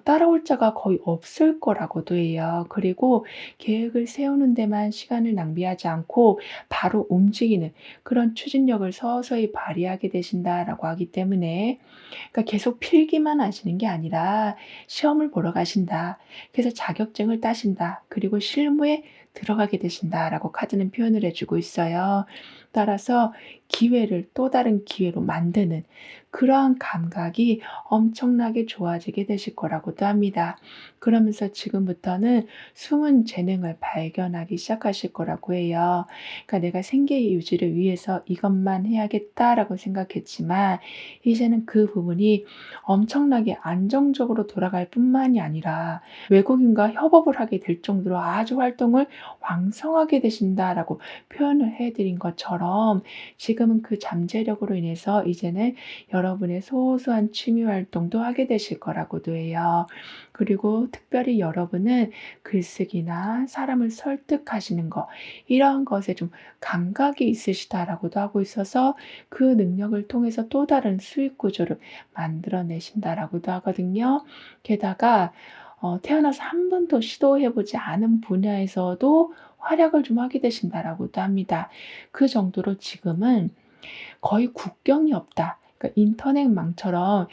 따라올 자가 거의 없을 거라고도 해요. 그리고 계획을 세우는 데만 시간을 낭비하지 않고 바로 움직이는 그런 추진력을 서서히 발휘하게 되신다라고 하기 때문에, 그러니까 계속 필기만 하시는 게 아니라 시험을 보러 가신다. 그래서 자격증을 따신다. 그리고 실무에 들어가게 되신다라고 카드는 표현을 해주고 있어요. 따라서 기회를 또 다른 기회로 만드는 그러한 감각이 엄청나게 좋아지게 되실 거라고도 합니다. 그러면서 지금부터는 숨은 재능을 발견하기 시작하실 거라고 해요. 그러니까 내가 생계 유지를 위해서 이것만 해야겠다라고 생각했지만 이제는 그 부분이 엄청나게 안정적으로 돌아갈 뿐만이 아니라 외국인과 협업을 하게 될 정도로 아주 활동을 왕성하게 되신다라고 표현을 해드린 것처럼 지금은 그 잠재력으로 인해서 이제는 여러분의 소소한 취미 활동도 하게 되실 거라고도 해요. 그리고 특별히 여러분은 글쓰기나 사람을 설득하시는 것, 이러한 것에 좀 감각이 있으시다라고도 하고 있어서 그 능력을 통해서 또 다른 수익 구조를 만들어내신다라고도 하거든요. 게다가 태어나서 한 번도 시도해 보지 않은 분야에서도 활약을 좀 하게 되신다라고도 합니다. 그 정도로 지금은 거의 국경이 없다. 그러니까 인터넷망처럼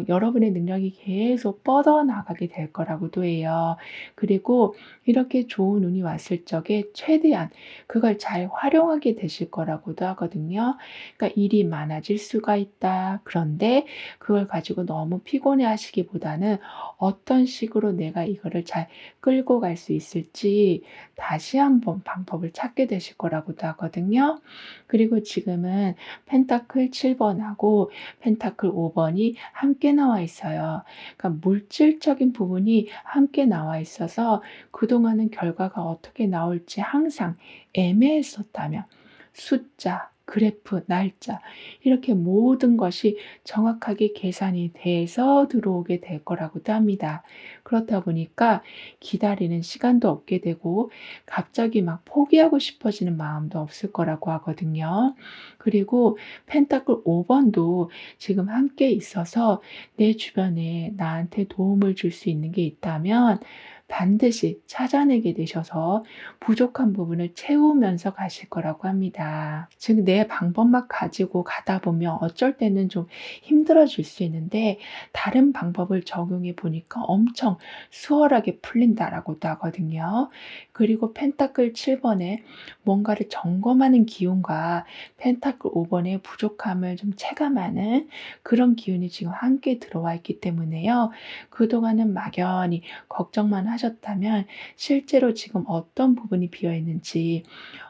여러분의 능력이 계속 뻗어나가게 될 거라고도 해요. 그리고 이렇게 좋은 운이 왔을 적에 최대한 그걸 잘 활용하게 되실 거라고도 하거든요. 그러니까 일이 많아질 수가 있다. 그런데 그걸 가지고 너무 피곤해 하시기보다는 어떤 식으로 내가 이거를 잘 끌고 갈 수 있을지 다시 한번 방법을 찾게 되실 거라고도 하거든요. 그리고 지금은 펜타클 7번하고 펜타클 5번이 함께 나와 있어요. 그러니까 물질적인 부분이 함께 나와 있어서 그동안은 결과가 어떻게 나올지 항상 애매했었다면 숫자, 그래프, 날짜 이렇게 모든 것이 정확하게 계산이 돼서 들어오게 될 거라고도 합니다. 그렇다 보니까 기다리는 시간도 없게 되고 갑자기 막 포기하고 싶어지는 마음도 없을 거라고 하거든요. 그리고 펜타클 5번도 지금 함께 있어서 내 주변에 나한테 도움을 줄 수 있는 게 있다면 반드시 찾아내게 되셔서 부족한 부분을 채우면서 가실 거라고 합니다. 즉, 내 방법만 가지고 가다 보면 어쩔 때는 좀 힘들어질 수 있는데 다른 방법을 적용해 보니까 엄청 수월하게 풀린다라고도 하거든요. 그리고 펜타클 7번에 뭔가를 점검하는 기운과 펜타클 5번의 부족함을 좀 체감하는 그런 기운이 지금 함께 들어와 있기 때문에요. 그동안은 막연히 걱정만 하셨다면 실제로 지금 어떤 부분이 비어 있는지,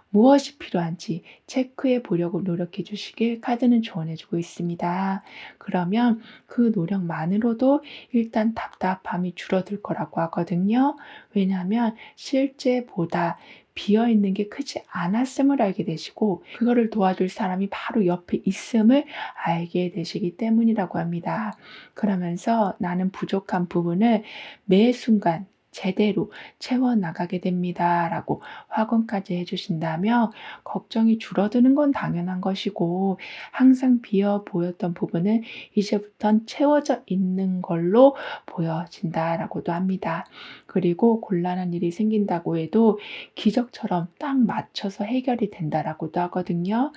무엇이 필요한지 체크해 보려고 노력해 주시길 카드는 조언해 주고 있습니다. 그러면 그 노력만으로도 일단 답답함이 줄어들 거라고 하거든요. 왜냐하면 실제보다 비어 있는 게 크지 않았음을 알게 되시고 그거를 도와줄 사람이 바로 옆에 있음을 알게 되시기 때문이라고 합니다. 그러면서 나는 부족한 부분을 매 순간 제대로 채워나가게 됩니다라고 확언까지 해주신다며 걱정이 줄어드는 건 당연한 것이고 항상 비어 보였던 부분은 이제부턴 채워져 있는 걸로 보여진다라고도 합니다. 그리고 곤란한 일이 생긴다고 해도 기적처럼 딱 맞춰서 해결이 된다라고도 하거든요.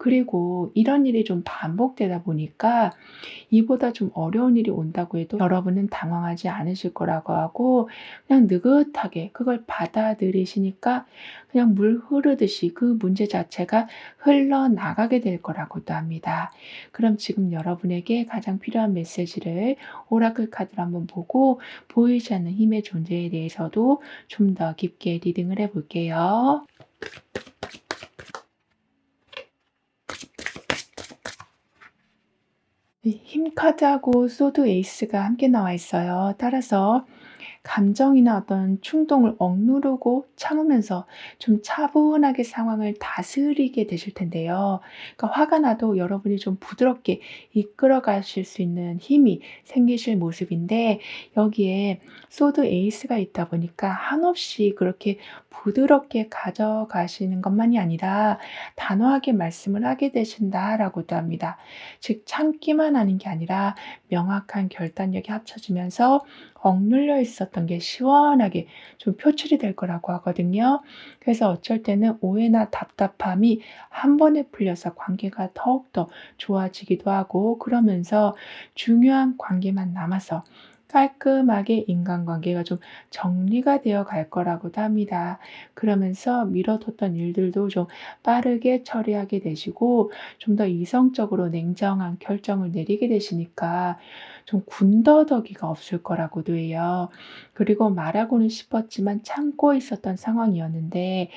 그리고 이런 일이 좀 반복되다 보니까 이보다 좀 어려운 일이 온다고 해도 여러분은 당황하지 않으실 거라고 하고 그냥 느긋하게 그걸 받아들이시니까 그냥 물 흐르듯이 그 문제 자체가 흘러나가게 될 거라고도 합니다. 그럼 지금 여러분에게 가장 필요한 메시지를 오라클 카드로 한번 보고 보이지 않는 힘의 존재에 대해서도 좀 더 깊게 리딩을 해 볼게요. 이 힘 카드하고 소드 에이스가 함께 나와 있어요. 따라서 감정이나 어떤 충동을 억누르고 참으면서 좀 차분하게 상황을 다스리게 되실 텐데요. 그러니까 화가 나도 여러분이 좀 부드럽게 이끌어 가실 수 있는 힘이 생기실 모습인데 여기에 소드 에이스가 있다 보니까 한없이 그렇게 부드럽게 가져가시는 것만이 아니라 단호하게 말씀을 하게 되신다라고도 합니다. 즉 참기만 하는 게 아니라 명확한 결단력이 합쳐지면서 억눌려 있었던 게 시원하게 좀 표출이 될 거라고 하거든요. 그래서 어쩔 때는 오해나 답답함이 한 번에 풀려서 관계가 더욱더 좋아지기도 하고 그러면서 중요한 관계만 남아서 깔끔하게 인간관계가 좀 정리가 되어 갈 거라고도 합니다. 그러면서 미뤄뒀던 일들도 좀 빠르게 처리하게 되시고 좀 더 이성적으로 냉정한 결정을 내리게 되시니까 좀 군더더기가 없을 거라고도 해요. 그리고 말하고는 싶었지만 참고 있었던 상황이었는데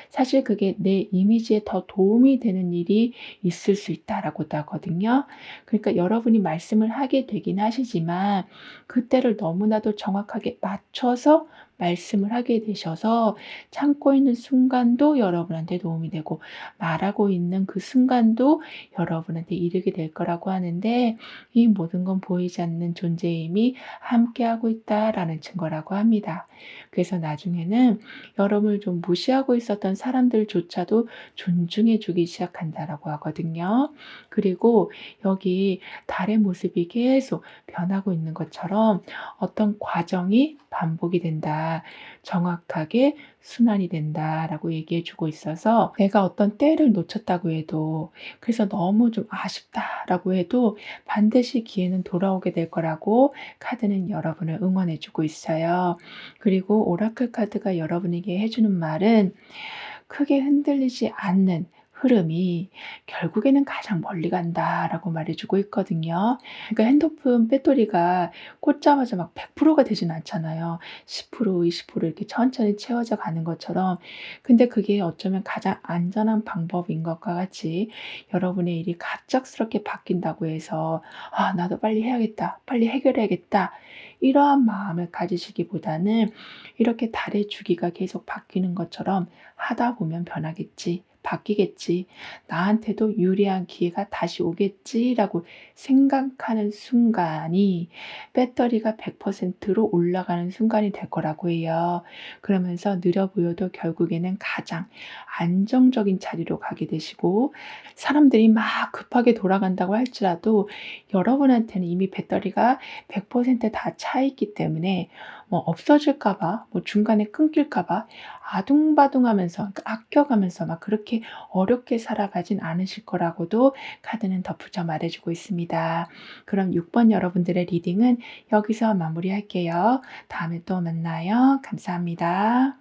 사실 그게 내 이미지에 더 도움이 되는 일이 있을 수 있다라고도 하거든요. 그러니까 여러분이 말씀을 하게 되긴 하시지만 그때를 너무나도 정확하게 맞춰서 말씀을 하게 되셔서 참고 있는 순간도 여러분한테 도움이 되고 말하고 있는 그 순간도 여러분한테 이르게 될 거라고 하는데 이 모든 건 보이지 않는 존재의 힘이 함께하고 있다라는 증거라고 합니다. 그래서 나중에는 여러분을 좀 무시하고 있었던 사람들조차도 존중해 주기 시작한다라고 하거든요. 그리고 여기 달의 모습이 계속 변하고 있는 것처럼 어떤 과정이 반복이 된다. 정확하게 순환이 된다라고 얘기해 주고 있어서 내가 어떤 때를 놓쳤다고 해도 그래서 너무 좀 아쉽다라고 해도 반드시 기회는 돌아오게 될 거라고 카드는 여러분을 응원해 주고 있어요. 그리고 오라클 카드가 여러분에게 해 주는 말은 크게 흔들리지 않는 흐름이 결국에는 가장 멀리 간다라고 말해 주고 있거든요. 그러니까 핸드폰 배터리가 꽂자마자 막 100%가 되진 않잖아요. 10% 20% 이렇게 천천히 채워져 가는 것처럼. 근데 그게 어쩌면 가장 안전한 방법인 것과 같이 여러분의 일이 갑작스럽게 바뀐다고 해서 '아 나도 빨리 해야겠다. 빨리 해결해야겠다.' 이러한 마음을 가지시기보다는 이렇게 달의 주기가 계속 바뀌는 것처럼 '하다 보면 변하겠지. 바뀌겠지. 나한테도 유리한 기회가 다시 오겠지.'라고 생각하는 순간이 배터리가 100%로 올라가는 순간이 될 거라고 해요. 그러면서 느려 보여도 결국에는 가장 안정적인 자리로 가게 되시고 사람들이 막 급하게 돌아간다고 할지라도 여러분한테는 이미 배터리가 100%다 차 있기 때문에 뭐 없어질까 봐, 뭐 중간에 끊길까 봐 아둥바둥하면서 그러니까 아껴가면서 막 그렇게 어렵게 살아가진 않으실 거라고도 카드는 덧붙여 말해 주고 있습니다. 그럼 6번 여러분들의 리딩은 여기서 마무리할게요. 다음에 또 만나요. 감사합니다.